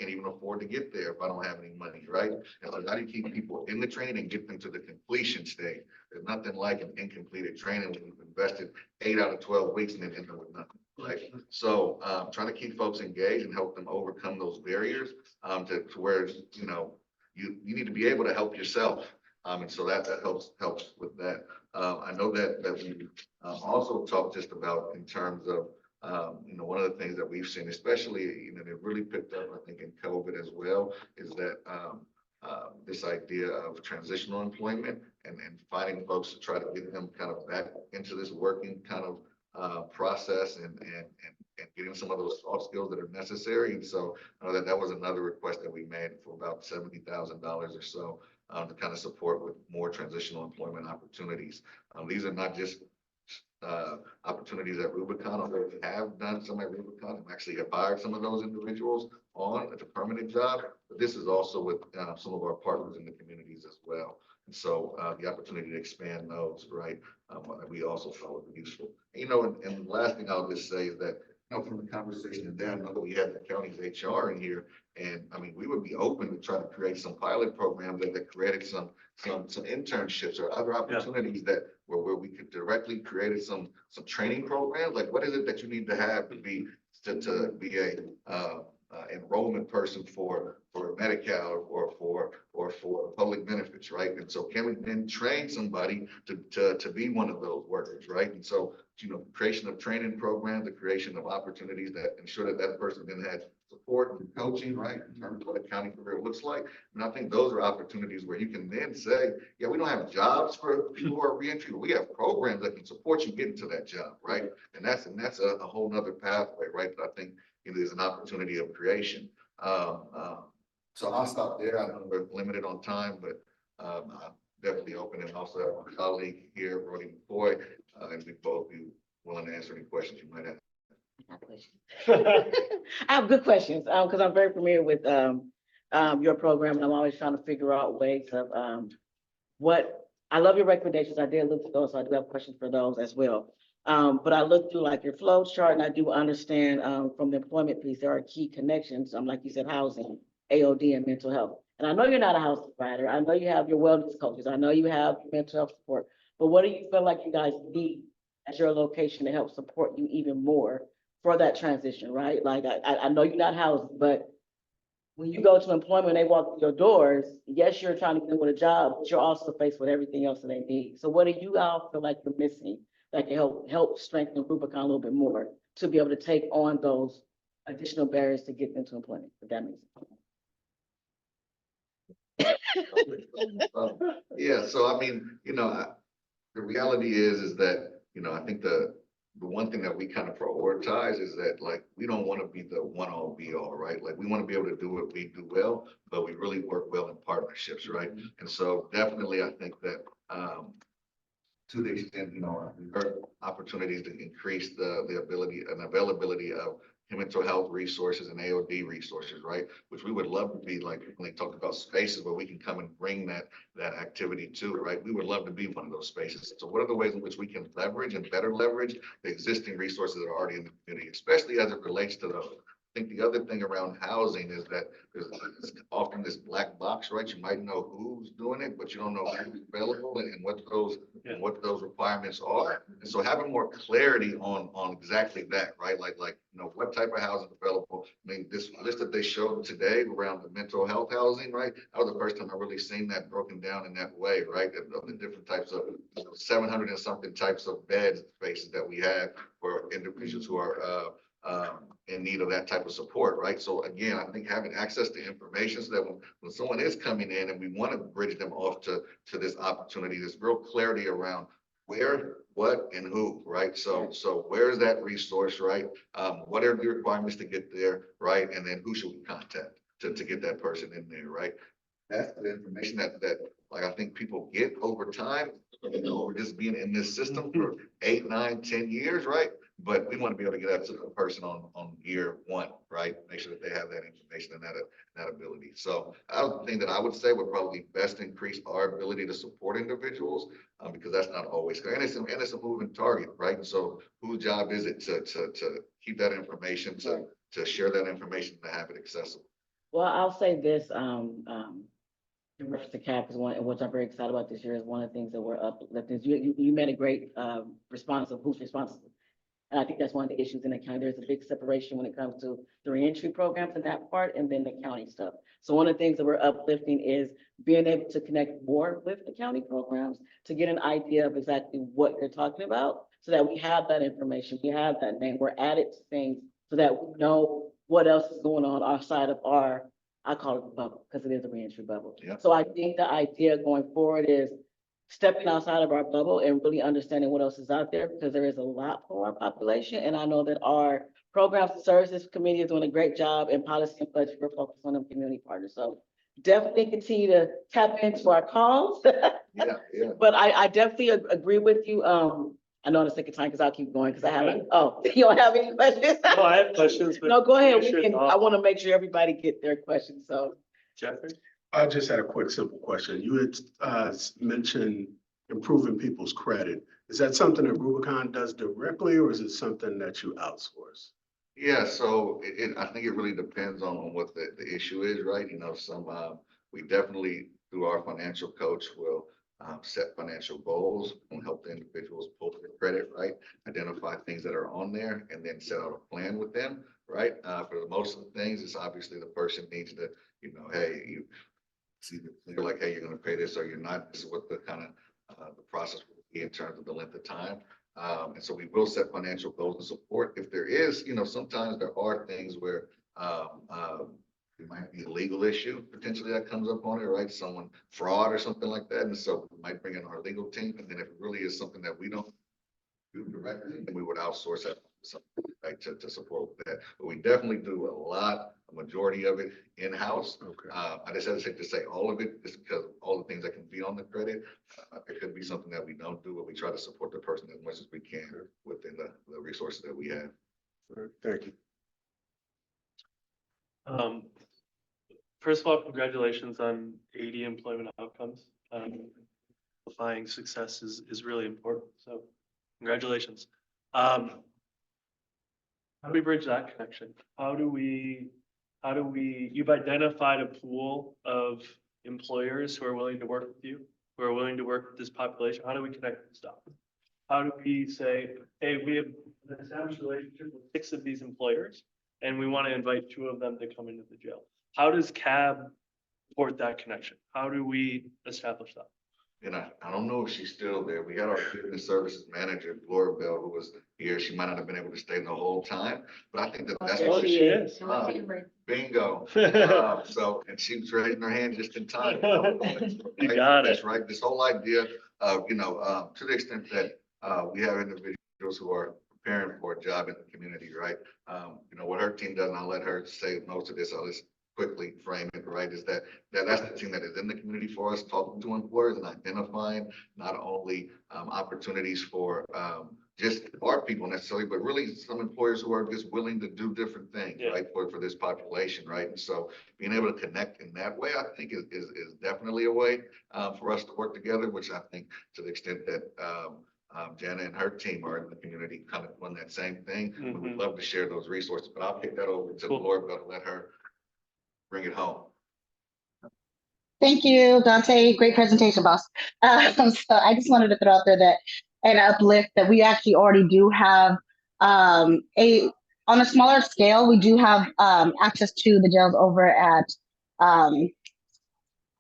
R: even afford to get there if I don't have any money, right? And like, how do you keep people in the training and get them to the completion stage? There's nothing like an incompleted training when you've invested 8 out of 12 weeks and then end up with nothing, right? So trying to keep folks engaged and help them overcome those barriers to where, you know, you need to be able to help yourself. And so that helps with that. I know that we also talked just about in terms of, you know, one of the things that we've seen, especially, you know, it really picked up, I think, in COVID as well, is that this idea of transitional employment and finding folks to try to get them kind of back into this working kind of process and getting some of those soft skills that are necessary. And so that was another request that we made for about $70,000 or so to kind of support with more transitional employment opportunities. These are not just opportunities at Rubicon, although we have done some at Rubicon and actually have hired some of those individuals on at a permanent job, but this is also with some of our partners in the communities as well. And so the opportunity to expand those, right, we also felt would be useful. And the last thing I'll just say is that, from the conversation today, I know that we had the county's HR in here, and I mean, we would be open to try to create some pilot programs that created some internships or other opportunities that where we could directly create some training programs. Like, what is it that you need to have to be a enrollment person for Medi-Cal or for public benefits, right? And so can we then train somebody to be one of those workers, right? And so, creation of training programs, the creation of opportunities that ensure that person then has support and coaching, right, in terms of what a county career looks like. And I think those are opportunities where you can then say, yeah, we don't have jobs for people who are reentry, but we have programs that can support you getting to that job, right? And that's a whole nother pathway, right? That I think there's an opportunity of creation. So I'll stop there. I know we're limited on time, but I'm definitely open, and also have my colleague here, Brody McCoy, and we both be willing to answer any questions you might have.
A: I have good questions, because I'm very familiar with your program, and I'm always trying to figure out ways of I love your recommendations. I did look at those, so I do have questions for those as well. But I looked through like your flow chart, and I do understand from the employment piece, there are key connections, like you said, housing, AOD, and mental health. And I know you're not a house provider. I know you have your wellness coaches. I know you have mental health support. But what do you feel like you guys need at your location to help support you even more for that transition, right? Like, I know you're not housing, but when you go to employment, they walk through your doors, yes, you're trying to get them with a job, but you're also faced with everything else that they need. So what do you all feel like you're missing that can help strengthen Rubicon a little bit more to be able to take on those additional barriers to get into employment, if that makes sense?
R: Yeah, so I mean, the reality is that, I think the one thing that we kind of prioritize is that, like, we don't want to be the one-all be-all, right? Like, we want to be able to do what we do well, but we really work well in partnerships, right? And so definitely, I think that to the extent, there are opportunities to increase the ability and availability of mental health resources and AOD resources, right? Which we would love to be, like, when they talk about spaces where we can come and bring that activity to, right? We would love to be one of those spaces. So what are the ways in which we can leverage and better leverage the existing resources that are already in the community, especially as it relates to those? I think the other thing around housing is that there's often this black box, right? You might know who's doing it, but you don't know who's available and what those requirements are. And so having more clarity on exactly that, right? Like what type of housing is available. I mean, this list that they showed today around the mental health housing, right? That was the first time I really seen that broken down in that way, right? Of the different types of 700 and something types of bed spaces that we have for individuals who are in need of that type of support, right? So again, I think having access to information so that when someone is coming in and we want to bridge them off to this opportunity, there's real clarity around where, what, and who, right? So where's that resource, right? What are the requirements to get there, right? And then who should we contact to get that person in there, right? That's the information that like I think people get over time, over just being in this system for 8, 9, 10 years, right? But we want to be able to get that to the person on year one, right? Make sure that they have that information and that ability. So I would think that I would say would probably best increase our ability to support individuals because that's not always good. And it's a moving target, right? And so whose job is it to keep that information, to share that information, to have it accessible?
A: Well, I'll say this, in reference to CAP is one, which I'm very excited about this year, is one of the things that we're uplifting. You made a great response of who's responsible. And I think that's one of the issues in the county. There's a big separation when it comes to the reentry programs and that part, and then the county stuff. So one of the things that we're uplifting is being able to connect more with the county programs to get an idea of exactly what you're talking about, so that we have that information, we have that name, we're added to things so that we know what else is going on outside of our, I call it the bubble, because it is a reentry bubble.
R: Yeah.
A: So I think the idea going forward is stepping outside of our bubble and really understanding what else is out there, because there is a lot for our population. And I know that our Programs and Services Committee is doing a great job, and policy and budget, we're focused on them community partners. So definitely continue to tap into our calls.
R: Yeah, yeah.
A: But I definitely agree with you. I know on the second time, because I'll keep going, because I have, oh, you don't have any questions?
B: No, I have questions, but.
A: No, go ahead.
B: finish
A: We
B: your
A: can,
B: thought.
A: I want to make sure everybody get their questions, so.
B: Jeffrey?
C: I just had a quick, simple question. You had mentioned improving people's credit. Is that something that Rubicon does directly, or is it something that you outsource?
R: Yeah, so I think it really depends on what the issue is, right? You know, we definitely, through our financial coach, will set financial goals and help the individuals pull their credit, right? Identify things that are on there and then set out a plan with them, right? For the most of the things, it's obviously the person needs to, you know, hey, you see, they're like, hey, you're gonna pay this or you're not. This is what the kind of the process will be in terms of the length of time. And so we will set financial goals and support. If there is, you know, sometimes there are things where it might be a legal issue potentially that comes up on it, right? Someone fraud or something like that. And so we might bring in our legal team. And then if it really is something that we don't do directly, then we would outsource that right, to support with that. But we definitely do a majority of it in-house.
C: Okay.
R: I just hesitate to say all of it just because of all the things that can be on the credit. It could be something that we don't do, but we try to support the person as much as we can within the resources that we have.
C: All right, thank you.
B: First of all, congratulations on 80 employment outcomes. Amplifying success is really important. So congratulations. How do we bridge that connection? How do we, you've identified a pool of employers who are willing to work with you, who are willing to work with this population. How do we connect this stuff? How do we say, hey, we have an established relationship with 6 of these employers, and we want to invite 2 of them to come into the jail? How does CAB support that connection? How do we establish that?
R: And I don't know if she's still there. We had our business services manager, Laura Bell, who was here. She might not have been able to stay the whole time, but I think that's
B: Oh,
R: what
B: she is.
R: Bingo. So, and she was raising her hand just in time.
B: You got it.
R: That's right. This whole idea of, you know, to the extent that we have individuals who are preparing for a job in the community, right? You know, what her team does, and I'll let her say most of this, I'll just quickly frame it, right, is that's the team that is in the community for us, talking to employers and identifying not only opportunities for just our people necessarily, but really some employers who are just willing to do different things, right, for this population, right? And so being able to connect in that way, I think is definitely a way for us to work together, which I think to the extent that Jana and her team are in the community kind of doing that same thing. We would love to share those resources, but I'll kick that over to Laura, but let her bring it home.
U: Thank you, Dante. Great presentation, boss. So I just wanted to throw out there that an uplift that we actually already do have on a smaller scale, we do have access to the jails over at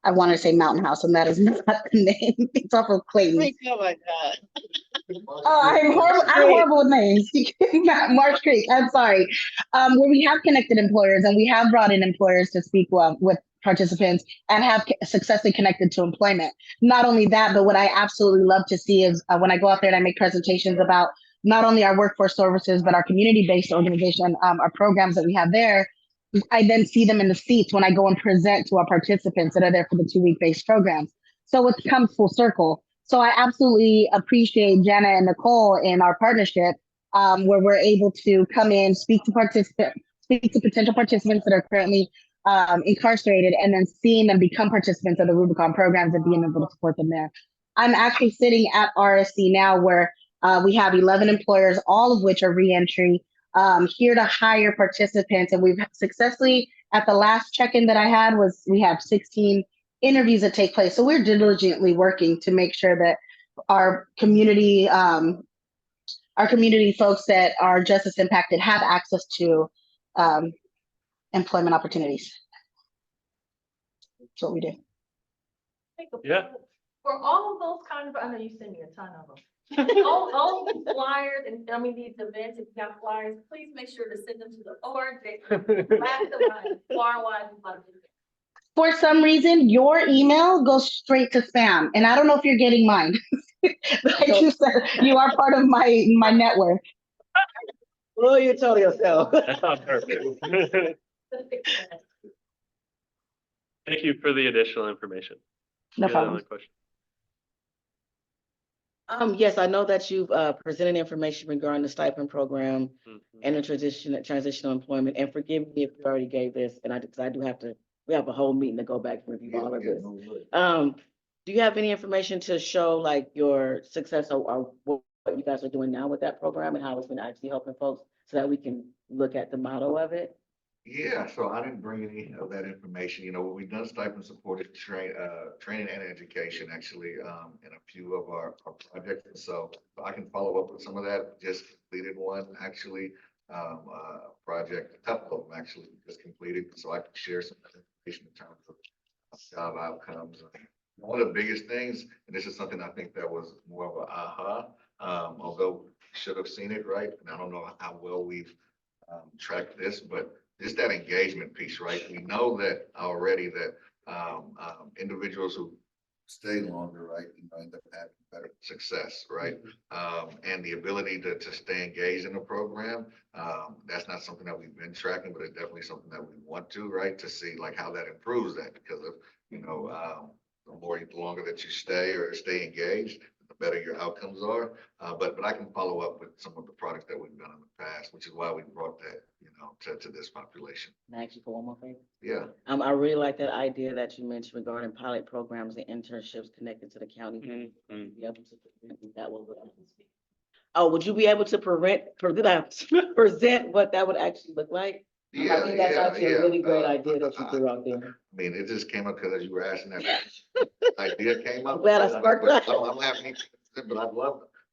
U: I want to say Mountain House, and that is not the name. It's off of Clayton.
A: Oh my God.
U: Oh, I'm horrible with names. Marsh Creek, I'm sorry. Where we have connected employers, and we have brought in employers to speak with participants and have successfully connected to employment. Not only that, but what I absolutely love to see is when I go out there and I make presentations about not only our workforce services, but our community-based organization, our programs that we have there, I then see them in the seats when I go and present to our participants that are there for the 2-week based programs. So it comes full circle. So I absolutely appreciate Jana and Nicole in our partnership, where we're able to come in, speak to potential participants that are currently incarcerated, and then seeing them become participants of the Rubicon programs and being able to support them there. I'm actually sitting at RSC now, where we have 11 employers, all of which are reentry, here to hire participants, and we've successfully, at the last check-in that I had, we have 16 interviews that take place. So we're diligently working to make sure that our community folks that are justice impacted have access to employment opportunities. That's what we do.
B: Yeah.
D: For all of those kind of, I know you send me a ton of them. all these flyers and I mean these events, if you have flyers, please make sure to send them to the ORJ.
U: For some reason, your email goes straight to spam, and I don't know if you're getting mine. Like you said, you are part of my network.
A: Well, you told yourself.
B: That's not perfect. Thank you for the additional information.
U: No
B: You had
U: problem.
B: another question?
A: Yes, I know that you've presented information regarding the stipend program and the transitional employment. And forgive me if you already gave this, and because I do have to, we have a whole meeting to go back and review all of this. Do you have any information to show like your success or what you guys are doing now with that program and how it's been actually helping folks so that we can look at the model of it?
R: Yeah, so I didn't bring any of that information. You know, we've done stipend supported training and education actually, in a few of our projects. And so I can follow up with some of that. Just completed one actually, project, a couple of them actually just completed. So I can share some information in terms of job outcomes. One of the biggest things, and this is something I think that was more of a aha, although you should have seen it, right? And I don't know how well we've tracked this, but just that engagement piece, right? We know that already that individuals who stay longer, right, end up having better success, right? And the ability to stay engaged in the program, that's not something that we've been tracking, but it's definitely something that we want to, right? To see like how that improves that, because of, you know, the longer that you stay or stay engaged, the better your outcomes are. But I can follow up with some of the products that we've done in the past, which is why we brought that, you know, to this population.
A: Can I ask you for one more favor?
R: Yeah.
A: I really like that idea that you mentioned regarding pilot programs and internships connected to the county. Be able to that will look. Oh, would you be able to present what that would actually look like? I think that's actually a really great idea that you threw out there.
R: I mean, it just came up because as you were asking that idea came up.
A: Glad I sparked that.
R: I don't have any, but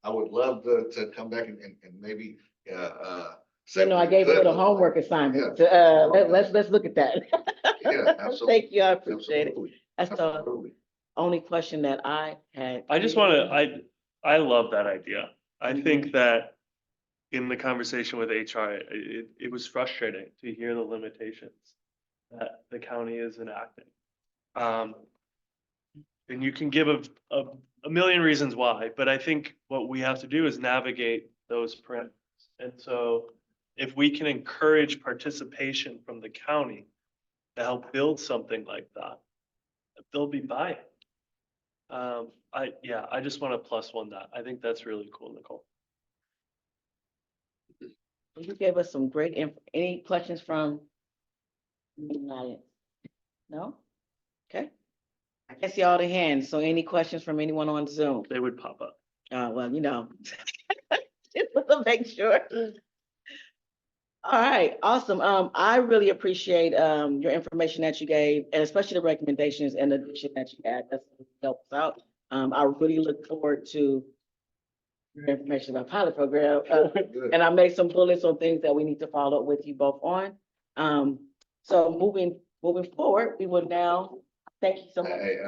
R: I would love to come back and maybe,
A: You know, I gave you a little homework assignment. Let's look at that.
R: Yeah, absolutely.
A: Thank you, I appreciate it.
R: Absolutely.
A: That's the only question that I had.
B: I just want to, I love that idea. I think that in the conversation with HR, it was frustrating to hear the limitations that the county is enacting. And you can give a million reasons why, but I think what we have to do is navigate those parameters. And so if we can encourage participation from the county to help build something like that, they'll be buying. I just want to +1 that. I think that's really cool, Nicole.
A: You gave us some great any questions from the audience? No? Okay. I can see all the hands. So any questions from anyone on Zoom?
B: They would pop up.
A: Well, you know, just to make sure. All right, awesome. I really appreciate your information that you gave, and especially the recommendations and the addition that you had. That's helps out. I really look forward to your information about pilot program, and I made some bullets on things that we need to follow up with you both on. So moving forward, we will now thank you so much.
R: Hey,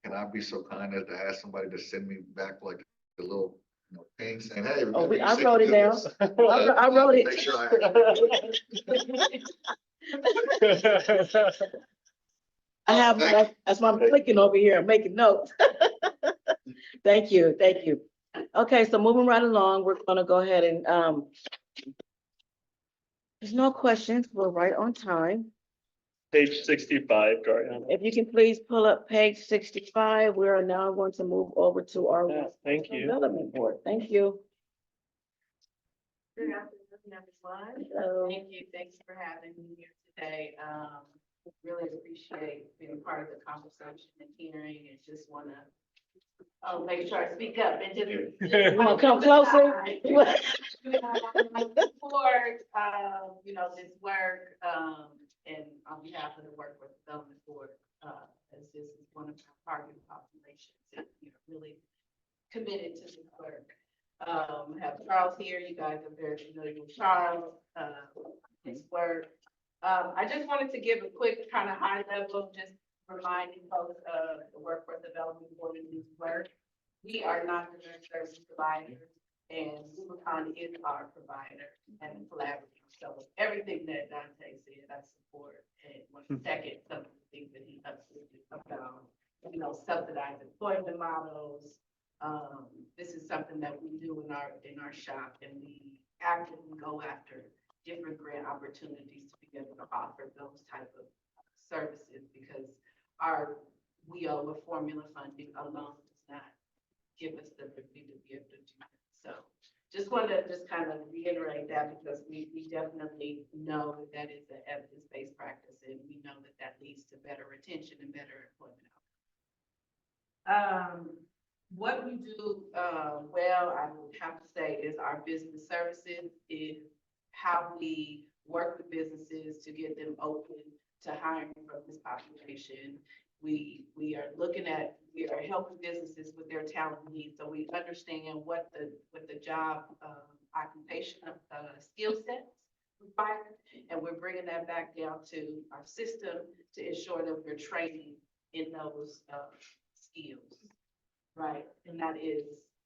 R: can I be so kind as to ask somebody to send me back like a little, you know, thing saying, hey.
A: I wrote it down. I wrote it.
R: Make sure
A: I have, that's why I'm clicking over here, I'm making notes. Thank you, thank you. Okay, so moving right along, we're gonna go ahead and, there's no questions, we're right on time.
B: Page 65, Dorian.
A: If you can please pull up page 65, we are now going to move over to our
B: Thank you.
A: development board. Thank you.
D: Good afternoon, everyone.
A: Hello.
D: Thank you. Thanks for having me here today. Really appreciate being part of the conversation and hearing, and just want to make sure I speak up and just
A: Wanna come closer?
D: Support, you know, this work, and on behalf of the Workforce Development Board, as this is one of our target populations, and, you know, really committed to this work. Have Charles here. You guys are very familiar with Charles, his work. I just wanted to give a quick kind of high level, just reminding folks of the Workforce Development Board and this work. We are not the nurse service providers. And Subcommittee is our provider and collaborator. So everything that Dante said, I support. And one second, some of the things that he absolutely about, subsidized employment models. This is something that we do in our shop, and we actively go after different grant opportunities to be able to offer those type of services, because we owe a formula funding alone does not give us the ability to be able to do that. So just wanted to kind of reiterate that, because we definitely know that is an evidence-based practice, and we know that leads to better retention and better employment outcomes. What we do well, I would have to say, is our business services, is how we work with businesses to get them open to hiring from this population. We are helping businesses with their talent needs, so we understand what the job occupation skill sets require, and we're bringing that back down to our system to ensure that we're training in those skills, right? And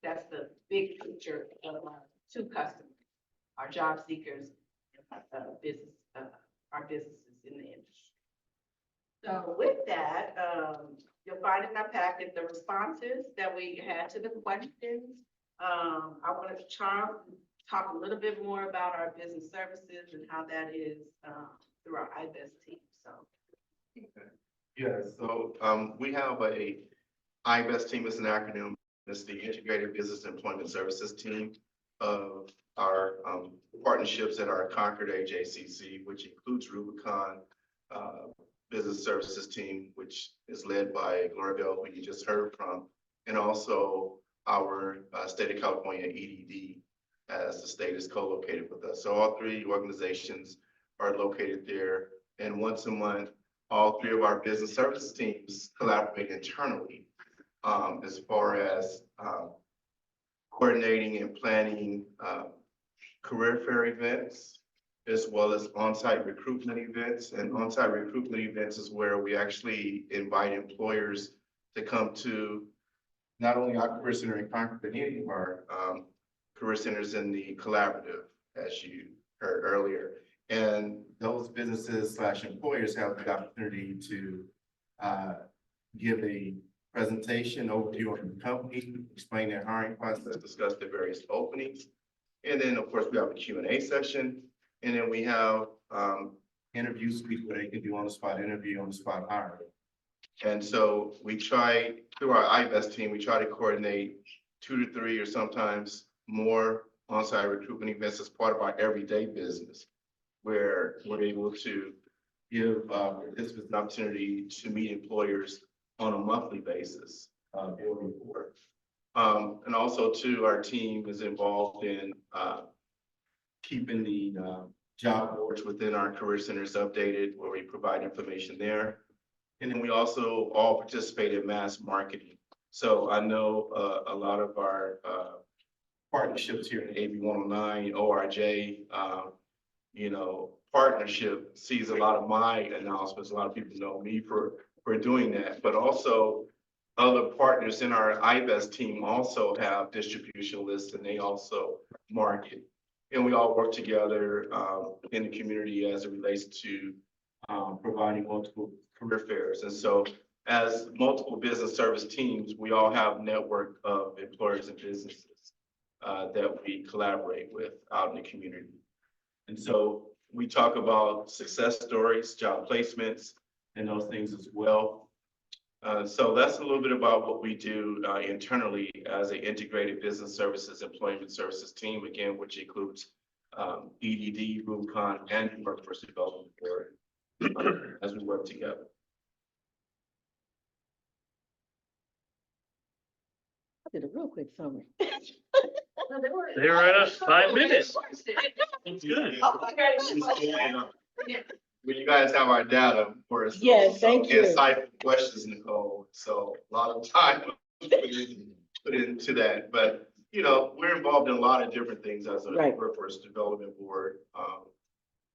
D: that's the big picture of our two customers, our job seekers, and our businesses in the industry. So with that, you'll find in our packet the responses that we had to the questions. I want to talk a little bit more about our business services and how that is through our IBEST team. So.
G: Okay. Yeah, so we have a IBEST team. Is an acronym. It's the Integrated Business Employment Services team of our partnerships at our Concord AJCC, which includes Rubicon Business Services team, which is led by Glorabelle, who you just heard from, and also our state of California EDD, as the state is co-located with us. So all three organizations are located there, and once a month, all three of our business services teams collaborate internally as far as coordinating and planning career fair events, as well as on-site recruitment events. And on-site recruitment events is where we actually invite employers to come to not only our career center in Concord, but any of our career centers in the collaborative, as you heard earlier. And those businesses / employers have the opportunity to give a presentation overview on the company, explain their hiring process, discuss the various openings. And then, of course, we have a Q&A session. And then we have interviews where they can do on-the-spot interview, on-the-spot hiring. And so we try, through our IBEST team, we try to coordinate 2 to 3 or sometimes more on-site recruitment events as part of our everyday business, where we're able to give participants an opportunity to meet employers on a monthly basis, building report. And also too, our team is involved in keeping the job boards within our career centers updated, where we provide information there. And then we also all participate in mass marketing. So I know a lot of our partnerships here in AB 109, ORJ, partnership sees a lot of my announcements. A lot of people know me for doing that, but also other partners in our IBEST team also have distribution lists, and they also market. And we all work together in the community as it relates to providing multiple career fairs. And so as multiple business service teams, we all have a network of employers and businesses that we collaborate with out in the community. And so we talk about success stories, job placements, and those things as well. So that's a little bit about what we do internally as an integrated business services employment services team, again, which includes EDD, Rubicon, and Workforce Development Board as we work together.
A: I did a real quick summary.
B: They were at us 5 minutes. That's good.
G: When you guys have our data for us.
A: Yes, thank you.
G: Insightful questions, Nicole. So a lot of time put into that, but we're involved in a lot of different things as a Workforce Development Board.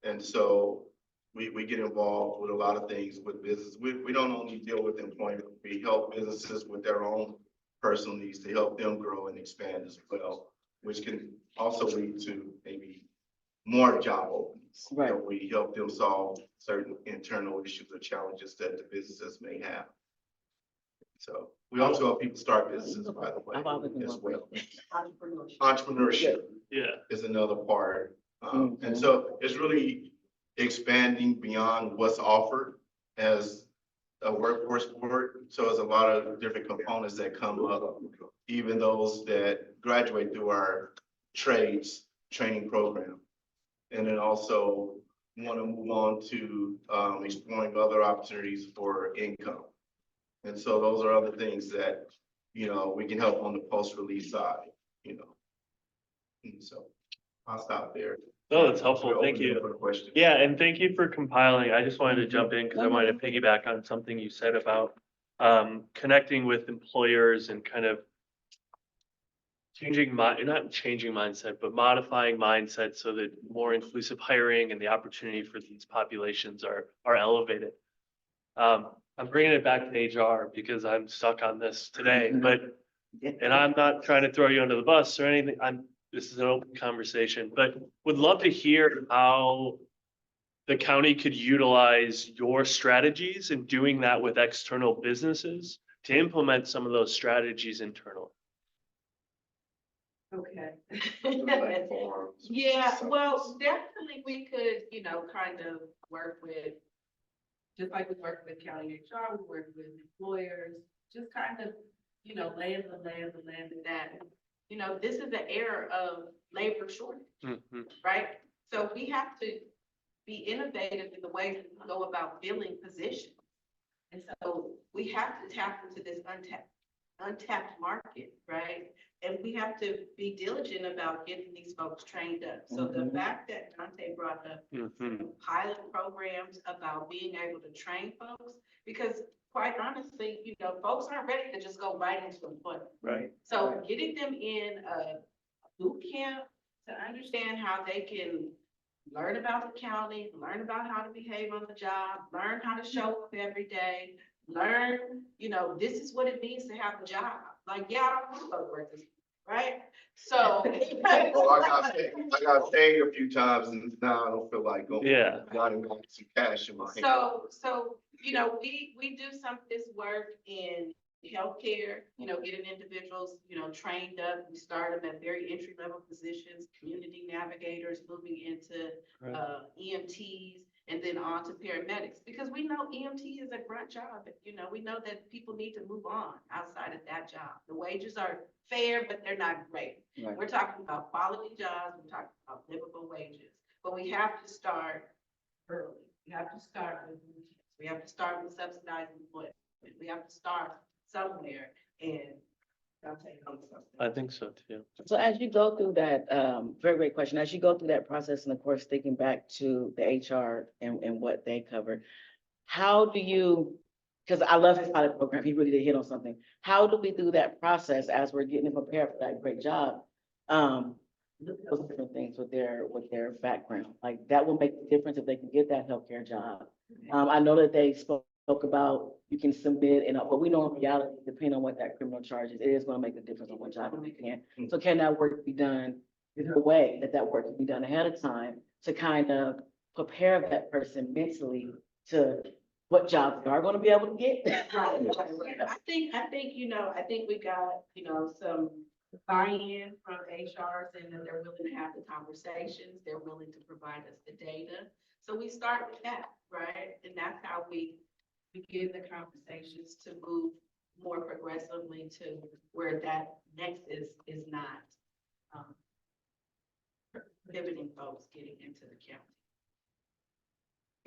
G: And so we get involved with a lot of things with business. We don't only deal with employment, we help businesses with their own personal needs to help them grow and expand as well. which can also lead to maybe more job openings.
A: Right.
G: We help them solve certain internal issues or challenges that the businesses may have. So we also help people start businesses, by the way, as well. Entrepreneurship is another part. And so it's really expanding beyond what's offered as a workforce board. So there's a lot of different components that come up, even those that graduate through our trades training program. And then also want to move on to exploring other opportunities for income. And so those are other things that, you know, we can help on the post-release side, you know. And so I'll stop there.
B: No, that's helpful. Thank you.
G: For the question.
B: Yeah, and thank you for compiling. I just wanted to jump in because I wanted to piggyback on something you said about connecting with employers and kind of not changing mindset, but modifying mindset so that more inclusive hiring and the opportunity for these populations are elevated. I'm bringing it back to HR because I'm stuck on this today, and I'm not trying to throw you under the bus or anything. This is an open conversation, but would love to hear how the county could utilize your strategies in doing that with external businesses to implement some of those strategies internally.
D: Okay. Yeah, well, definitely we could, you know, kind of work with, just like we work with county HR, we work with employers, just kind of, you know, land that, you know, this is an era of labor shortage, right? So we have to be innovative in the way that we go about filling positions. And so we have to tap into this untapped market, right? And we have to be diligent about getting these folks trained up. So the fact that Dante brought up pilot programs about being able to train folks, because quite honestly, you know, folks aren't ready to just go right into employment.
B: Right.
D: So getting them in a boot camp to understand how they can learn about the county, learn about how to behave on the job, learn how to show up every day, learn, you know, this is what it means to have a job. Like, yeah, I don't want to go to work this week, right? So.
G: I got paid a few times and now I don't feel like going.
B: Yeah.
G: I got some cash in my hand.
D: So, you know, we do some of this work in healthcare, you know, getting individuals, you know, trained up. We start them at very entry level positions, community navigators, moving into EMTs, and then on to paramedics, because we know EMT is a grunt job. You know, we know that people need to move on outside of that job. The wages are fair, but they're not great.
A: Right.
D: We're talking about quality jobs. We're talking about livable wages, but we have to start early. We have to start with routines. We have to start with subsidized employment. We have to start somewhere, and I'll tell you something.
B: I think so too.
A: So as you go through that, very great question, as you go through that process, and of course, thinking back to the HR and what they covered, how do you, because I love his pilot program, he really did hit on something. How do we do that process as we're getting prepared for that great job? Those different things with their background, like that will make the difference if they can get that healthcare job. I know that they spoke about you can submit, and but we know in reality, depending on what that criminal charge is, it is going to make a difference on what job you can. So can that work be done? Is there a way that work can be done ahead of time to kind of prepare that person mentally to what jobs they are going to be able to get?
D: Right. I think, you know, I think we got, you know, some buy-in from HR saying that they're willing to have the conversations, they're willing to provide us the data. So we start with that, right? And that's how we begin the conversations to move more progressively to where that nexus is not prohibiting folks getting into the county.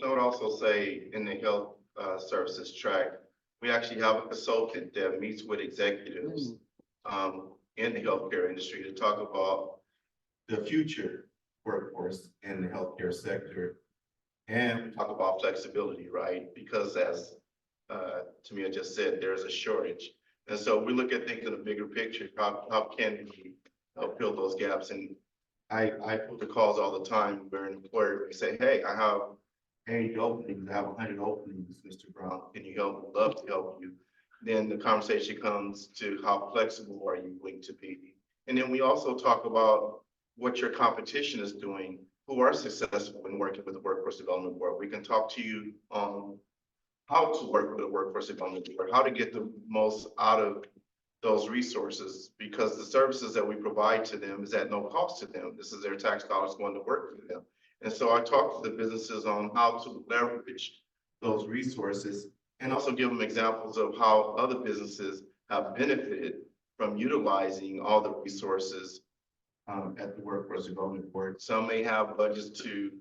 G: I would also say in the health services track, we actually have a consultant that meets with executives in the healthcare industry to talk about the future workforce in the healthcare sector. And we talk about flexibility, right? Because as Tamia just said, there's a shortage. And so we look at things in a bigger picture. How can we help fill those gaps? And I put the calls all the time where an employer may say, hey, I have 80 openings, I have 100 openings, Mr. Brown, can you help me? Love to help you. Then the conversation comes to how flexible are you going to be? And then we also talk about what your competition is doing, who are successful in working with the Workforce Development Board. We can talk to you on how to work with the Workforce Development Board, how to get the most out of those resources, because the services that we provide to them is at no cost to them. This is their tax dollars going to work for them. And so I talk to the businesses on how to leverage those resources and also give them examples of how other businesses have benefited from utilizing all the resources at the Workforce Development Board. Some may have budgets to,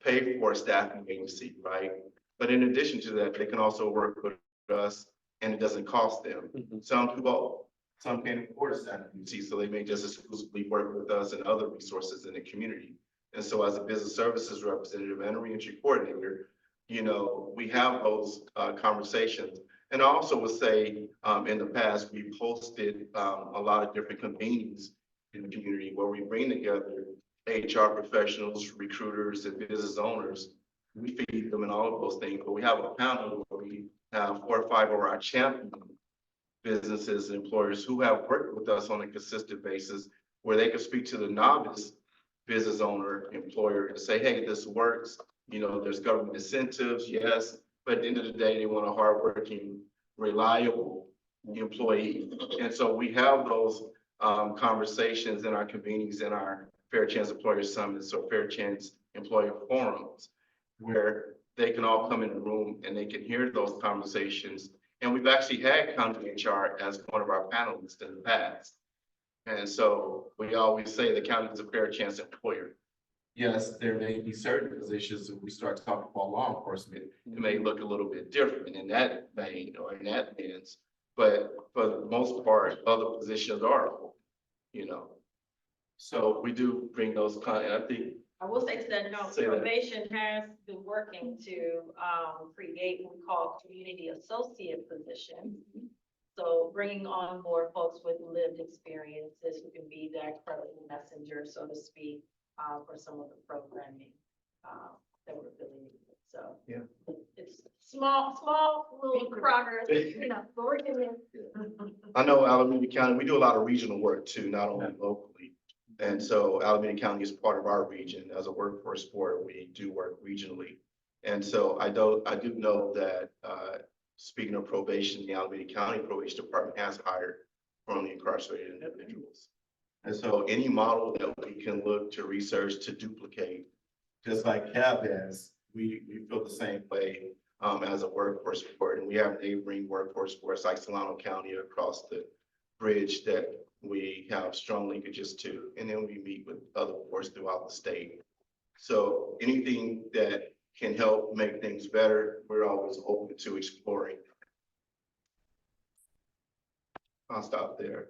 G: pay for a staffing agency, right? But in addition to that, they can also work with us and it doesn't cost them. Some people, some can't afford a staffing agency, so they may just exclusively work with us and other resources in the community. And so as a business services representative and a reentry coordinator, we have those conversations. And I also would say, in the past, we hosted a lot of different convenings in the community where we bring together HR professionals, recruiters, and business owners. We feed them and all of those things, but we have a panel where we have 4 or 5 of our champion businesses and employers who have worked with us on a consistent basis, where they can speak to the novice business owner, employer, and say, hey, this works. There's government incentives, yes, but at the end of the day, they want a hardworking, reliable employee. And so we have those conversations in our convenings in our Fair Chance Employer Summits or Fair Chance Employer Forums, where they can all come in the room and they can hear those conversations. And we've actually had county HR as one of our panelists in the past. And so we always say the county is a fair chance employer. Yes, there may be certain positions if we start talking about law enforcement, it may look a little bit different in that vein or in that lens. But for the most part, other positions are, So we do bring those and I think.
F: I will say to that note, probation has been working to create what we call community associate positions. So bringing on board folks with lived experiences who can be that credible messenger, so to speak, for some of the programming that we're building. So
G: yeah,
F: it's small little progress, but we're getting there.
G: I know Alameda County, we do a lot of regional work too, not only locally. And so Alameda County is part of our region. As a workforce board, we do work regionally. And so I do know that speaking of probation, the Alameda County Probation Department has hired formerly incarcerated individuals. And so any model that we can look to research to duplicate, just like CAB has, we feel the same way as a workforce board. And we have neighboring workforce boards like Solano County across the bridge that we have strong linkages to. And then we meet with other boards throughout the state. So anything that can help make things better, we're always open to exploring. I'll stop there.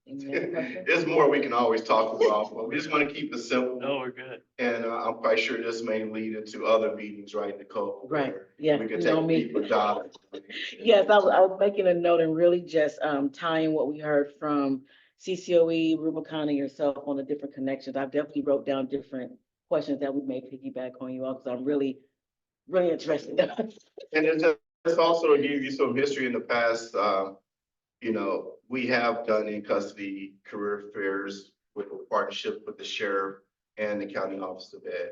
G: There's more we can always talk about, but we just want to keep it simple.
B: No, we're good.
G: And I'm quite sure this may lead into other meetings, right, Nicole?
A: Right, yeah.
G: We can
A: you know
G: take
A: me.
G: deeper dive.
A: Yes, I was making a note and really just tying what we heard from CCOE, Rubicon, and yourself on the different connections. I've definitely wrote down different questions that we may piggyback on you all, because I'm really interested.
G: And it's also to give you some history in the past. We have done in custody career fairs with a partnership with the sheriff and the county office of ed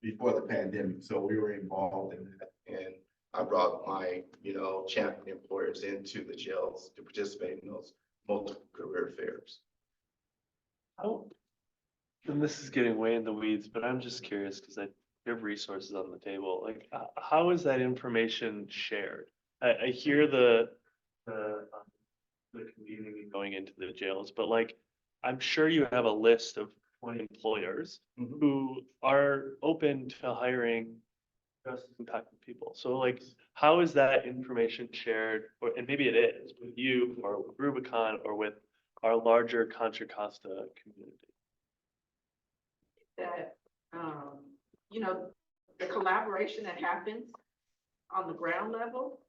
G: before the pandemic. So we were involved in that, and I brought my, champion employers into the jails to participate in those multiple career fairs.
B: Oh, and this is getting way in the weeds, but I'm just curious because I have resources on the table. Like, how is that information shared? I hear the convening and going into the jails, but like, I'm sure you have a list of employers who are open to hiring justice impacted people. So like, how is that information shared, and maybe it is with you or with Rubicon or with our larger Contra Costa community?
D: That, the collaboration that happens on the ground level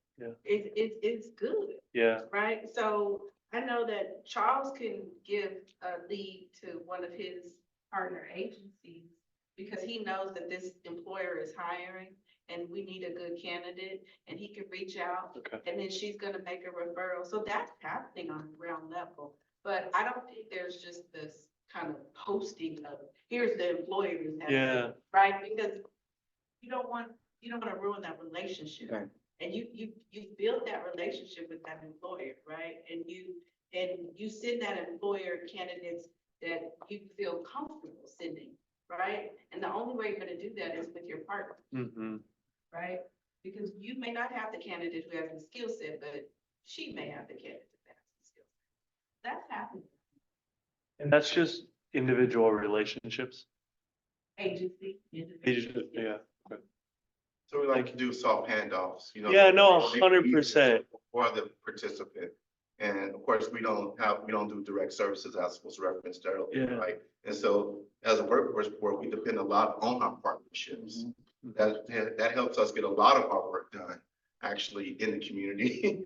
D: is good.
B: Yeah.
D: Right? So I know that Charles can give a lead to one of his partner agencies because he knows that this employer is hiring and we need a good candidate, and he can reach out and then she's going to make a referral. So that's happening on the ground level. but I don't think there's just this kind of posting of, here's the employers.
B: Yeah.
D: Right, because you don't want to ruin that relationship.
A: Right.
D: And you build that relationship with that employer, right? And you send that employer candidates that you feel comfortable sending, right? And the only way you're gonna do that is with your partner,
B: Mm-hmm.
D: right? Because you may not have the candidate who has the skill set, but she may have the candidate that has the skill set. That's happening.
B: And that's just individual relationships.
D: Agency.
B: Yeah.
G: So we like to do soft handoffs, you know.
B: Yeah, no,
G: to make it easier
B: 100%.
G: For the participant. And of course, we don't do direct services as was referenced earlier,
B: Yeah.
G: right? And so as a workforce board, we depend a lot on our partnerships. That helps us get a lot of our work done actually in the community.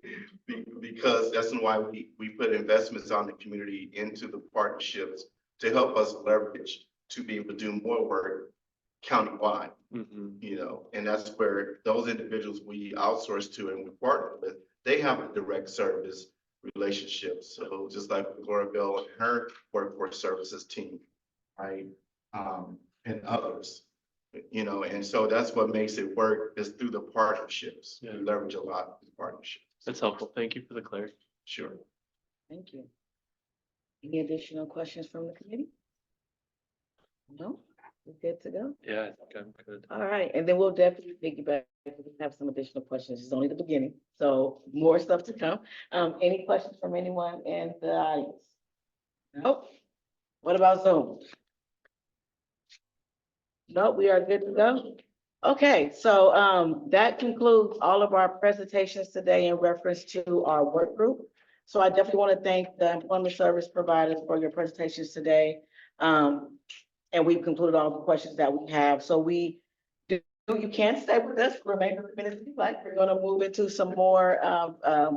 G: Because that's why we put investments on the community into the partnerships to help us leverage to be able to do more work countywide. You know, and that's where those individuals we outsource to and we partner with, they have a direct service relationship. So just like Laura Bell and her workforce services team, right? And others, you know, and so that's what makes it work is through the partnerships.
B: Yeah.
G: We leverage a lot of partnerships.
B: That's helpful. Thank you for the clarity.
G: Sure.
A: Thank you. Any additional questions from the committee? No, we're good to go.
B: Yeah, I think I'm good.
A: All right, and then we'll definitely piggyback if we have some additional questions. It's only the beginning, so more stuff to come. Any questions from anyone in the audience? Nope. What about Zoom? Nope, we are good to go. Okay, so that concludes all of our presentations today in reference to our work group. So I definitely want to thank the employment service providers for your presentations today. And we've concluded all the questions that we have. So you can stay with us for remainder of the minutes if you like. We're gonna move into some more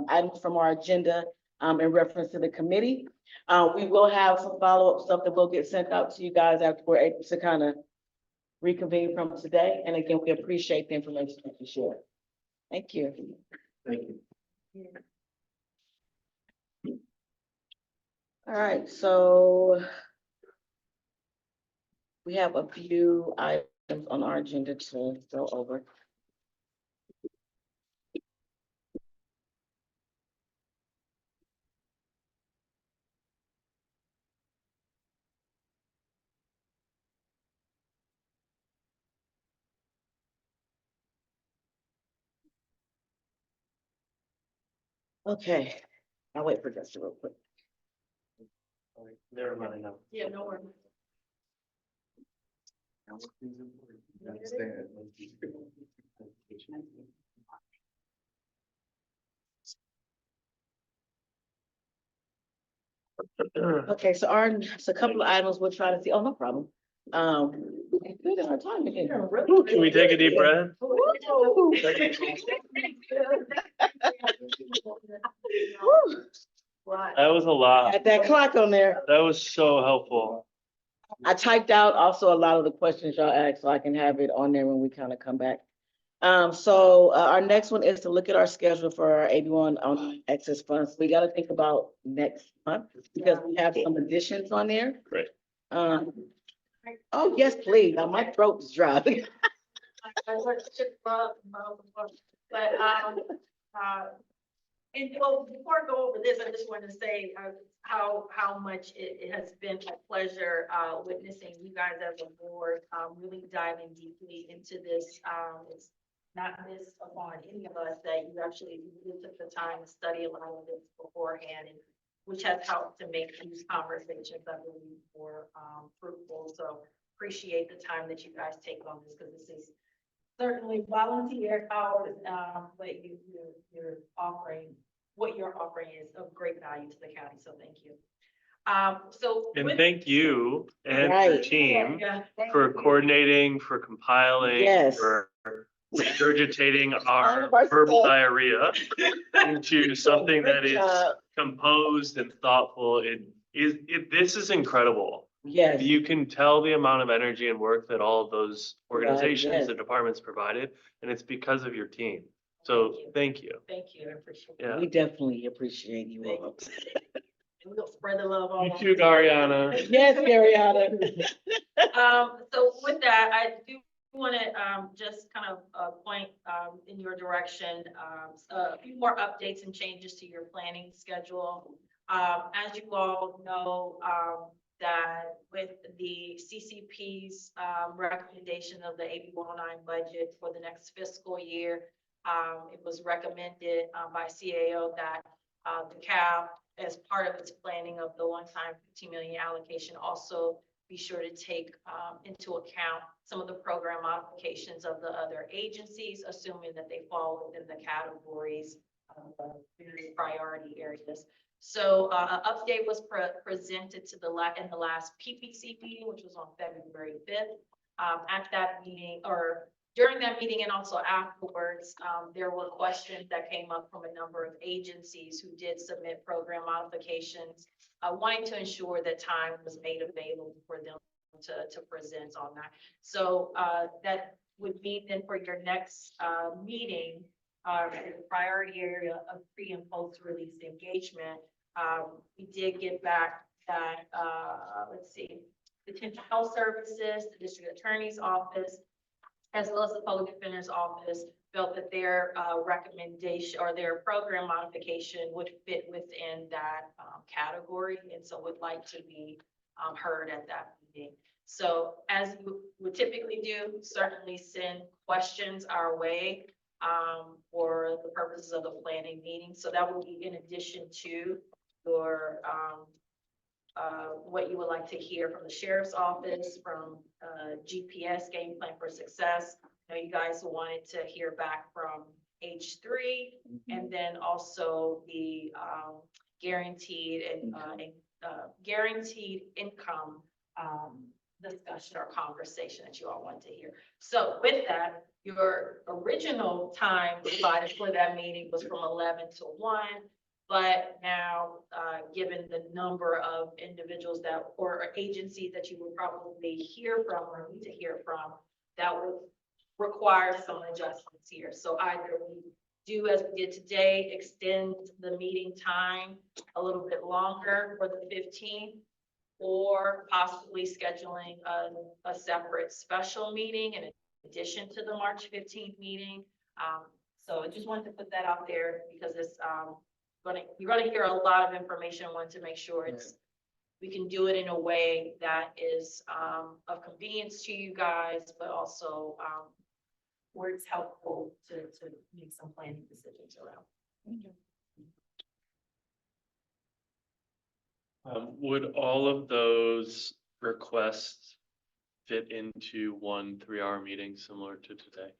A: items from our agenda in reference to the committee. We will have some follow-up stuff that will get sent out to you guys after we're able to kind of reconvene from today. And again, we appreciate the information that you shared. Thank you.
G: Thank you.
A: All right, so we have a few items on our agenda to go over. Okay, I'll wait for Justin real quick.
B: Never mind now.
D: Yeah, no worries.
A: Okay, so a couple of items we'll try to see. Oh, no problem. Good in our time again.
B: Can we take a deep breath? That was a lot.
A: Had that clock on there.
B: That was so helpful.
A: I typed out also a lot of the questions y'all asked, so I can have it on there when we kind of come back. So our next one is to look at our schedule for our 81 on excess funds. We got to think about next month because we have some additions on there.
B: Right.
A: Oh, yes, please. Now my throat is dry.
F: And before I go over this, I just want to say how much it has been a pleasure witnessing you guys as a board really diving deeply into this. It's not missed upon any of us that you actually really took the time to study a lot of this beforehand, and which has helped to make these conversations, I believe, more fruitful. So appreciate the time that you guys take on this, because this is certainly volunteer hours, but you're offering, what you're offering is of great value to the county, so thank you.
B: And thank you and your
A: Right.
B: team
F: Thank
B: for
F: you.
B: coordinating, for compiling,
A: Yes.
B: for regurgitating
A: All
B: our
A: of our
B: verbal
A: stuff.
B: diarrhea into something that
A: Great
B: is
A: job.
B: composed and thoughtful. This is incredible.
A: Yes.
B: You can tell the amount of energy and work that all of those organizations
A: yes.
B: and departments provided, and it's because of your team. So thank you.
F: Thank you, I appreciate it.
B: Yeah.
A: We definitely appreciate you all.
F: We'll spread the love all.
B: You too, Ariana.
A: Yes, Garyana.
F: So with that, I do want to just kind of point in your direction, a few more updates and changes to your planning schedule. As you all know, that with the CCP's recommendation of the AB 109 budget for the next fiscal year, it was recommended by CAO that the CAB, as part of its planning of the one-time 15 million allocation, also be sure to take into account some of the program modifications of the other agencies, assuming that they fall within the categories of various priority areas. So an update was presented to in the last PPC meeting, which was on February 5th. At that meeting, or during that meeting and also afterwards, there were questions that came up from a number of agencies who did submit program modifications, wanting to ensure that time was made available for them to present on that. So that would mean then for your next meeting, the priority area of pre and post release engagement, we did get back that, let's see, Detention Health Services, the District Attorney's Office, as well as the Public Defender's Office, felt that their recommendation or their program modification would fit within that category, and so would like to be heard at that meeting. So as you would typically do, certainly send questions our way for the purposes of the planning meeting. So that will be in addition to your what you would like to hear from the Sheriff's Office, from GPS Game Plan for Success. I know you guys wanted to hear back from H3, and then also the guaranteed and guaranteed income discussion or conversation that you all want to hear. So with that, your original time provided for that meeting was from 11 to 1. But now, given the number of individuals that, or agencies that you would probably hear from or need to hear from, that would require some adjustments here. So either we do as we did today, extend the meeting time a little bit longer for the 15th, or possibly scheduling a separate special meeting in addition to the March 15th meeting. So I just wanted to put that out there because it's, you're going to hear a lot of information. I want to make sure we can do it in a way that is of convenience to you guys, but also where it's helpful to make some planning decisions around.
B: Would all of those requests fit into 1 3-hour meeting similar to today?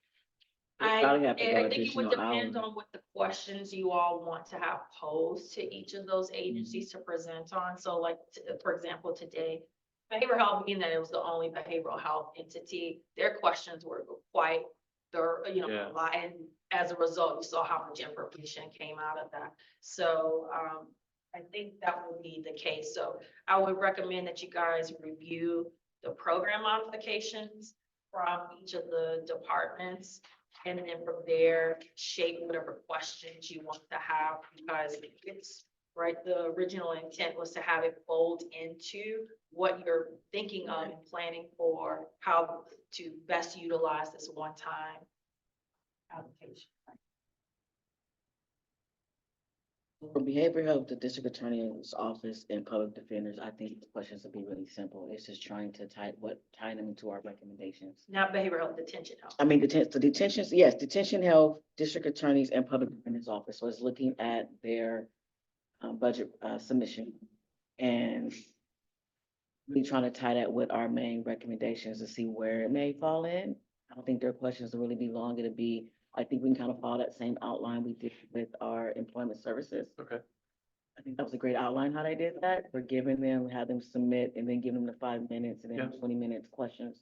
A: Probably have to go
F: I think it would
A: additional
F: depend
A: hour.
F: on what the questions you all want to have posed to each of those agencies to present on. So like, for example, today, behavioral health, being that it was the only behavioral health entity, their questions were quite, a lot. And as a result, you saw how much information came out of that. So I think that would be the case. So I would recommend that you guys review the program modifications from each of the departments. And then from there, shape whatever questions you want to have, because it's right. The original intent was to have it fold into what you're thinking of and planning for how to best utilize this one-time application.
A: For behavioral health, the district attorney's office and public defenders, I think the questions would be really simple. It's just trying to tie them into our recommendations.
F: Not behavioral health, detention health.
A: I mean, the detentions, yes, detention health, district attorneys and public defender's office was looking at their budget submission and really trying to tie that with our main recommendations to see where it may fall in. I don't think their questions will really be long. It'll be, I think we can kind of follow that same outline we did with our employment services.
B: Okay.
A: I think that was a great outline how they did that. We're giving them, have them submit, and then give them the 5 minutes and then 20 minutes questions.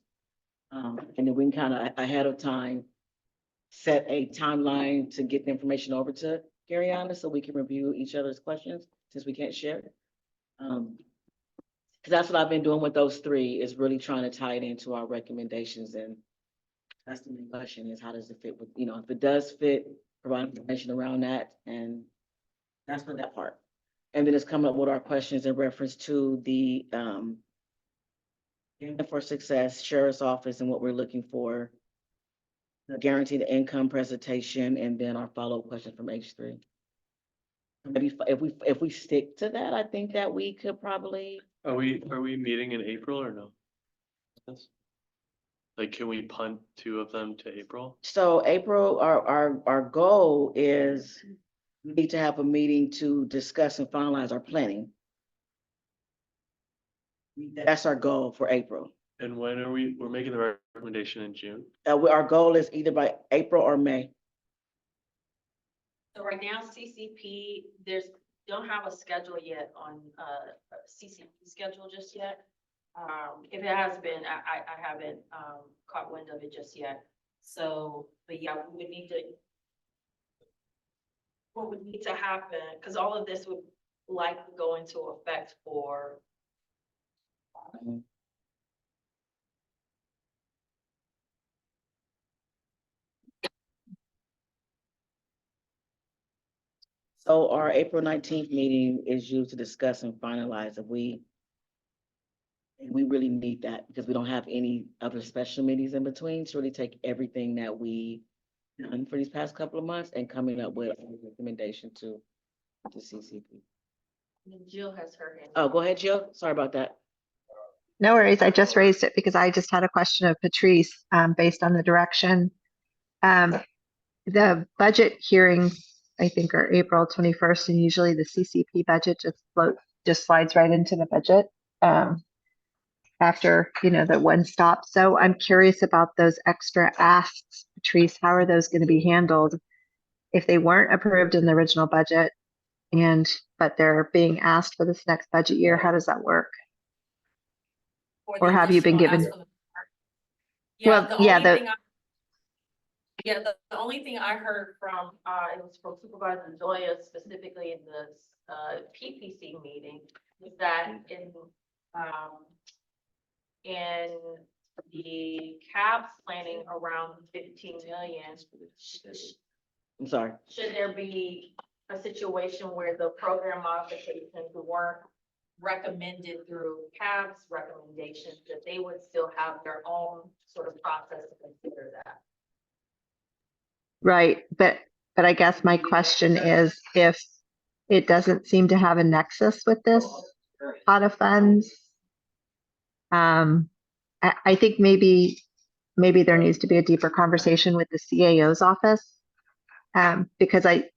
A: And then we can kind of ahead of time set a timeline to get the information over to Garyana so we can review each other's questions since we can't share. Because that's what I've been doing with those 3, is really trying to tie it into our recommendations. And that's the main question, is how does it fit with, if it does fit, provide information around that. And that's for that part. And then it's coming up with our questions in reference to the, for success, sheriff's office and what we're looking for. The guaranteed income presentation, and then our follow-up question from H3. Maybe if we stick to that, I think that we could probably.
B: Are we meeting in April or no? Yes. Like, can we punt 2 of them to April?
A: So April, our goal is we need to have a meeting to discuss and finalize our planning. That's our goal for April.
B: And when are we're making the recommendation in June?
A: Our goal is either by April or May.
F: So right now, CCP, don't have a schedule yet on, CCP schedule just yet. If it has been, I haven't, caught wind of it just yet. So, but yeah, what would need to happen, because all of this would likely go into effect for.
A: So our April 19th meeting is used to discuss and finalize if we really need that because we don't have any other special meetings in between to really take everything that we done for these past couple of months and coming up with a recommendation to the CCP.
F: Jill has her hand.
A: Oh, go ahead, Jill. Sorry about that.
P: No worries. I just raised it because I just had a question of Patrice, based on the direction. The budget hearings, I think, are April 21st, and usually the CCP budget just slides right into the budget after, the one stop. So I'm curious about those extra asks, Patrice. How are those going to be handled if they weren't approved in the original budget, but they're being asked for this next budget year? How does that work? Or have you been given?
F: The only thing I heard from, it was from Supervisor Zoya specifically in the PPC meeting, is that in the CAPS planning around 15 million.
A: I'm sorry.
F: Should there be a situation where the program modifications weren't recommended through CAPS recommendations, that they would still have their own sort of process to consider that?
P: Right, but I guess my question is, if it doesn't seem to have a nexus with this pot of funds, I think maybe there needs to be a deeper conversation with the CAO's office, because I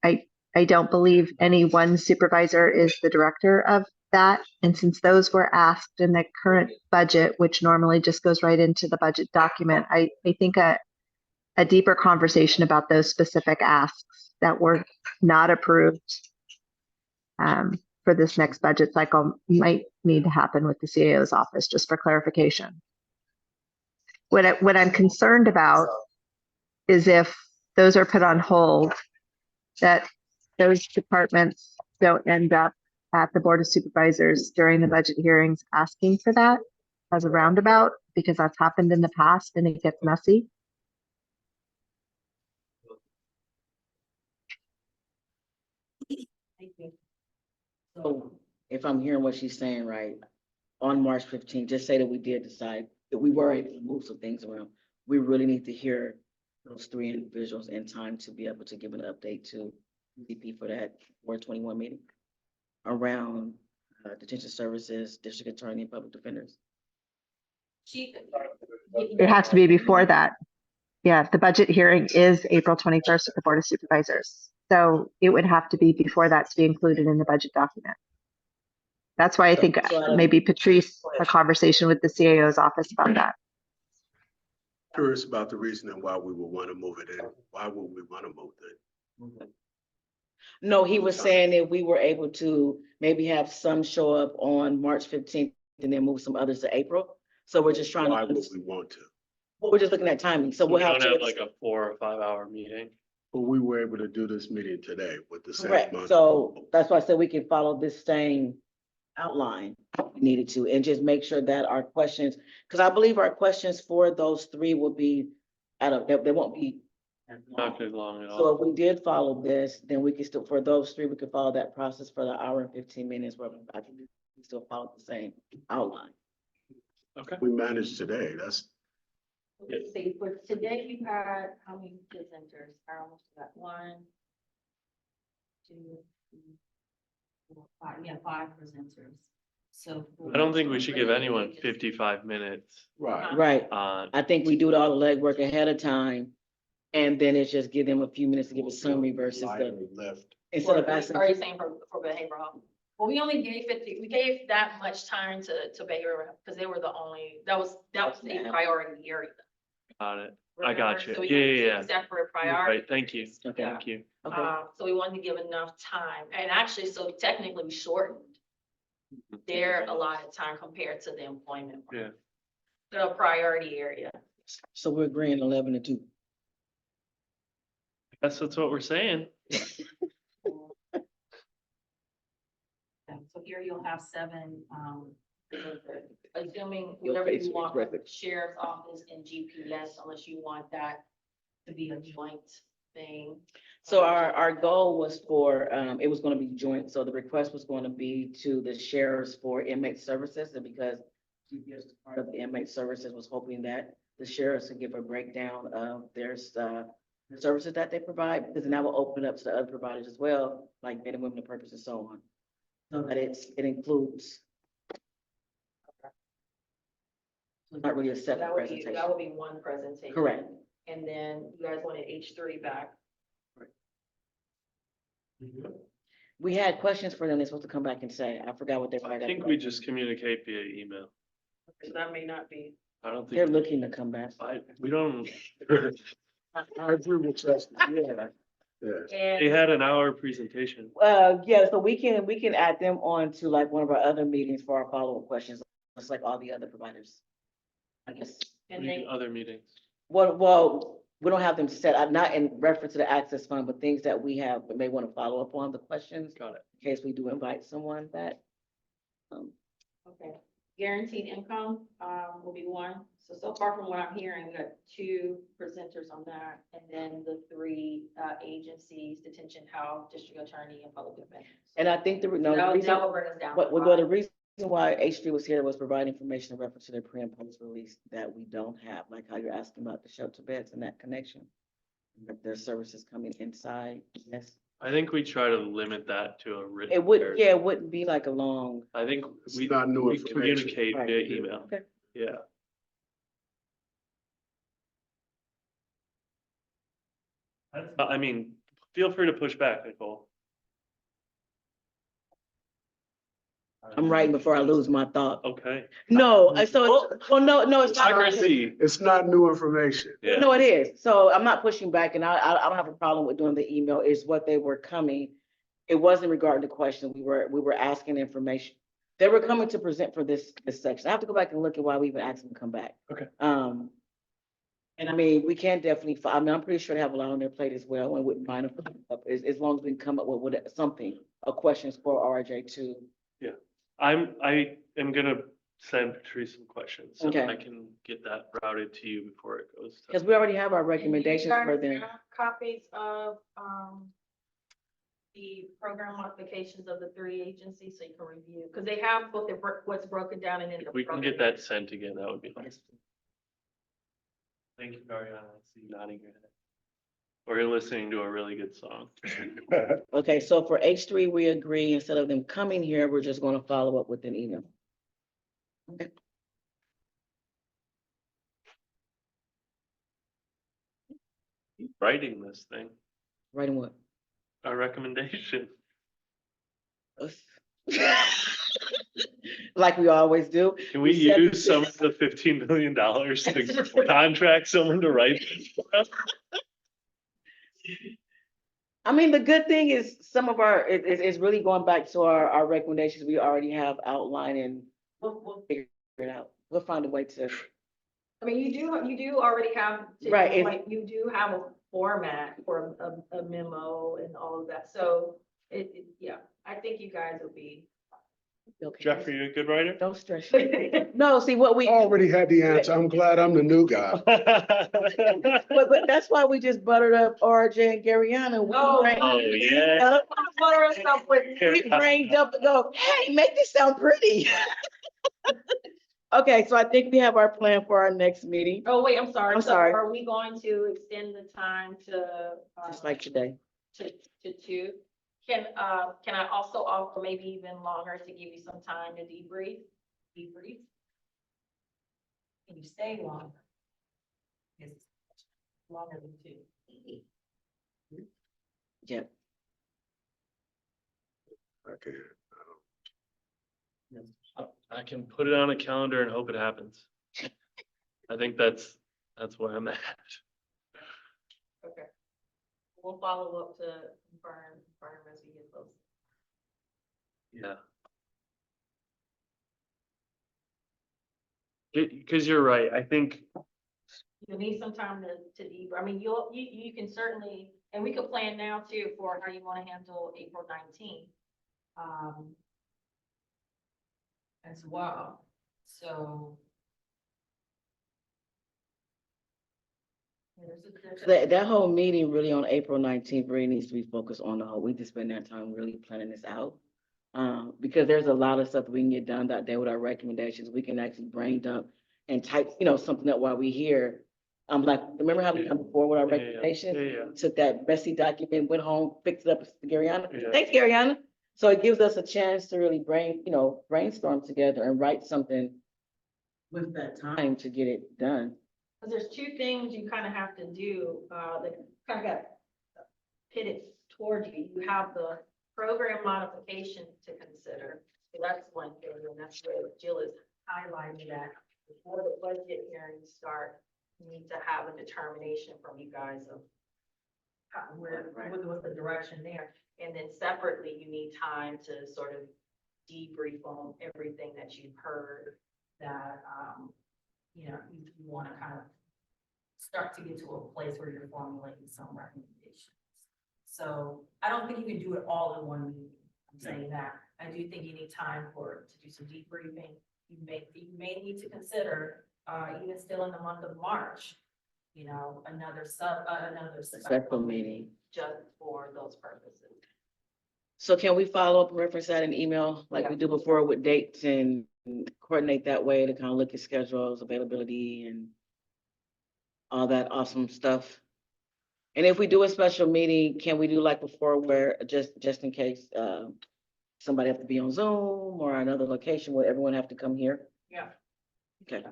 P: don't believe any one supervisor is the director of that, and since those were asked in the current budget, which normally just goes right into the budget document, I think a deeper conversation about those specific asks that were not approved for this next budget cycle might need to happen with the CAO's office, just for clarification. What I'm concerned about is if those are put on hold, that those departments don't end up at the Board of Supervisors during the budget hearings asking for that as a roundabout, because that's happened in the past and it gets messy.
A: So if I'm hearing what she's saying right, on March 15th, just say that we did decide that we were able to move some things around. We really need to hear those 3 individuals in time to be able to give an update to DP for that 421 meeting around detention services, district attorney, and public defenders.
P: It has to be before that. Yeah, the budget hearing is April 21st at the Board of Supervisors. So it would have to be before that to be included in the budget document. That's why I think maybe Patrice, a conversation with the CAO's office about that.
C: Curious about the reasoning why we would want to move it in. Why would we want to move it?
A: No, he was saying that we were able to maybe have some show up on March 15th and then move some others to April. So we're just trying
C: Why would we want to?
A: Well, we're just looking at timing. So we'll have
B: have like a 4 or 5 hour meeting.
C: But we were able to do this meeting today with the same
A: Correct.
C: month.
A: So that's why I said we can follow this same outline if we needed to, and just make sure that our questions, because I believe our questions for those 3 will be they won't be
B: Not too long at
A: So
B: all.
A: if we did follow this, then we could still, for those three, we could follow that process for the hour and 15 minutes, where I think we still follow the same outline.
B: Okay.
C: We managed today, that's,
F: Let's see, for today, you had how many presenters? I almost got 1, 2, 3, 4, 5. Yeah, 5 presenters. So.
B: I don't think we should give anyone 55 minutes.
C: right.
A: Right.
B: On
A: I think we do all the legwork ahead of time, and then it's just give them a few minutes to give a summary versus the,
C: Lighter Left.
A: instead of asking.
F: Are you saying for behavioral health? Well, we only gave 50, we gave that much time to behavioral health because they were the only, that was a priority area.
B: Got it. I got
F: Remember?
B: you.
F: So we
B: Yeah.
F: had 2 separate
B: You're
F: priorities.
B: Right, thank you.
A: Okay.
B: Thank you.
A: Okay.
F: So we wanted to give enough time, and actually, so technically we shortened their allotted time compared to the employment. one.
B: Yeah.
F: The priority area.
A: So we're agreeing 11 to 2.
B: That's what we're saying.
F: So here you'll have 7, assuming
A: Your
F: whatever
A: face
F: you want,
A: is
F: for the
A: record.
F: sheriff's office and GPS, unless you want that to be a joint thing.
A: So our goal was for, it was gonna be joint, so the request was gonna be to the sheriffs for inmate services, and because GPS is part of the inmate services, was hoping that the sheriffs would give a breakdown of their, the services that they provide, because then that will open it up to the other providers as well, like men and women of purpose and so on. So that it includes. So not really a separate
F: That would
A: presentation.
F: be one presentation.
A: Correct.
F: And then you guys wanted H3 back.
A: We had questions for them, they're supposed to come back and say, I forgot what they were.
B: I think we just communicate via email.
F: So that may not be.
B: I don't
A: They're
B: think,
A: looking to come back.
B: we don't,
C: I agree with Justin, yeah. Yeah.
B: they had an hour presentation.
A: Yeah, so we can add them on to like one of our other meetings for our follow-up questions, just like all the other providers. I guess,
F: And they,
B: Other meetings.
A: well, we don't have them set, not in reference to the access fund, but things that we have, but may want to follow up on the questions.
B: Got it.
A: In case we do invite someone that.
F: okay. Guaranteed income, will be 1. So far from what I'm hearing, we got 2 presenters on that, and then the 3 agencies, detention, health, district attorney, and public defender.
A: And I think the reason,
F: That will bring us down. to
A: well, the
F: 5.
A: reason why H3 was here was provide information in reference to their pre and post release that we don't have, like how you're asking about the shelter beds and that connection. That their services coming inside, yes.
B: I think we try to limit that to a written.
A: It would,
B: narrative.
A: yeah, it wouldn't be like a long.
B: I think
C: It's
B: we,
C: not new
B: we
C: information.
B: communicate
A: Right.
B: via email.
A: Okay.
B: Yeah. I mean, feel free to push back, Nicole.
A: I'm writing before I lose my thought.
B: Okay.
A: No, so, well, no, it's not.
B: Democracy.
C: It's not new information.
B: Yeah.
A: No, it is. So I'm not pushing back, and I don't have a problem with doing the email. Is what they were coming. It wasn't regarding the question. We were asking information. They were coming to present for this section. I have to go back and look at why we even asked them to come back.
B: Okay.
A: And I mean, we can definitely, I mean, I'm pretty sure they have a lot on their plate as well, and wouldn't mind if, as long as we can come up with something, questions for RJ2.
B: Yeah. I am gonna send Patrice some questions, so
A: Okay.
B: I can get that routed to you before it goes.
A: Because we already have our recommendations for
F: And you
A: them.
F: guys have copies of, the program modifications of the 3 agencies, so you can review, because they have both what's broken down and then.
B: If we can get that sent again, that would be nice. Thank you, Ariana. I see you nodding your head. Or you're listening to a really good song.
A: Okay, so for H3, we agree, instead of them coming here, we're just gonna follow up with an email. Okay.
B: Keep writing this thing,
A: Writing what?
B: a recommendation.
A: Like we always do.
B: Can we
A: said-
B: use some of the $15 million to contract someone to write this for us?
A: I mean, the good thing is some of our, it's really going back to our recommendations we already have outlined, and we'll figure it out. We'll find a way to.
F: I mean, you do already have. to your
A: Right, it's-
F: point, you do have a format for a memo and all of that, so yeah, I think you guys will be.
A: Okay.
B: Jeffrey, you a good writer?
A: Don't stress. No, see what we.
C: I already had the answer. I'm glad I'm the new guy.
A: But that's why we just buttered up RJ and Garyana.
B: Oh, yeah.
A: We brained up and go, hey, make this sound pretty. Okay, so I think we have our plan for our next meeting,
F: Oh, wait, I'm sorry.
A: I'm
F: So
A: sorry.
F: are we going to extend the time to,
A: just like today.
F: to two? Can I also offer maybe even longer to give you some time to debrief? Can you stay longer? It's longer than two.
A: Yeah.
C: Okay.
B: I can put it on a calendar and hope it happens. I think that's where I'm at.
F: Okay. We'll follow up to confirm as we get closer.
B: Yeah. Because you're right. I think
F: You need some time to debrief. I mean, you can certainly, and we could plan now too for how you want to handle April 19th. As well, so.
A: That whole meeting really on April 19th really needs to be focused on the whole, we just spend that time really planning this out. Because there's a lot of stuff that we can get done that day with our recommendations. We can actually brain dump and type, something up while we here. Like, remember how we come before with our
B: Yeah, yeah,
A: recommendations?
B: yeah.
A: Took that messy document, went home, fixed it up to Garyana.
B: Yeah.
A: Thanks, Garyana. So it gives us a chance to really brainstorm together and write something with that time to get it done.
F: Because there's two things you kind of have to do, that kind of got pitted toward you. You have the program modification to consider. So that's one thing, and that's where Jill is highlighting that before the budget hearings start, you need to have a determination from you guys of what's the direction there. And then separately, you need time to sort of debrief on everything that you've heard that, you want to kind of start to get to a place where you're formulating some recommendations. So I don't think you can do it all in one meeting. I'm saying that. I do think you need time to do some debriefing. You may need to consider, even still in the month of March, another
A: Special meeting.
F: just for those purposes.
A: So can we follow up and reference that in email like we do before with dates and coordinate that way to kind of look at schedules, availability and all that awesome stuff? And if we do a special meeting, can we do like before where just in case somebody have to be on Zoom or another location where everyone have to come here?
F: Yeah.
A: Okay.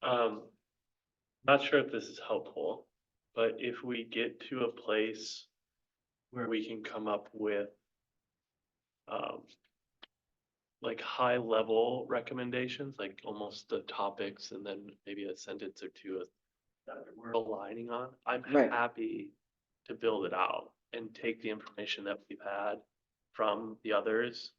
B: Not sure if this is helpful, but if we get to a place where we can come up with like high level recommendations, like almost the topics and then maybe a sentence or two that we're aligning on, I'm
A: Right.
B: happy to build it out and take the information that we've had from the others.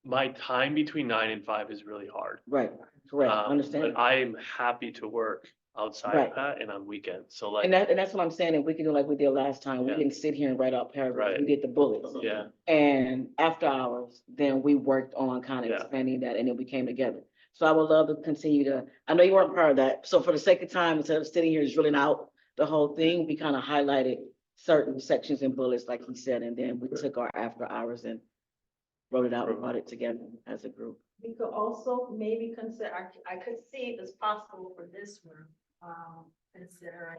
B: My time between 9 and 5 is really hard.
A: Right, correct, understand.
B: But I'm happy to work outside
A: Right.
B: of that and on weekends. So like,
A: And that's what I'm saying. If we can do like we did last time, we
B: Yeah.
A: didn't sit here and write out paragraphs. We
B: Right.
A: did the bullets.
B: yeah,
A: And after hours, then we worked on kind of
B: Yeah.
A: expanding that and then we came together. So I would love to continue I know you weren't part of that. So for the sake of time, instead of sitting here drilling out the whole thing, we kind of highlighted certain sections and bullets, like he said, and then we took our after hours and wrote it out and brought it together as a group.
F: We could also maybe consider, I could see if it's possible for this one, considering,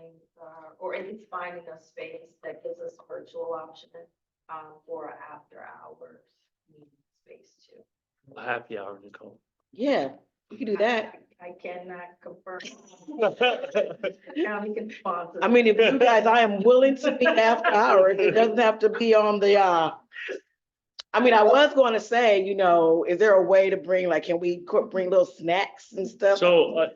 F: or at least finding a space that gives us a virtual option, for an after hours meeting space too.
B: a happy hour, Nicole.
A: Yeah, we can do that.
F: I cannot confirm. County can sponsor.
A: I mean, if you guys, I am willing to be after hours. It doesn't have to be on the, I mean, I was going to say, is there a way to bring, like, can we bring little snacks and stuff?
B: So,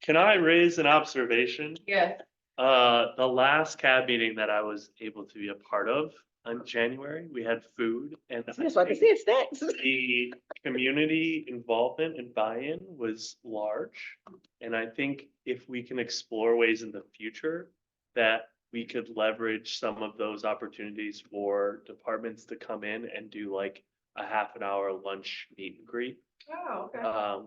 B: can I raise an observation?
F: Yes.
B: The last CAB meeting that I was able to be a part of in January, we had food and
A: Yes, I can see it snacks.
B: the community involvement and buy-in was large. And I think if we can explore ways in the future that we could leverage some of those opportunities for departments to come in and do like a half an hour lunch meet and greet.
F: Oh, okay.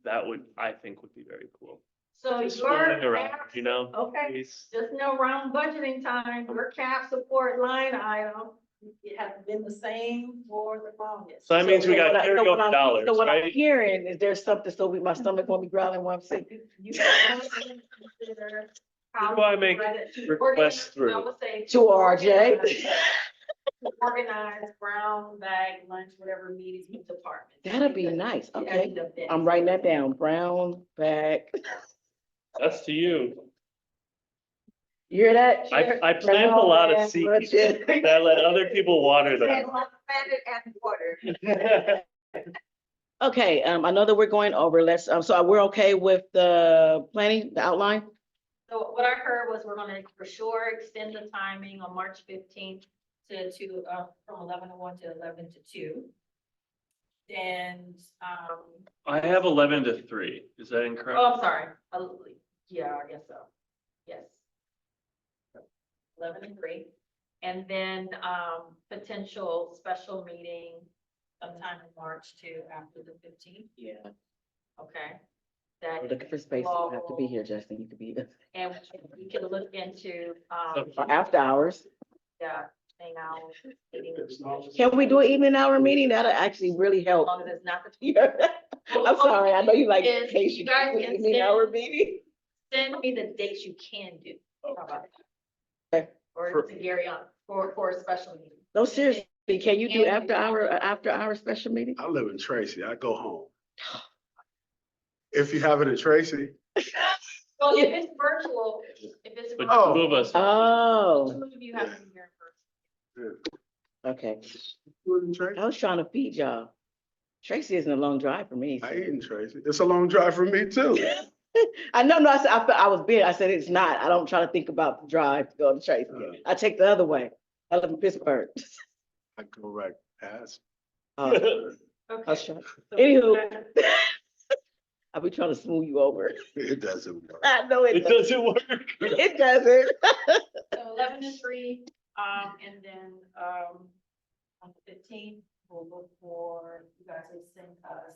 B: That would, I think would be very cool.
F: So
B: Just
F: your
B: fooling around,
F: cap-
B: you know?
F: Okay,
B: Please.
F: just know around budgeting time, your cap support line item, it has been the same for the longest.
B: So that means we got carryover dollars,
A: So what I'm
B: right?
A: hearing is there's something, so my stomach won't be growling while I'm sick.
F: You can consider how
B: Who do I
F: to
B: make
F: write it to
B: requests
F: organize-
B: through?
F: I would say
A: To RJ.
F: Organize brown bag lunch, whatever meetings with departments.
A: That'd be nice,
F: Yeah,
A: okay.
F: the best.
A: I'm writing that down, brown bag.
B: That's to you.
A: You hear that?
B: I plant a lot of seeds that I let other people water them.
A: Okay, I know that we're going over, so we're okay with the planning, the outline?
F: So what I heard was we're gonna for sure extend the timing on March 15th from 11 to 1 to 11 to 2. And,
B: I have 11 to 3. Is that incorrect?
F: oh, I'm sorry. Yeah, I guess so. Yes. 11 and 3. And then, potential special meeting sometime in March too, after the 15th.
A: Yeah.
F: Okay.
A: We're looking for space, you have to be here, Justin, you could be,
F: And we can look into,
A: or after hours.
F: yeah, thing hours. meeting.
A: Can we do an evening hour meeting? That'll actually really
F: As
A: help.
F: long as it's not the.
A: I'm sorry, I know you like
F: Is
A: vacation.
F: you guys can
A: Evening hour meeting.
F: Send me the dates you can do. How about that?
A: Okay.
F: Or to Gary on, for a special meeting.
A: No, seriously, can you do after hour special meeting?
C: I live in Tracy. I go home. If you have it in Tracy.
F: Well, if it's virtual, if it's.
B: But
F: virtual,
B: two of us.
A: Oh,
F: two of you have to be here in person.
A: okay.
C: In Tracy.
A: I was trying to feed y'all. Tracy isn't a long drive for me.
C: I eat in Tracy. It's a long drive for me too.
A: I know, no, I said, I was being, I said, it's not. I don't try to think about the drive to go to Tracy. I take the other way. I live in Pittsburgh.
C: I go right past.
A: I was trying. Anywho, I'll be trying to smooth you over.
C: It doesn't work.
A: I know it
B: It
A: doesn't.
B: doesn't work.
A: It doesn't.
F: So 11 to 3, and then, on the 15th, we'll look for, you guys will send us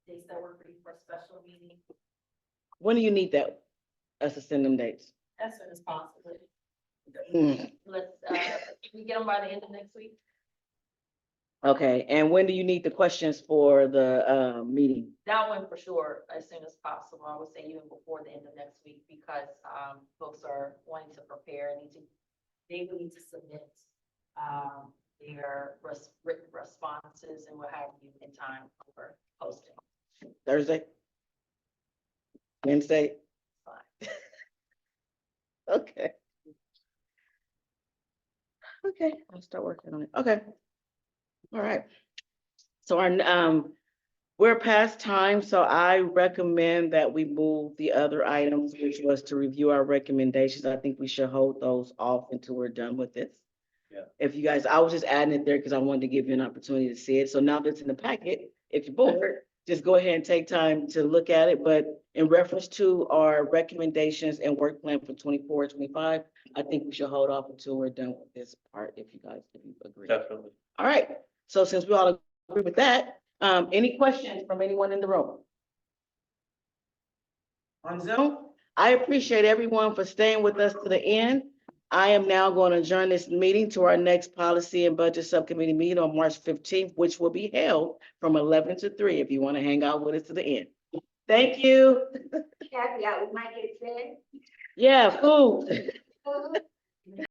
F: dates that work for you for a special meeting
A: When do you need that? Us to send them dates?
F: as soon as possible.
A: Mm.
F: Let's, can we get them by the end of next week?
A: Okay, and when do you need the questions for the meeting?
F: That one for sure, as soon as possible. I would say even before the end of next week, because, folks are wanting to prepare, they will need to submit, their written responses and what have you in time for posting.
A: Thursday? Wednesday?
F: Fine.
A: Okay. Okay, I'll start working on it. Okay. All right. So we're past time, so I recommend that we move the other items, which was to review our recommendations. I think we should hold those off until we're done with this.
B: Yeah.
A: If you guys, I was just adding it there because I wanted to give you an opportunity to see it. So now that's in the packet, if you're bored, just go ahead and take time to look at it. But in reference to our recommendations and work plan for 24, 25, I think we should hold off until we're done with this part, if you agree.
B: Definitely.
A: All right, so since we all agree with that, any questions from anyone in the room? On Zoom? I appreciate everyone for staying with us to the end. I am now going to adjourn this meeting to our next Policy and Budget Subcommittee meeting on March 15th, which will be held from 11 to 3 if you want to hang out with us to the end. Thank you.
I: Caveat, we might get fed.
A: Yeah, food.